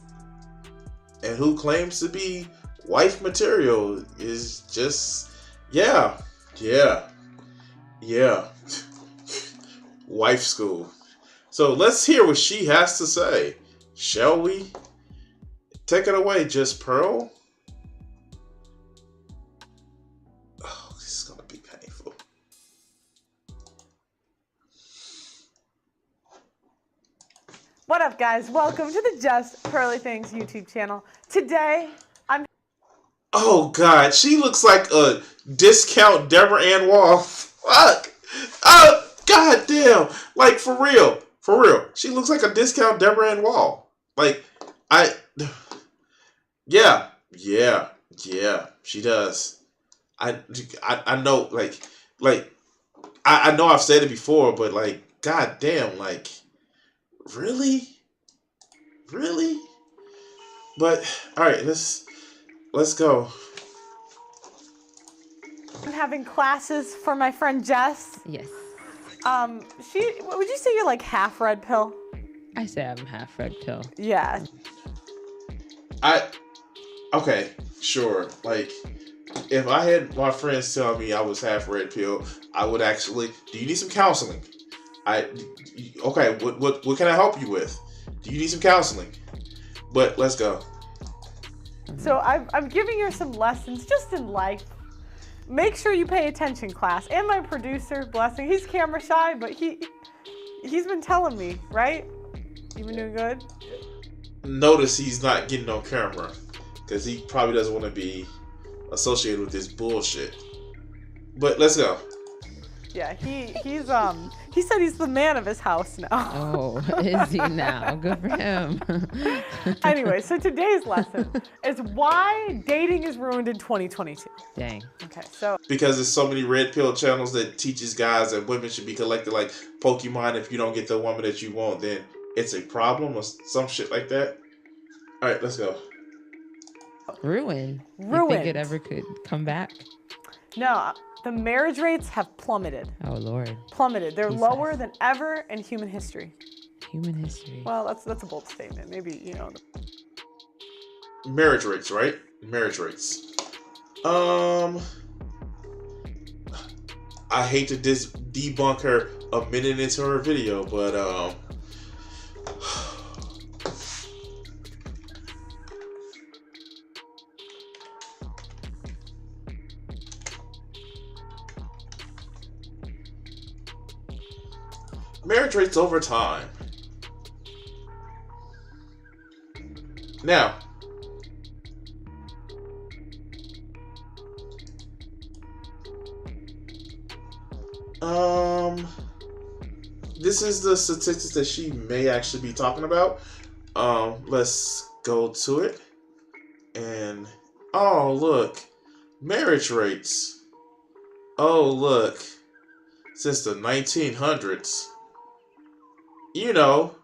Speaker 2: and who claims to be wife material is just yeah wife school. So let's hear what she has to say, shall we? Take it away, Just Pearl. Oh, this is gonna be painful.
Speaker 8: What up, guys? Welcome to the Just Pearly Things YouTube channel. Today, I'm...
Speaker 2: Oh, God. She looks like a discount Deborah Ann Wall. Fuck. God damn. Like, for real. For real. She looks like a discount Deborah Ann Wall. Like, Yeah, she does. I know, I know I've said it before, but like, god damn, like, really? But all right, let's go.
Speaker 8: I'm having classes for my friend Jess.
Speaker 9: Yes.
Speaker 8: Would you say you're like half red pill?
Speaker 9: I say I'm half red pill.
Speaker 8: Yeah.
Speaker 2: Okay, sure. Like, if I had my friends tell me I was half red pill, I would actually. Do you need some counseling? Okay. What can I help you with? Do you need some counseling? But let's go.
Speaker 8: So I'm giving her some lessons just in life. Make sure you pay attention, class. And my producer, Blessing, he's camera shy, but he's been telling me, right? You been doing good?
Speaker 2: Notice he's not getting on camera, because he probably doesn't want to be associated with this bullshit. But let's go.
Speaker 8: Yeah, he said he's the man of his house now.
Speaker 9: Oh, is he now? Good for him.
Speaker 8: Anyway, so today's lesson is why dating is ruined in 2022.
Speaker 9: Dang.
Speaker 8: Okay, so
Speaker 2: Because there's so many red pill channels that teaches guys that women should be collected like Pokemon. If you don't get the woman that you want, then it's a problem or some shit like that. All right, let's go.
Speaker 9: Ruined. You
Speaker 8: Ruined.
Speaker 9: think it ever could come back?
Speaker 8: no, the marriage rates have plummeted.
Speaker 9: Oh Lord.
Speaker 8: Plummeted. They're
Speaker 9: Jesus.
Speaker 8: lower than ever in human history.
Speaker 9: Human history.
Speaker 8: Well, that's a bold statement. Maybe,
Speaker 2: Marriage rates, right? Marriage rates. I hate to debunk her a minute into her video, but marriage rates over time. Now, this is the statistics that she may actually be talking about. Let's go to it. And oh look, marriage rates. Oh look, since the 1900s. You know,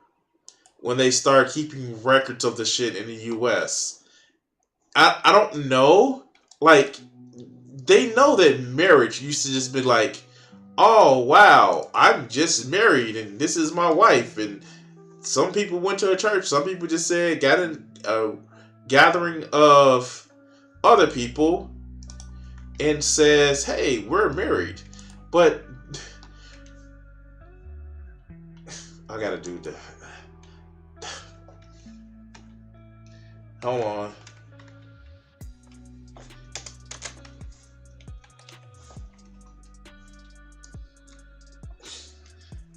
Speaker 2: when they start keeping records of the shit in the U.S. I don't know. Like, they know that marriage used to just be like, oh, wow, I'm just married and this is my wife. And some people went to a church. Some people just said, got a gathering of other people and says, hey, we're married. But I gotta do that. Hold on.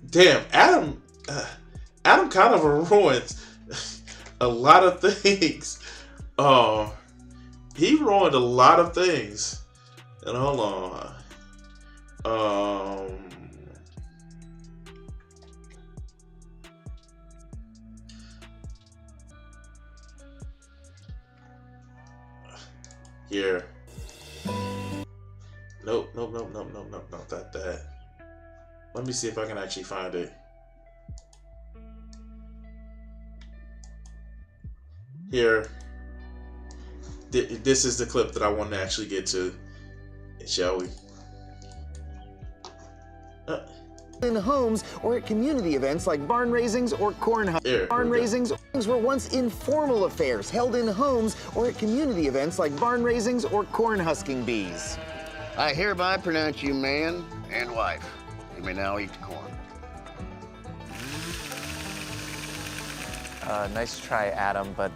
Speaker 2: Damn, Adam kind of ruined a lot of things. He ruined a lot of things. And hold on. Here. Nope, not that. Let me see if I can actually find it. here. This is the clip that I want to actually get to, shall we?
Speaker 10: In homes or at community events like barn raisings or corn husking. Barn raisings were once informal affairs held in homes or at community events like barn raisings or corn husking bees.
Speaker 11: I hereby pronounce you man and wife. You may now eat the corn.
Speaker 12: Nice try, Adam, but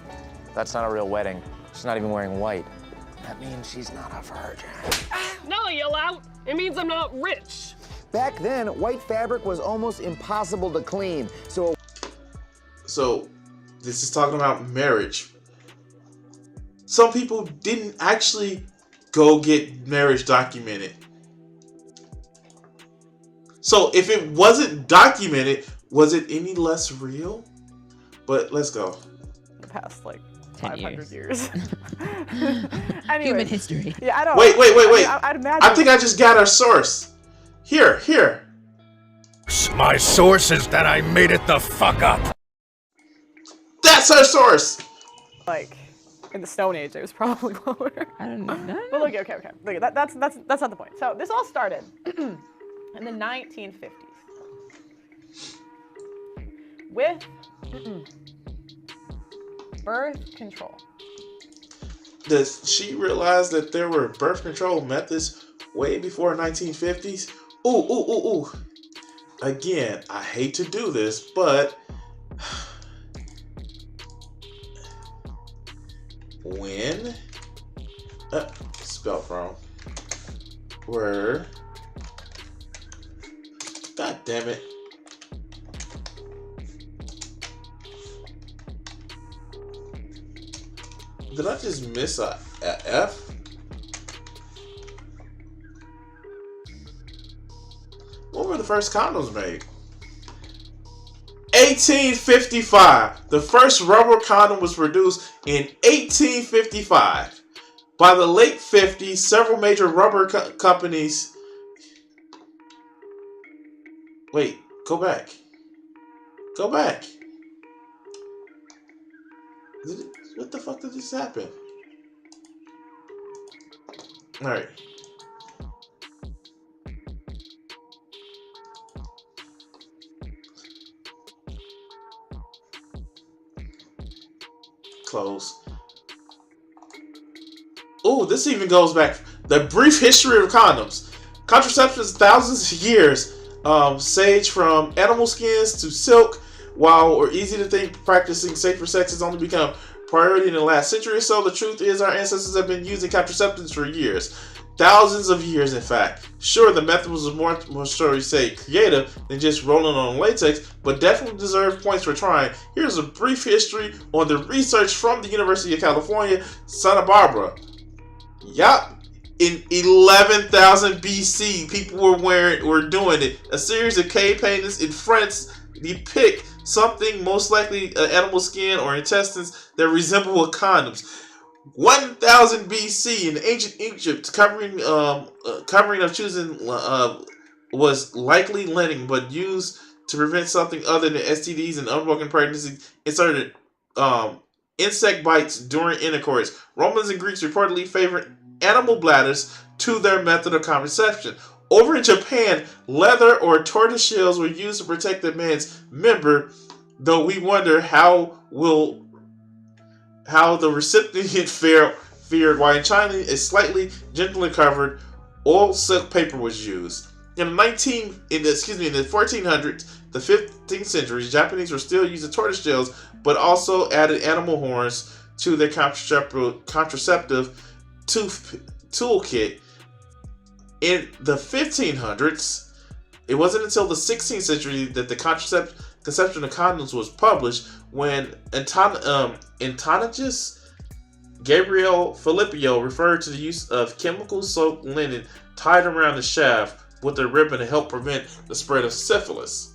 Speaker 12: that's not a real wedding. She's not even wearing white. That means she's not a virgin.
Speaker 13: No, yell out. It means I'm not rich.
Speaker 10: Back then, white fabric was almost impossible to clean. So
Speaker 2: this is talking about marriage. Some people didn't actually go get marriage documented. So if it wasn't documented, was it any less real? But let's go.
Speaker 8: The past like
Speaker 9: 10
Speaker 8: 500 years.
Speaker 9: Anyways, human history.
Speaker 8: Yeah, I don't.
Speaker 2: Wait.
Speaker 8: I'd imagine.
Speaker 2: I think I just got our source. Here.
Speaker 14: My source is that I made it the fuck up.
Speaker 2: That's our source.
Speaker 8: Like in the Stone Age, it was probably lower.
Speaker 9: I don't know.
Speaker 8: But look, okay. Look, that's not the point. So this all started in the 1950s with birth control.
Speaker 2: Does she realize that there were birth control methods way before 1950s? Ooh. Again, I hate to do this, but when spelled wrong. Were, god damn it. Did I just miss a F? When were the first condoms made? 1855. The first rubber condom was produced in 1855. By the late 50s, several major rubber companies... Wait, go back. What the fuck did this happen? Alright. Close. Oh, this even goes back. The brief history of condoms. Contraceptives, thousands of years. Sage from animal skins to silk. While or easy to think, practicing safer sex has only become priority in the last century or so. The truth is our ancestors have been using contraceptives for years. Thousands of years, in fact. Sure, the method was more shall we say, creative than just rolling on latex, but definitely deserves points for trying. Here's a brief history on the research from the University of California, Santa Barbara. Yup. In 11,000 BC, people were doing it. A series of cave paintings in France depict something, most likely animal skin or intestines, that resemble condoms. 1000 BC in ancient Egypt, covering of choosing was likely linen, but used to prevent something other than STDs and unbroken pregnancy. Inserted insect bites during intercourse. Romans and Greeks reportedly favored animal bladders to their method of contraception. Over in Japan, leather or tortoise shells were used to protect the man's member, though we wonder how the recipient fared, while in China is slightly gently covered, oil silk paper was used. In the 1400s, the 15th century, Japanese were still using tortoise shells, but also added animal horns to their contraceptive toolkit. In the 1500s, it wasn't until the 16th century that the conception of condoms was published, when entomologist Gabriel Filippio referred to the use of chemical-soaked linen tied around the shaft with a ribbon to help prevent the spread of syphilis.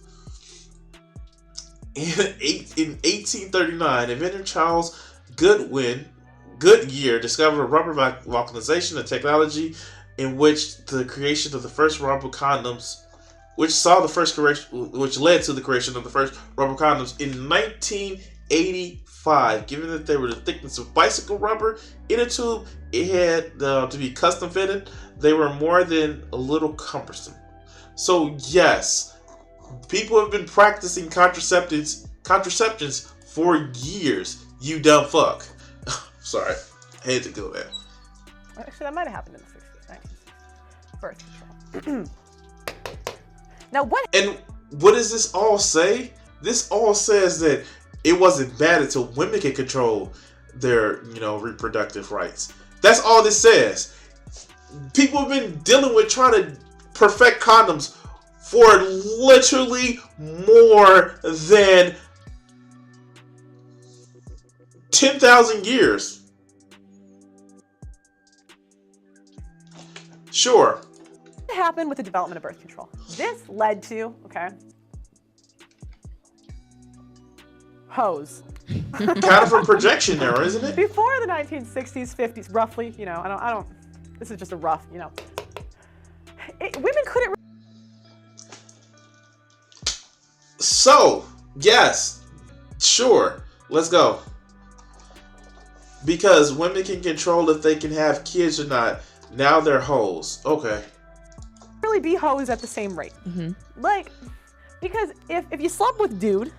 Speaker 2: In 1839, inventor Charles Goodyear discovered rubber vulcanization, a technology in which the creation of the first rubber condoms, which led to the creation of the first rubber condoms in 1985. 5. Given that they were the thickness of bicycle rubber inner tube, it had to be custom fitted. They were more than a little cumbersome. So yes, people have been practicing contraceptions for years. You dumb fuck. Sorry, I had to go there.
Speaker 8: Actually, that might have happened in the 60s, 1960s. Birth control. Now what?
Speaker 2: And what does this all say? This all says that it wasn't bad until women could control their, reproductive rights. That's all this says. People have been dealing with trying to perfect condoms for literally more than 10,000 years. Sure.
Speaker 8: What happened with the development of birth control? This led to, hose.
Speaker 2: Kind of a projection there, isn't it?
Speaker 8: Before the 1960s, 50s, roughly, I don't, this is just a rough, women couldn't.
Speaker 2: So, yes, sure, let's go. Because women can control if they can have kids or not. Now they're hoes. Okay.
Speaker 8: Really be hoes at the same rate. Because if you slept with dude,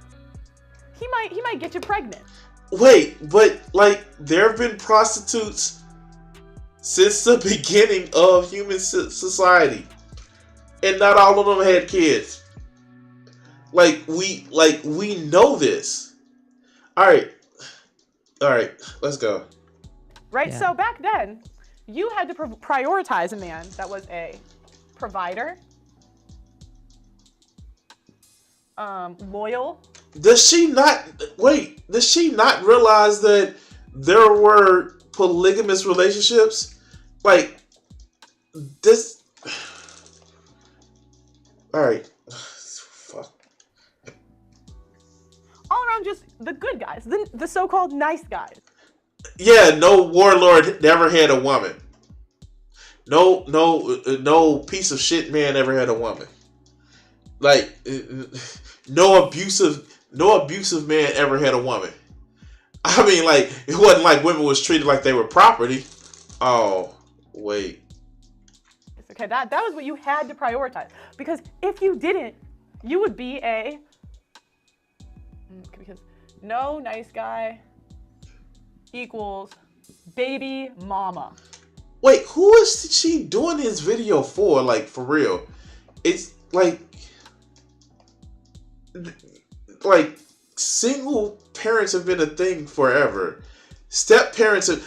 Speaker 8: he might get you pregnant.
Speaker 2: Wait, but there have been prostitutes since the beginning of human society, and not all of them had kids. We know this. All right, let's go.
Speaker 8: Right. Yeah. So back then, you had to prioritize a man that was a provider, loyal.
Speaker 2: Does she not realize that there were polygamous relationships? This. All right. Fuck.
Speaker 8: All around just the good guys, the so-called nice guys.
Speaker 2: Yeah, no warlord never had a woman. No piece of shit man ever had a woman. No abusive man ever had a woman. I mean, it wasn't like women was treated like they were property. Oh, wait.
Speaker 8: Okay, that was what you had to prioritize. Because if you didn't, you would be because no nice guy equals baby mama.
Speaker 2: Wait, who is she doing this video for? For real? It's single parents have been a thing forever. Step parents are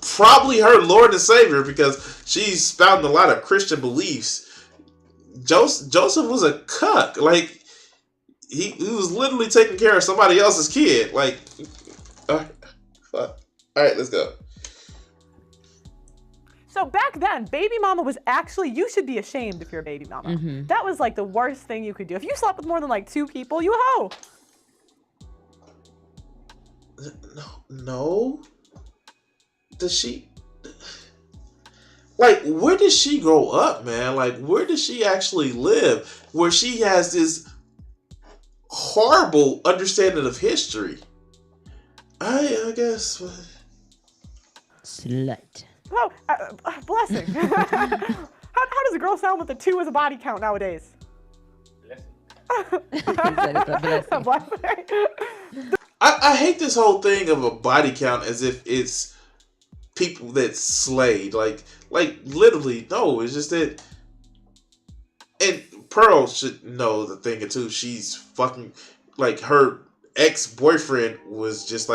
Speaker 2: probably her Lord and Savior because she's spouting a lot of Christian beliefs. Joseph was a cuck. He was literally taking care of somebody else's kid. All right, let's go.
Speaker 8: So back then, baby mama was actually, you should be ashamed if you're a baby mama. Mm-hmm. That was the worst thing you could do. If you slept with more than 2 people, you a hoe.
Speaker 2: No. Does she? Where did she grow up, man? Where does she actually live? Where she has this horrible understanding of history. I guess.
Speaker 9: Slut.
Speaker 8: Oh, blessing. How does a girl sound with a 2 as a body count nowadays?
Speaker 2: I hate this whole thing of a body count as if it's people that slayed. Literally, no. It's just that. And Pearl should know the thing too. She's fucking her ex-boyfriend was just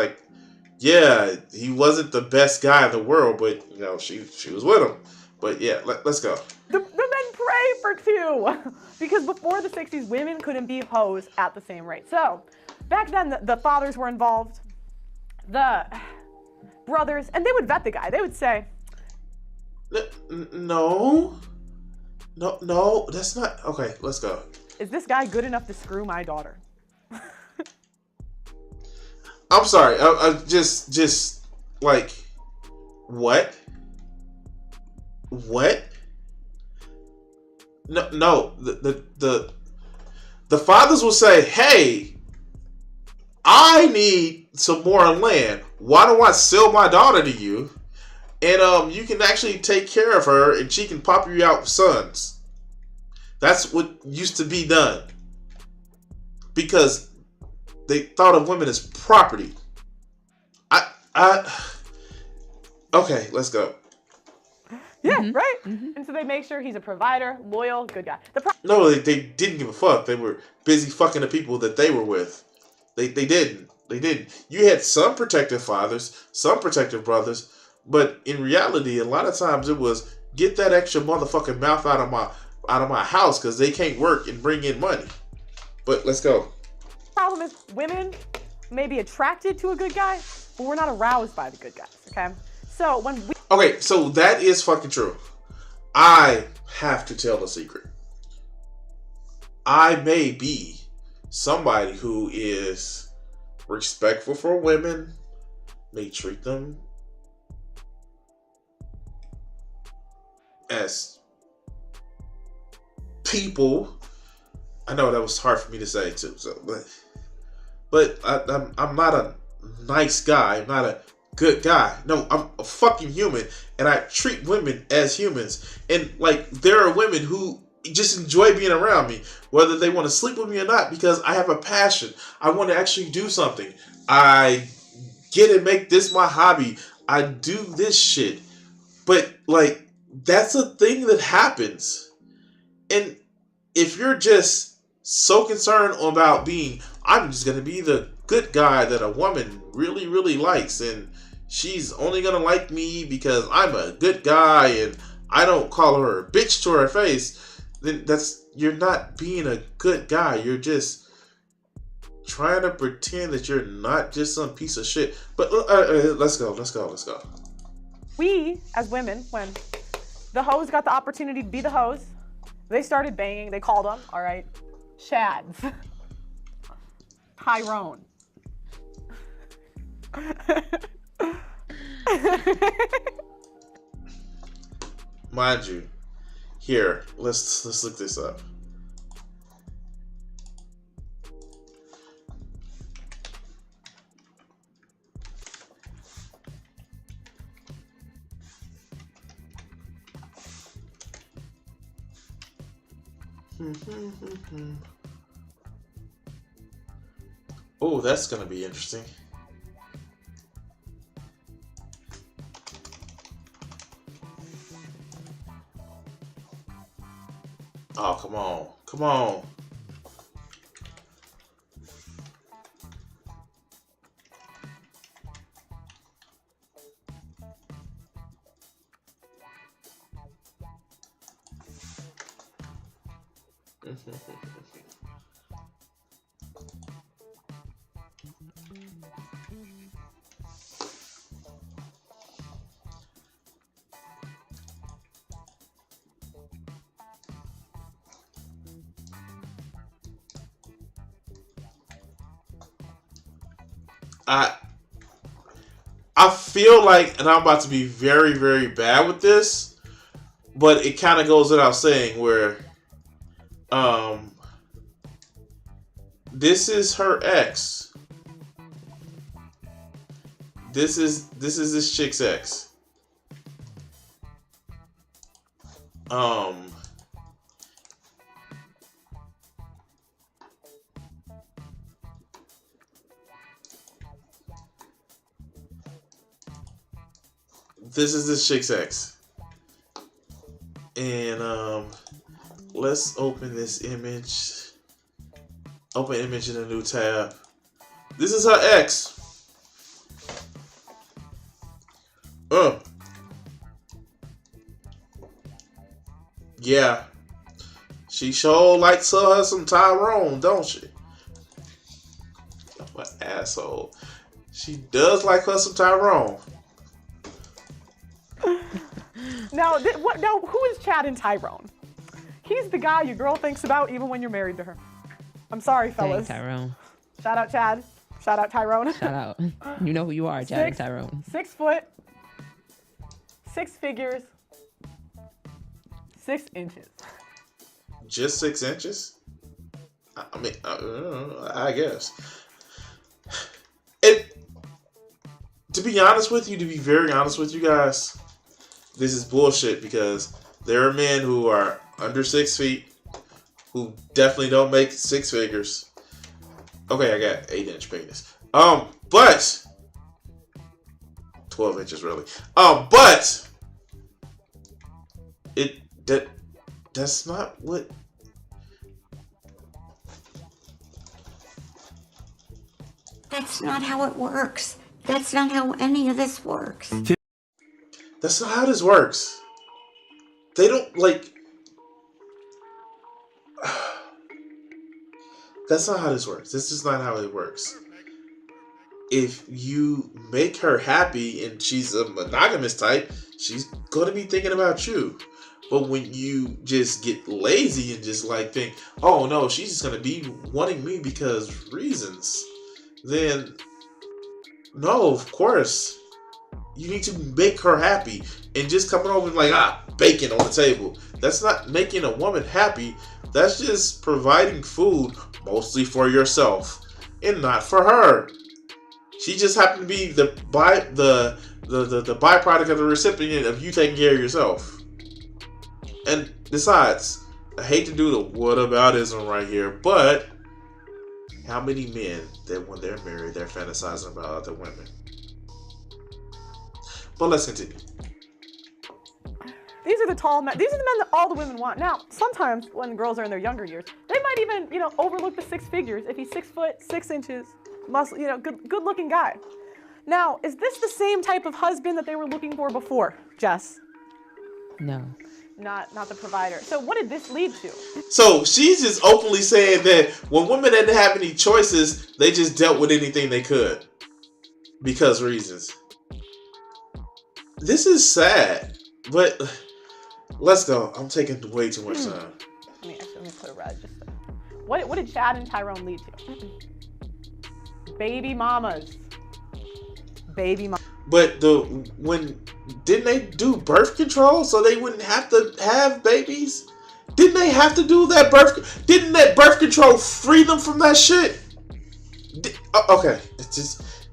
Speaker 2: yeah, he wasn't the best guy in the world, but she was with him. But yeah, let's go.
Speaker 8: The men pray for 2 because before the 60s, women couldn't be hoes at the same rate. So back then, the fathers were involved, the brothers, and they would vet the guy. They would say,
Speaker 2: No, that's not okay. Let's go.
Speaker 8: Is this guy good enough to screw my daughter?
Speaker 2: I'm sorry. I just what? What? No. The fathers will say, "Hey, I need some more land. Why don't I sell my daughter to you? And you can actually take care of her and she can pop you out sons. That's what used to be done. Because they thought of women as property. Okay, let's go.
Speaker 8: Yeah, right? And so they make sure he's a provider, loyal, good guy.
Speaker 2: No, they didn't give a fuck. They were busy fucking the people that they were with. They didn't. They didn't. You had some protective fathers, some protective brothers, but in reality, a lot of times it was get that extra motherfucking mouth out of my house because they can't work and bring in money. But let's go.
Speaker 8: Problem is, women may be attracted to a good guy, but we're not aroused by the good guys. Okay, so when we
Speaker 2: Okay, so that is fucking true. I have to tell a secret. I may be somebody who is respectful for women, may treat them as people. I know that was hard for me to say too. So, but I'm not a nice guy. I'm not a good guy. No, I'm a fucking human, and I treat women as humans. And like, there are women who just enjoy being around me, whether they want to sleep with me or not, because I have a passion. I want to actually do something. I get and make this my hobby. I do this shit. But like, that's a thing that happens. And if you're just so concerned about being, I'm just going to be the good guy that a woman really, really likes, and she's only going to like me because I'm a good guy and I don't call her a bitch to her face, then you're not being a good guy. You're just trying to pretend that you're not just some piece of shit. But let's go.
Speaker 8: We, as women, when the hoes got the opportunity to be the hoes, they started banging. They called them, all right, Chads, Tyrone.
Speaker 2: Mind you, here, let's look this up. Oh, that's gonna be interesting. Oh, come on. Come on. I feel like, and I'm about to be very, very bad with this, but it kind of goes without saying where, this is her ex. This is this chick's ex. This is this chick's ex. And let's open this image. Open image in a new tab. This is her ex. Yeah. She sure likes her some Tyrone, don't she? What asshole. She does like her some Tyrone.
Speaker 8: Now, who is Chad and Tyrone? He's the guy your girl thinks about even when you're married to her. I'm sorry, fellas.
Speaker 9: Dang, Tyrone.
Speaker 8: Shout out Chad. Shout out Tyrone.
Speaker 9: Shout out. You know who you are, Chad and Tyrone.
Speaker 8: 6 foot, 6 figures, 6 inches.
Speaker 2: Just 6 inches? I mean, I guess. to be honest with you, to be very honest with you guys, this is bullshit because there are men who are under 6 feet who definitely don't make 6 figures. Okay, I got 8-inch penis. But 12 inches really. But that's not what.
Speaker 15: That's not how it works. That's not how any of this works.
Speaker 2: That's not how this works. They don't like. That's not how this works. This is not how it works. If you make her happy and she's a monogamous type, she's gonna be thinking about you. But when you just get lazy and just like think, oh no, she's just gonna be wanting me because reasons, then no, of course. You need to make her happy. And just coming over and like, bacon on the table. That's not making a woman happy. That's just providing food mostly for yourself and not for her. She just happened to be the byproduct of the recipient of you taking care of yourself. And besides, I hate to do the whataboutism right here, but how many men that when they're married, they're fantasizing about other women? But let's continue.
Speaker 8: These are the tall men. These are the men that all the women want. Now, sometimes when girls are in their younger years, they might even, overlook the 6 figures if he's 6 foot 6 inches, muscle, good looking guy. Now, is this the same type of husband that they were looking for before, Jess?
Speaker 9: No.
Speaker 8: Not the provider. So what did this lead to?
Speaker 2: So she's just openly saying that when women didn't have any choices, they just dealt with anything they could because reasons. This is sad, but let's go. I'm taking way too much time.
Speaker 8: Let me put a red. What did Chad and Tyrone lead to? Baby mamas. Baby mamas.
Speaker 2: But didn't they do birth control so they wouldn't have to have babies? Didn't they have to do that birth? Didn't that birth control free them from that shit? Okay,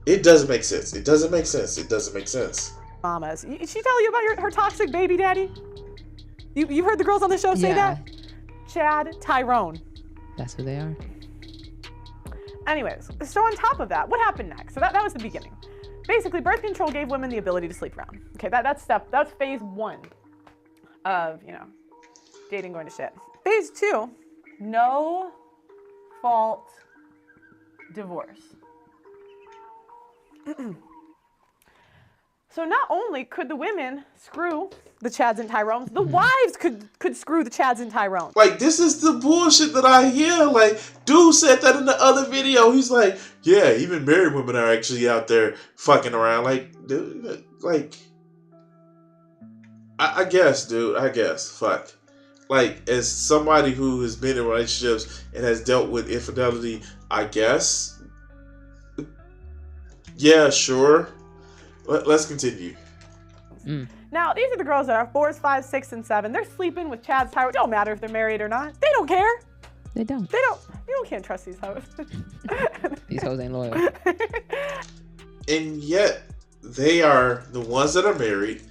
Speaker 2: it doesn't make sense. It doesn't make sense. It doesn't make sense.
Speaker 8: Mamas. Did she tell you about her toxic baby daddy? You heard the girls on the show say that? Chad, Tyrone.
Speaker 9: That's who they are.
Speaker 8: Anyways, so on top of that, what happened next? So that was the beginning. Basically, birth control gave women the ability to sleep around. Okay, that's phase 1 of, dating going to shit. Phase 2, no fault divorce. So not only could the women screw the Chads and Tyrones, the wives could screw the Chads and Tyrones.
Speaker 2: Like, this is the bullshit that I hear. Like, dude said that in the other video. He's like, yeah, even married women are actually out there fucking around. Like, dude, like, I guess, dude, I guess. Fuck. Like, as somebody who has been in relationships and has dealt with infidelity, I guess. Yeah, sure. Let's continue.
Speaker 8: Now, these are the girls that are 4s, 5s, 6, and 7. They're sleeping with Chad's Tyrone. Don't matter if they're married or not. They don't care.
Speaker 9: They don't.
Speaker 8: You can't trust these hoes.
Speaker 9: These hoes ain't loyal.
Speaker 2: And yet, they are the ones that are married,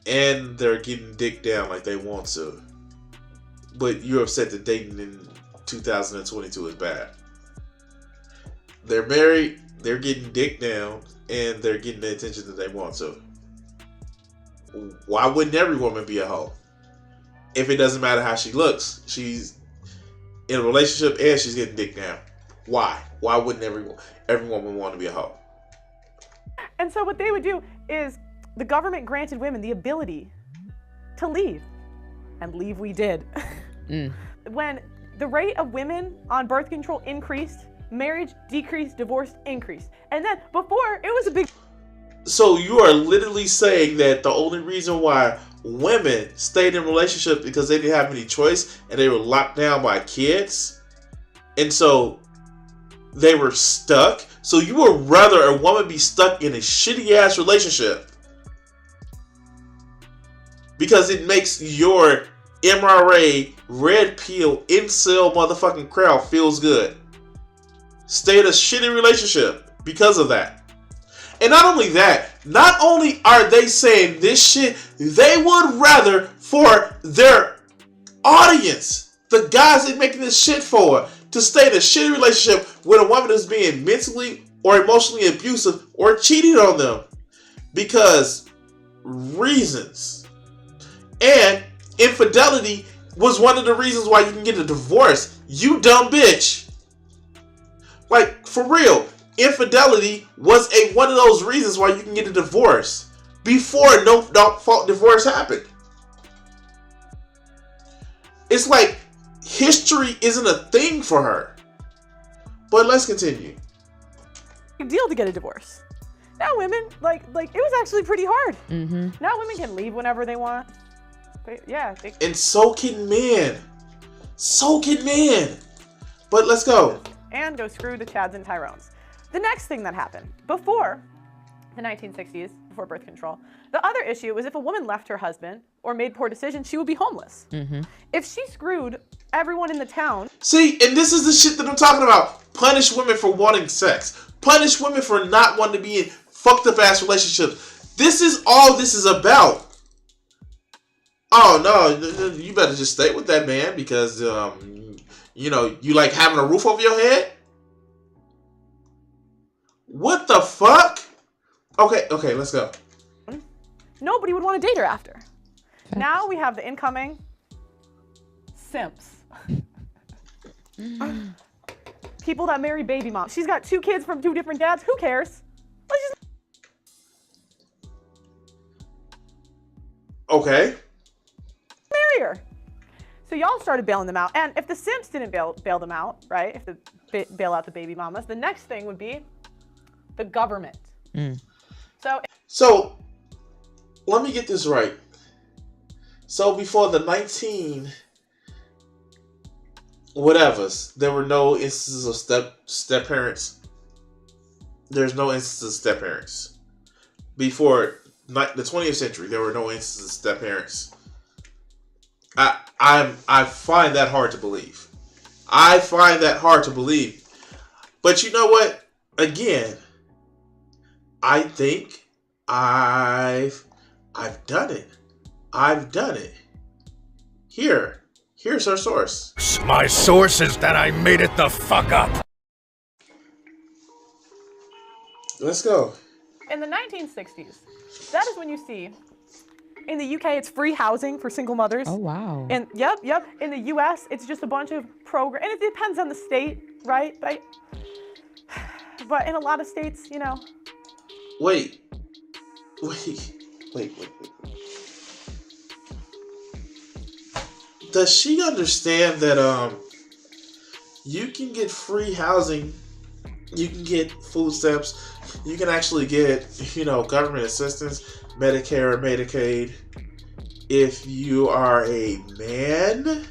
Speaker 2: and they're getting dick down like they want to. But you're upset that dating in 2022 is bad. They're married, they're getting dick down, and they're getting the attention that they want to. Why wouldn't every woman be a hoe? If it doesn't matter how she looks, she's in a relationship and she's getting dick down. Why? Why wouldn't every woman want to be a hoe?
Speaker 8: And so what they would do is the government granted women the ability to leave. And leave we did. When the rate of women on birth control increased, marriage decreased, divorce increased. And then before, it was a big...
Speaker 2: So you are literally saying that the only reason why women stayed in relationships because they didn't have any choice and they were locked down by kids, and so they were stuck. So you would rather a woman be stuck in a shitty ass relationship because it makes your MRA red pill incel motherfucking crowd feels good. Stay in a shitty relationship because of that. And not only that, Not only are they saying this shit, they would rather for their audience, the guys they're making this shit for, to stay in a shitty relationship with a woman who's being mentally or emotionally abusive or cheating on them. Because reasons. And infidelity was one of the reasons why you can get a divorce. You dumb bitch. Like, for real. Infidelity was one of those reasons why you can get a divorce. Before no fault divorce happened. It's like history isn't a thing for her. But let's continue.
Speaker 8: Deal to get a divorce. Now women, like it was actually pretty hard.
Speaker 9: Mm-hmm.
Speaker 8: Now women can leave whenever they want.
Speaker 2: And so can men. So can men. But let's go.
Speaker 8: And go screw the Chads and Tyrones. The next thing that happened before the 1960s, before birth control, the other issue was if a woman left her husband or made poor decisions, she would be homeless.
Speaker 9: Mm-hmm.
Speaker 8: If she screwed everyone in the town.
Speaker 2: See, and this is the shit that I'm talking about. Punish women for wanting sex. Punish women for not wanting to be in fucked up ass relationships. This is all this is about. Oh no, you better just stay with that man because you like having a roof over your head? What the fuck? Okay, let's go.
Speaker 8: Nobody would want to date her after. Now we have the incoming simps. People that marry baby moms. She's got 2 kids from 2 different dads. Who cares? Let's just...
Speaker 2: Okay.
Speaker 8: Marry her. So y'all started bailing them out. And if the simps didn't bail them out, right? If the bail out the baby mamas, the next thing would be the government.
Speaker 2: So let me get this right. So before the 19 whatevers, there were no instances of step parents. There's no instances of step parents. Before the 20th century, there were no instances of step parents. I find that hard to believe. I find that hard to believe. But you know what? Again, I think I've done it. I've done it. Here's our source.
Speaker 14: My source is that I made it the fuck up.
Speaker 2: Let's go.
Speaker 8: In the 1960s, that is when you see, in the UK, it's free housing for single mothers.
Speaker 9: Oh, wow.
Speaker 8: And yep. In the US, it's just a bunch of programs. And it depends on the state, right? But in a lot of states,
Speaker 2: Wait. Does she understand that you can get free housing, you can get food stamps, you can actually get, government assistance, Medicare or Medicaid if you are a man?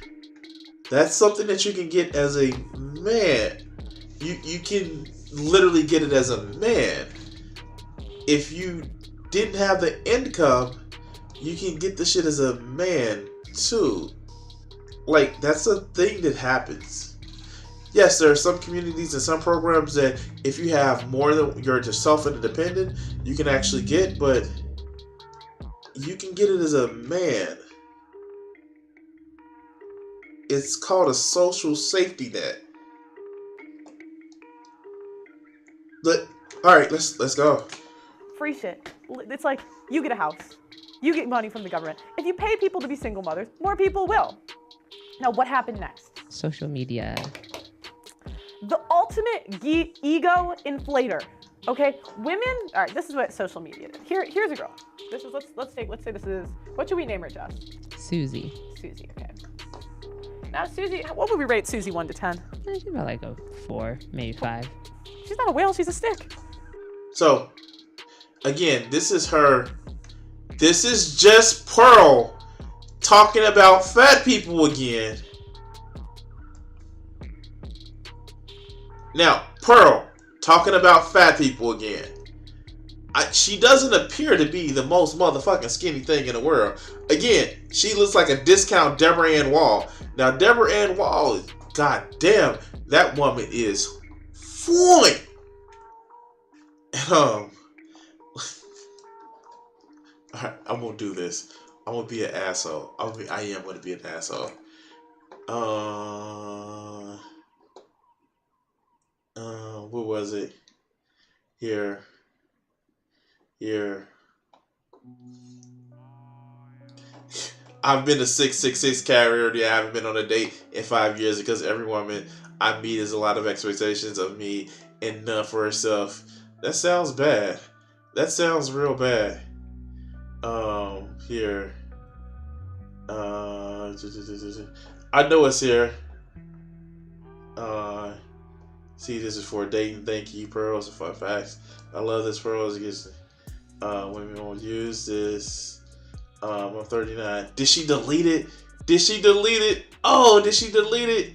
Speaker 2: That's something that you can get as a man. You can literally get it as a man. If you didn't have the income, you can get the shit as a man too. Like, that's a thing that happens. Yes, there are some communities and some programs that if you have more than you're just self-independent, you can actually get, but you can get it as a man. It's called a social safety net. But all right, let's go.
Speaker 8: free shit. It's like, you get a house. You get money from the government. If you pay people to be single mothers, more people will. Now, what happened next?
Speaker 9: Social media.
Speaker 8: The ultimate ego inflator. Okay, women. All right, this is what social media did. Here's a girl. This is let's say this is, what should we name her, Jess?
Speaker 9: Susie.
Speaker 8: Susie. Okay. Now, Susie, what would we rate Susie 1 to 10?
Speaker 9: She's about like a 4, maybe 5.
Speaker 8: She's not a whale. She's a stick.
Speaker 2: So, again, this is her. This is just Pearl talking about fat people again. Now, Pearl talking about fat people again. She doesn't appear to be the most motherfucking skinny thing in the world. Again, she looks like a discount Deborah Ann Wall. Now, Deborah Ann Wall, goddamn, that woman is fine. I'm gonna do this. I'm gonna be an asshole. I am gonna be an asshole. What was it? Here. I've been a 666 carrier. Yeah, I haven't been on a date in 5 years because every woman I meet has a lot of expectations of me and none for herself. That sounds bad. That sounds real bad. Here. I know it's here. See, this is for dating. Thank you, Pearls and fun facts. I love this, Pearls. It gets women won't use this. I'm 39. Did she delete it? Did she delete it? Oh, did she delete it?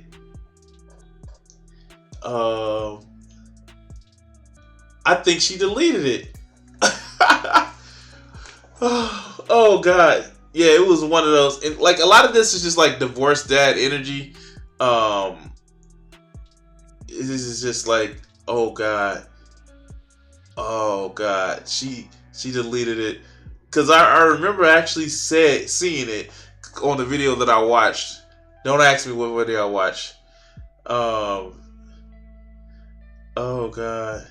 Speaker 2: I think she deleted it. Oh God. Yeah, it was one of those. And like a lot of this is just like divorced dad energy. This is just like, oh God. Oh God. She deleted it. Cause I remember actually seeing it on the video that I watched. Don't ask me what video I watched. Oh God.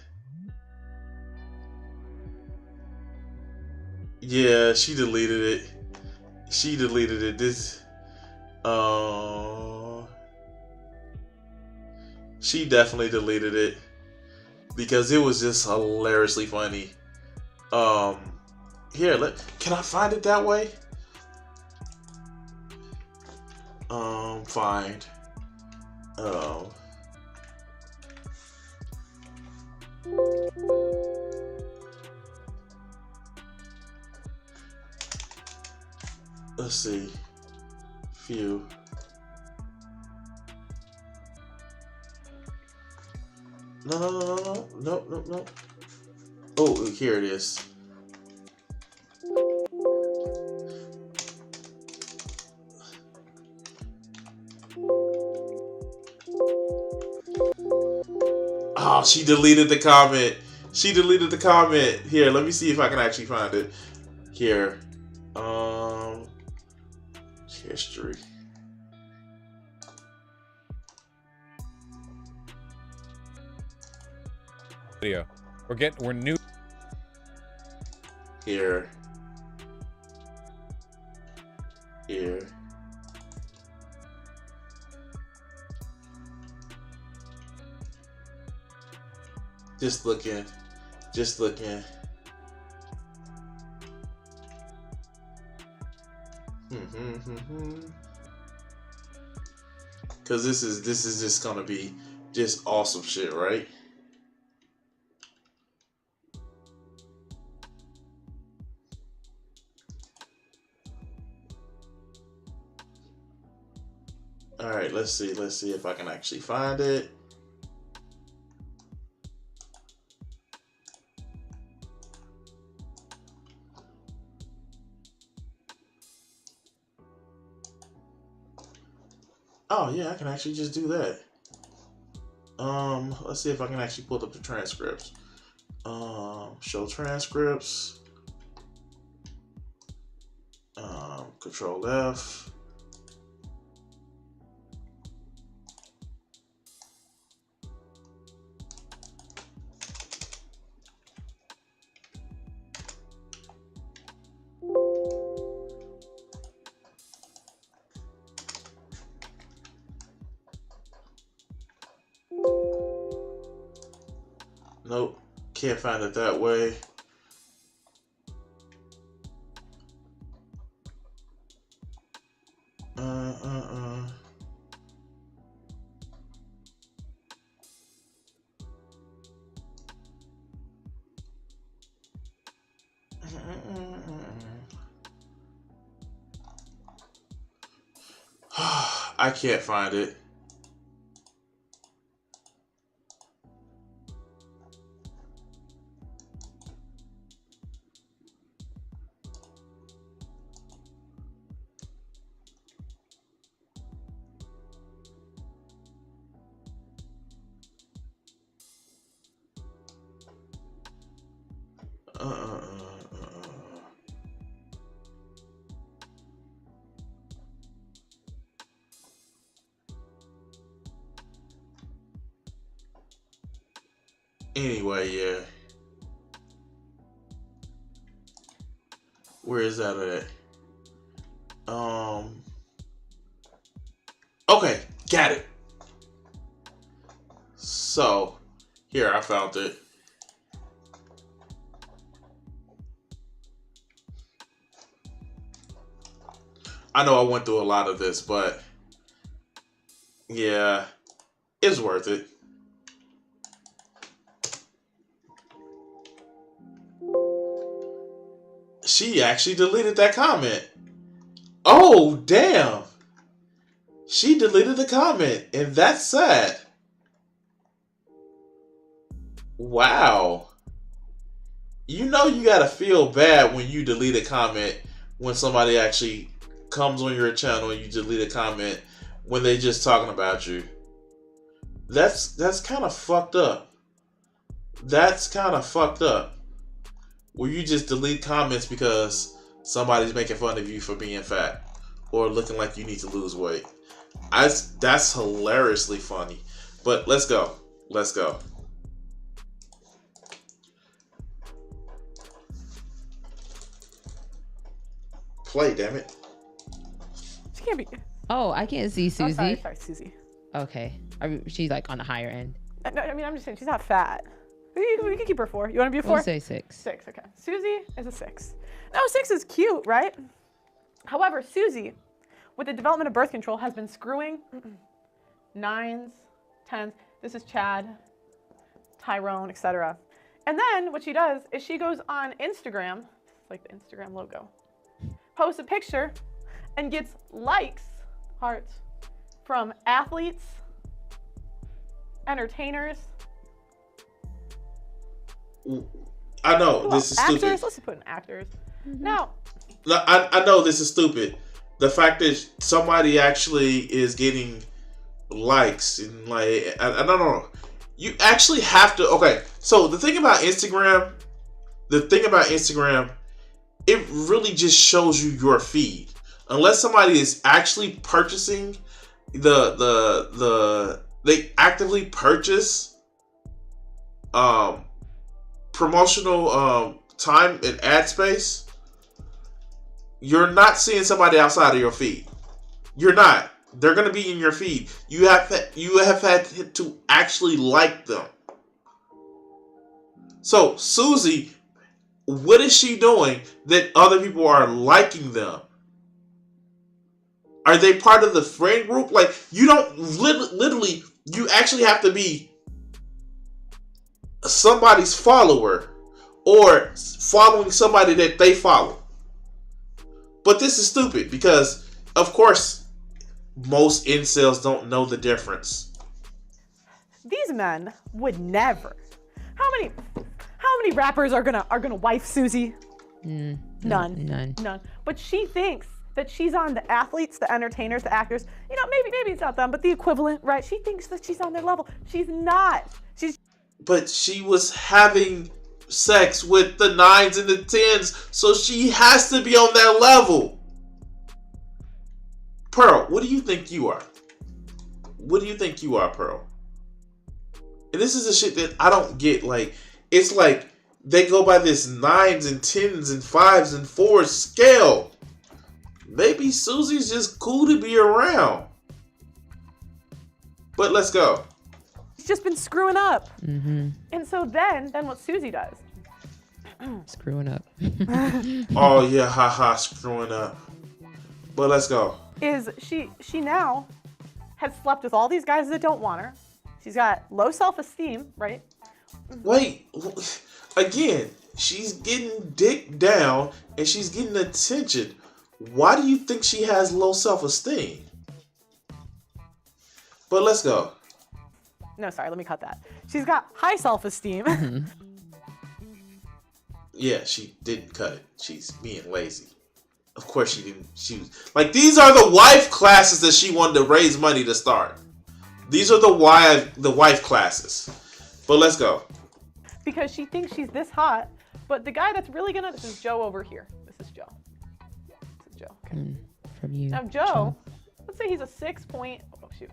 Speaker 2: Yeah, she deleted it. She deleted it. She definitely deleted it because it was just hilariously funny. Here, can I find it that way? Find. Let's see. View. No. Oh, here it is. Oh, she deleted the comment. She deleted the comment. Here, let me see if I can actually find it. Here. History.
Speaker 16: Video. We're new.
Speaker 2: Here. Just looking. Cause this is just gonna be just awesome shit, right? All right, let's see if I can actually find it. Oh yeah, I can actually just do that. Let's see if I can actually pull up the transcripts. Show transcripts. Control F. Nope, can't find it that way. I can't find it. Anyway, yeah. Where is that at? Okay, got it. So, here, I found it. I know I went through a lot of this, but yeah, it's worth it. She actually deleted that comment. Oh, damn. She deleted the comment, and that's sad. Wow. You know you gotta feel bad when you delete a comment when somebody actually comes on your channel and you delete a comment when they just talking about you. That's kind of fucked up. That's kind of fucked up. Where you just delete comments because somebody's making fun of you for being fat or looking like you need to lose weight. That's hilariously funny. But let's go. Let's go. Play, damn it.
Speaker 8: She can't be.
Speaker 9: Oh, I can't see Susie.
Speaker 8: Oh, sorry, Susie.
Speaker 9: Okay. She's like on the higher end.
Speaker 8: No, I mean, I'm just saying she's not fat. We can keep her 4. You want to be a 4?
Speaker 9: We'll say 6.
Speaker 8: 6, okay. Susie is a 6. No, 6 is cute, right? However, Susie, with the development of birth control, has been screwing 9s, 10s. This is Chad, Tyrone, etc. And then what she does is she goes on Instagram, like the Instagram logo, posts a picture, and gets likes, hearts, from athletes, entertainers.
Speaker 2: I know this is
Speaker 8: actors?
Speaker 2: stupid.
Speaker 8: Let's put in actors. Now,
Speaker 2: I know this is stupid. The fact that somebody actually is getting likes and like I don't know. You actually have to. Okay, so the thing about Instagram, it really just shows you your feed. Unless somebody is actually purchasing they actively purchase promotional time and ad space, you're not seeing somebody outside of your feed. You're not. They're going to be in your feed. You have had to actually like them. So Susie, what is she doing that other people are liking them? Are they part of the friend group? Like, you don't literally, you actually have to be somebody's follower or following somebody that they follow. But this is stupid because, of course, most incels don't know the difference.
Speaker 8: these men would never. How many rappers are gonna wife Susie? None. But she thinks that she's on the athletes, the entertainers, the actors. You know, maybe it's not them, but the equivalent, right? She thinks that she's on their level. She's not.
Speaker 2: But she was having sex with the 9s and the 10s, so she has to be on that level. Pearl, what do you think you are? What do you think you are, Pearl? And this is the shit that I don't get. Like, it's like they go by this 9s and 10s and 5s and 4s scale. Maybe Susie's just cool to be around. But let's go.
Speaker 8: She's just been screwing up. And so then what Susie does.
Speaker 9: Screwing up.
Speaker 2: Oh yeah, haha, screwing up. But let's go.
Speaker 8: Is she now has slept with all these guys that don't want her. She's got low self-esteem, right?
Speaker 2: Wait, again, she's getting dick down and she's getting attention. Why do you think she has low self-esteem? But let's go.
Speaker 8: No, sorry, let me cut that. She's got high self-esteem.
Speaker 2: Yeah, she didn't cut it. She's being lazy. Of course she didn't. She was like, these are the wife classes that she wanted to raise money to start. These are the wife classes. But let's go.
Speaker 8: Because she thinks she's this hot, but the guy that's really gonna. This is Joe over here. This is Joe. This is Joe. Okay.
Speaker 9: From you.
Speaker 8: Now Joe, let's say he's a 6 point. Oh shoot.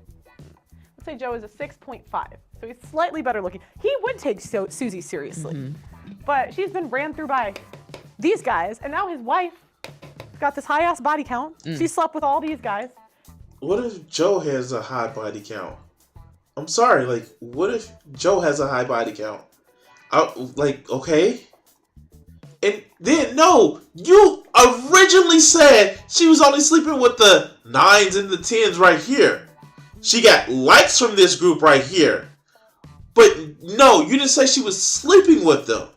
Speaker 8: Let's say Joe is a 6.5. So he's slightly better looking. He would take Susie seriously. But she's been ran through by these guys, and now his wife got this high-ass body count. She slept with all these guys.
Speaker 2: What if Joe has a high body count? I'm sorry, like, what if Joe has a high body count? Okay. And then, no, you originally said she was only sleeping with the 9s and the 10s right here. She got likes from this group right here. But no, you didn't say she was sleeping with them.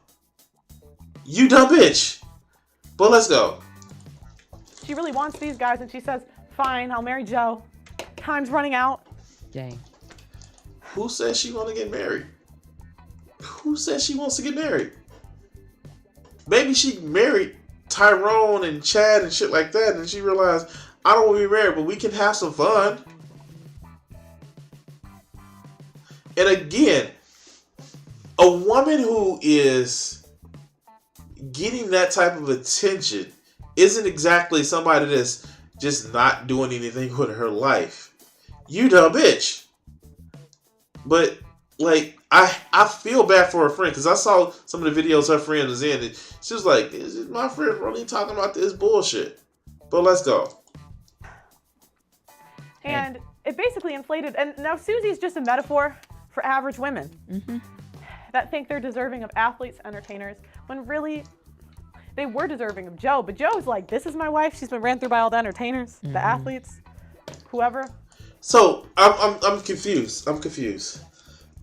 Speaker 2: You dumb bitch. But let's go.
Speaker 8: She really wants these guys, and she says, fine, I'll marry Joe. Time's running out.
Speaker 9: Dang.
Speaker 2: Who says she want to get married? Who says she wants to get married? Maybe she married Tyrone and Chad and shit like that, and she realized, I don't want to be married, but we can have some fun. And again, a woman who is getting that type of attention isn't exactly somebody that's just not doing anything with her life. You dumb bitch. But, like, I feel bad for her friend, because I saw some of the videos her friend was in, and she was like, is my friend really talking about this bullshit? But let's go.
Speaker 8: And it basically inflated, and now Susie's just a metaphor for average women that think they're deserving of athletes, entertainers, when really they were deserving of Joe. But Joe's like, this is my wife. She's been ran through by all the entertainers, the athletes, whoever.
Speaker 2: So I'm confused. I'm confused.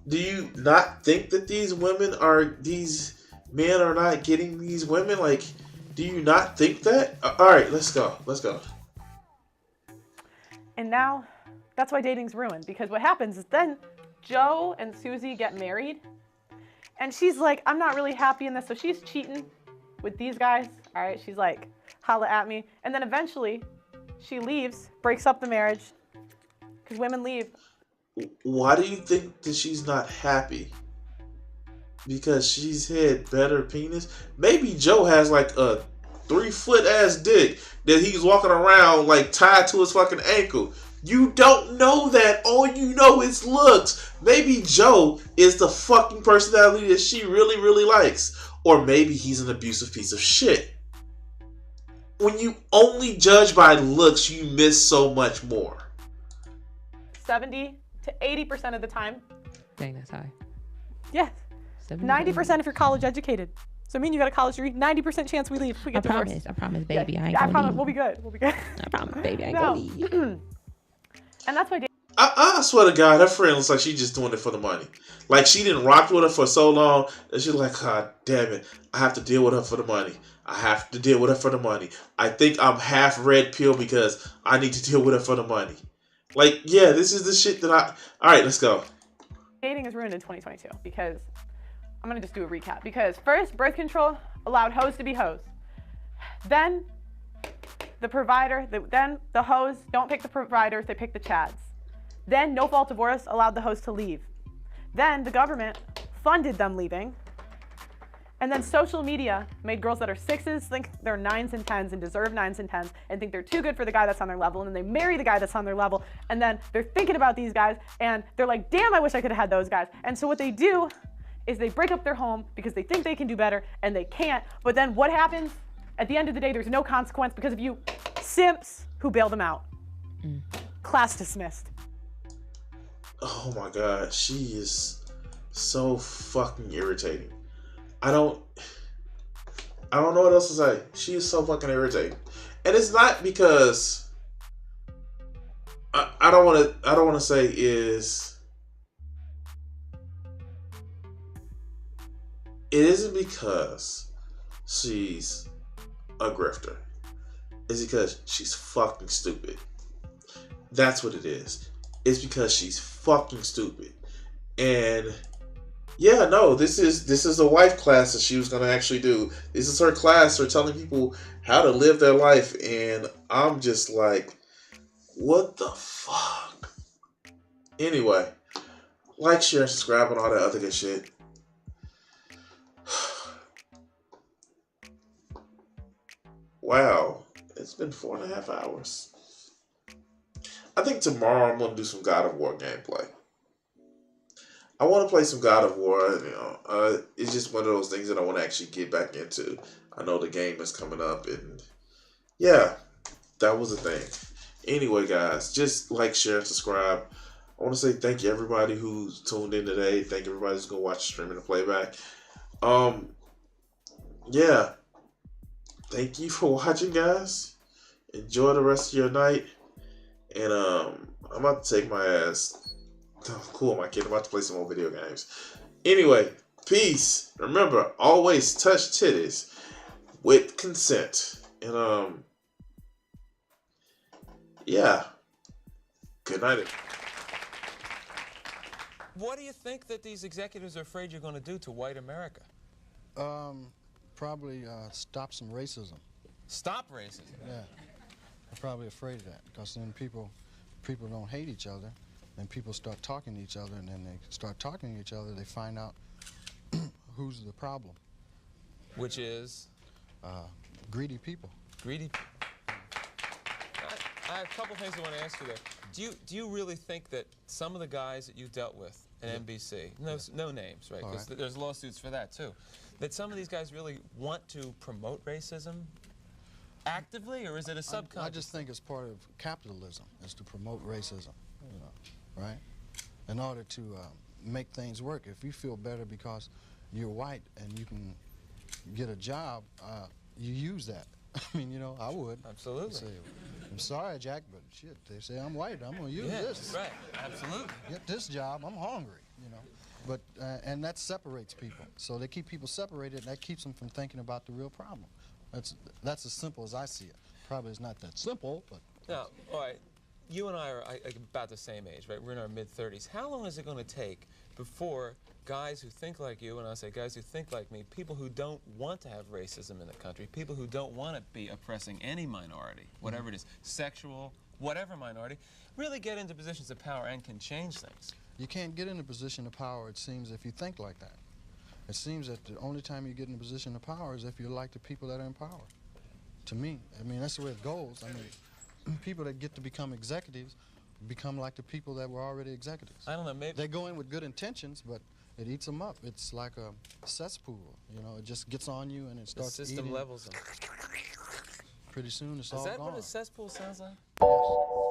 Speaker 2: Do you not think that these men are not getting these women? Like, do you not think that? All right, let's go. Let's go.
Speaker 8: And now that's why dating's ruined, because what happens is then Joe and Susie get married, and she's like, I'm not really happy in this, so she's cheating with these guys. All right, she's like, holla at me. And then eventually she leaves, breaks up the marriage, because women leave.
Speaker 2: Why do you think that she's not happy? Because she's had better penis? Maybe Joe has like a 3-foot ass dick that he's walking around like tied to his fucking ankle. You don't know that. All you know is looks. Maybe Joe is the fucking personality that she really, really likes. Or maybe he's an abusive piece of shit. When you only judge by looks, you miss so much more.
Speaker 8: 70 to 80% of the time.
Speaker 9: Dang, that's high.
Speaker 8: Yeah. 90% if you're college educated. So I mean, you got a college degree, 90% chance we leave. We get divorced.
Speaker 9: I promise, baby.
Speaker 8: Yeah,
Speaker 9: I ain't
Speaker 8: I
Speaker 9: gonna
Speaker 8: promise,
Speaker 9: leave.
Speaker 8: we'll be good. We'll be good.
Speaker 9: I promise, baby. I ain't gonna leave.
Speaker 8: And that's why
Speaker 2: I swear to God, her friend looks like she's just doing it for the money. Like, she didn't rock with her for so long that she's like, God damn it, I have to deal with her for the money. I have to deal with her for the money. I think I'm half red pill because I need to deal with her for the money. Like, yeah, this is the shit that all right, let's go.
Speaker 8: dating is ruined in 2022 because I'm gonna just do a recap. Because first, birth control allowed hoes to be hoes. Then the hoes don't pick the providers, they pick the chads. Then no fault divorce allowed the hoes to leave. Then the government funded them leaving. And then social media made girls that are 6s think they're 9s and 10s and deserve 9s and 10s and think they're too good for the guy that's on their level. And then they marry the guy that's on their level. And then they're thinking about these guys and they're like, damn, I wish I could have had those guys. And so what they do is they break up their home because they think they can do better and they can't. But then what happens? At the end of the day, there's no consequence because of you simps who bail them out. Class dismissed.
Speaker 2: Oh my God, she is so fucking irritating. I don't know what else to say. She is so fucking irritating. And it's not because I don't want to say is it isn't because she's a grifter. It's because she's fucking stupid. That's what it is. It's because she's fucking stupid. And yeah, no, this is a wife class that she was going to actually do. This is her class for telling people how to live their life. And I'm just like, what the fuck? Anyway, like, share, subscribe, and all that other good shit. Wow, it's been 4.5 hours. I think tomorrow I'm going to do some God of War gameplay. I want to play some God of War. It's just one of those things that I want to actually get back into. I know the game is coming up, and yeah, that was the thing. Anyway, guys, just like, share, and subscribe. I want to say thank you everybody who's tuned in today. Thank you everybody who's gonna watch the stream and the playback. Yeah, thank you for watching, guys. Enjoy the rest of your night, and I'm about to take my ass. Oh, cool, my kid. I'm about to play some more video games. Anyway, peace. Remember, always touch titties with consent. And yeah. Good night.
Speaker 16: What do you think that these executives are afraid you're going to do to white America?
Speaker 17: Probably stop some racism.
Speaker 16: Stop racism?
Speaker 17: Yeah. I'm probably afraid of that, because then people don't hate each other, then people start talking to each other, and then they start talking to each other, they find out who's the problem.
Speaker 16: Which is?
Speaker 17: Greedy people.
Speaker 16: Greedy people. I have a couple things I want to ask you there. Do you really think that some of the guys that you dealt with at NBC, no names, right? Because there's lawsuits for that too, that some of these guys really want to promote racism actively, or is it a subconscious?
Speaker 17: I just think it's part of capitalism, is to promote racism, right? In order to make things work. If you feel better because you're white and you can get a job, you use that. I mean, I would.
Speaker 16: Absolutely.
Speaker 17: Say, I'm sorry, Jack, but shit, they say I'm white. I'm going to use this.
Speaker 16: Right. Absolutely.
Speaker 17: Get this job. I'm hungry, But, and that separates people. So they keep people separated, and that keeps them from thinking about the real problem. That's as simple as I see it. Probably it's not that simple, but...
Speaker 16: Now, all right, you and I are about the same age, right? We're in our mid-30s. How long is it going to take before guys who think like you, and I say guys who think like me, people who don't want to have racism in the country, people who don't want to be oppressing any minority, whatever it is, sexual, whatever minority, really get into positions of power and can change things?
Speaker 17: You can't get in a position of power, it seems, if you think like that. It seems that the only time you get in a position of power is if you're like the people that are in power. To me, I mean, that's the way it goes. I mean, people that get to become executives become like the people that were already executives.
Speaker 16: I don't know, maybe...
Speaker 17: They go in with good intentions, but it eats them up. It's like a cesspool, it just gets on you and it starts
Speaker 16: the system
Speaker 17: eating.
Speaker 16: levels them.
Speaker 17: Pretty soon it's all gone.
Speaker 16: Is that what a cesspool sounds like?
Speaker 17: Yes.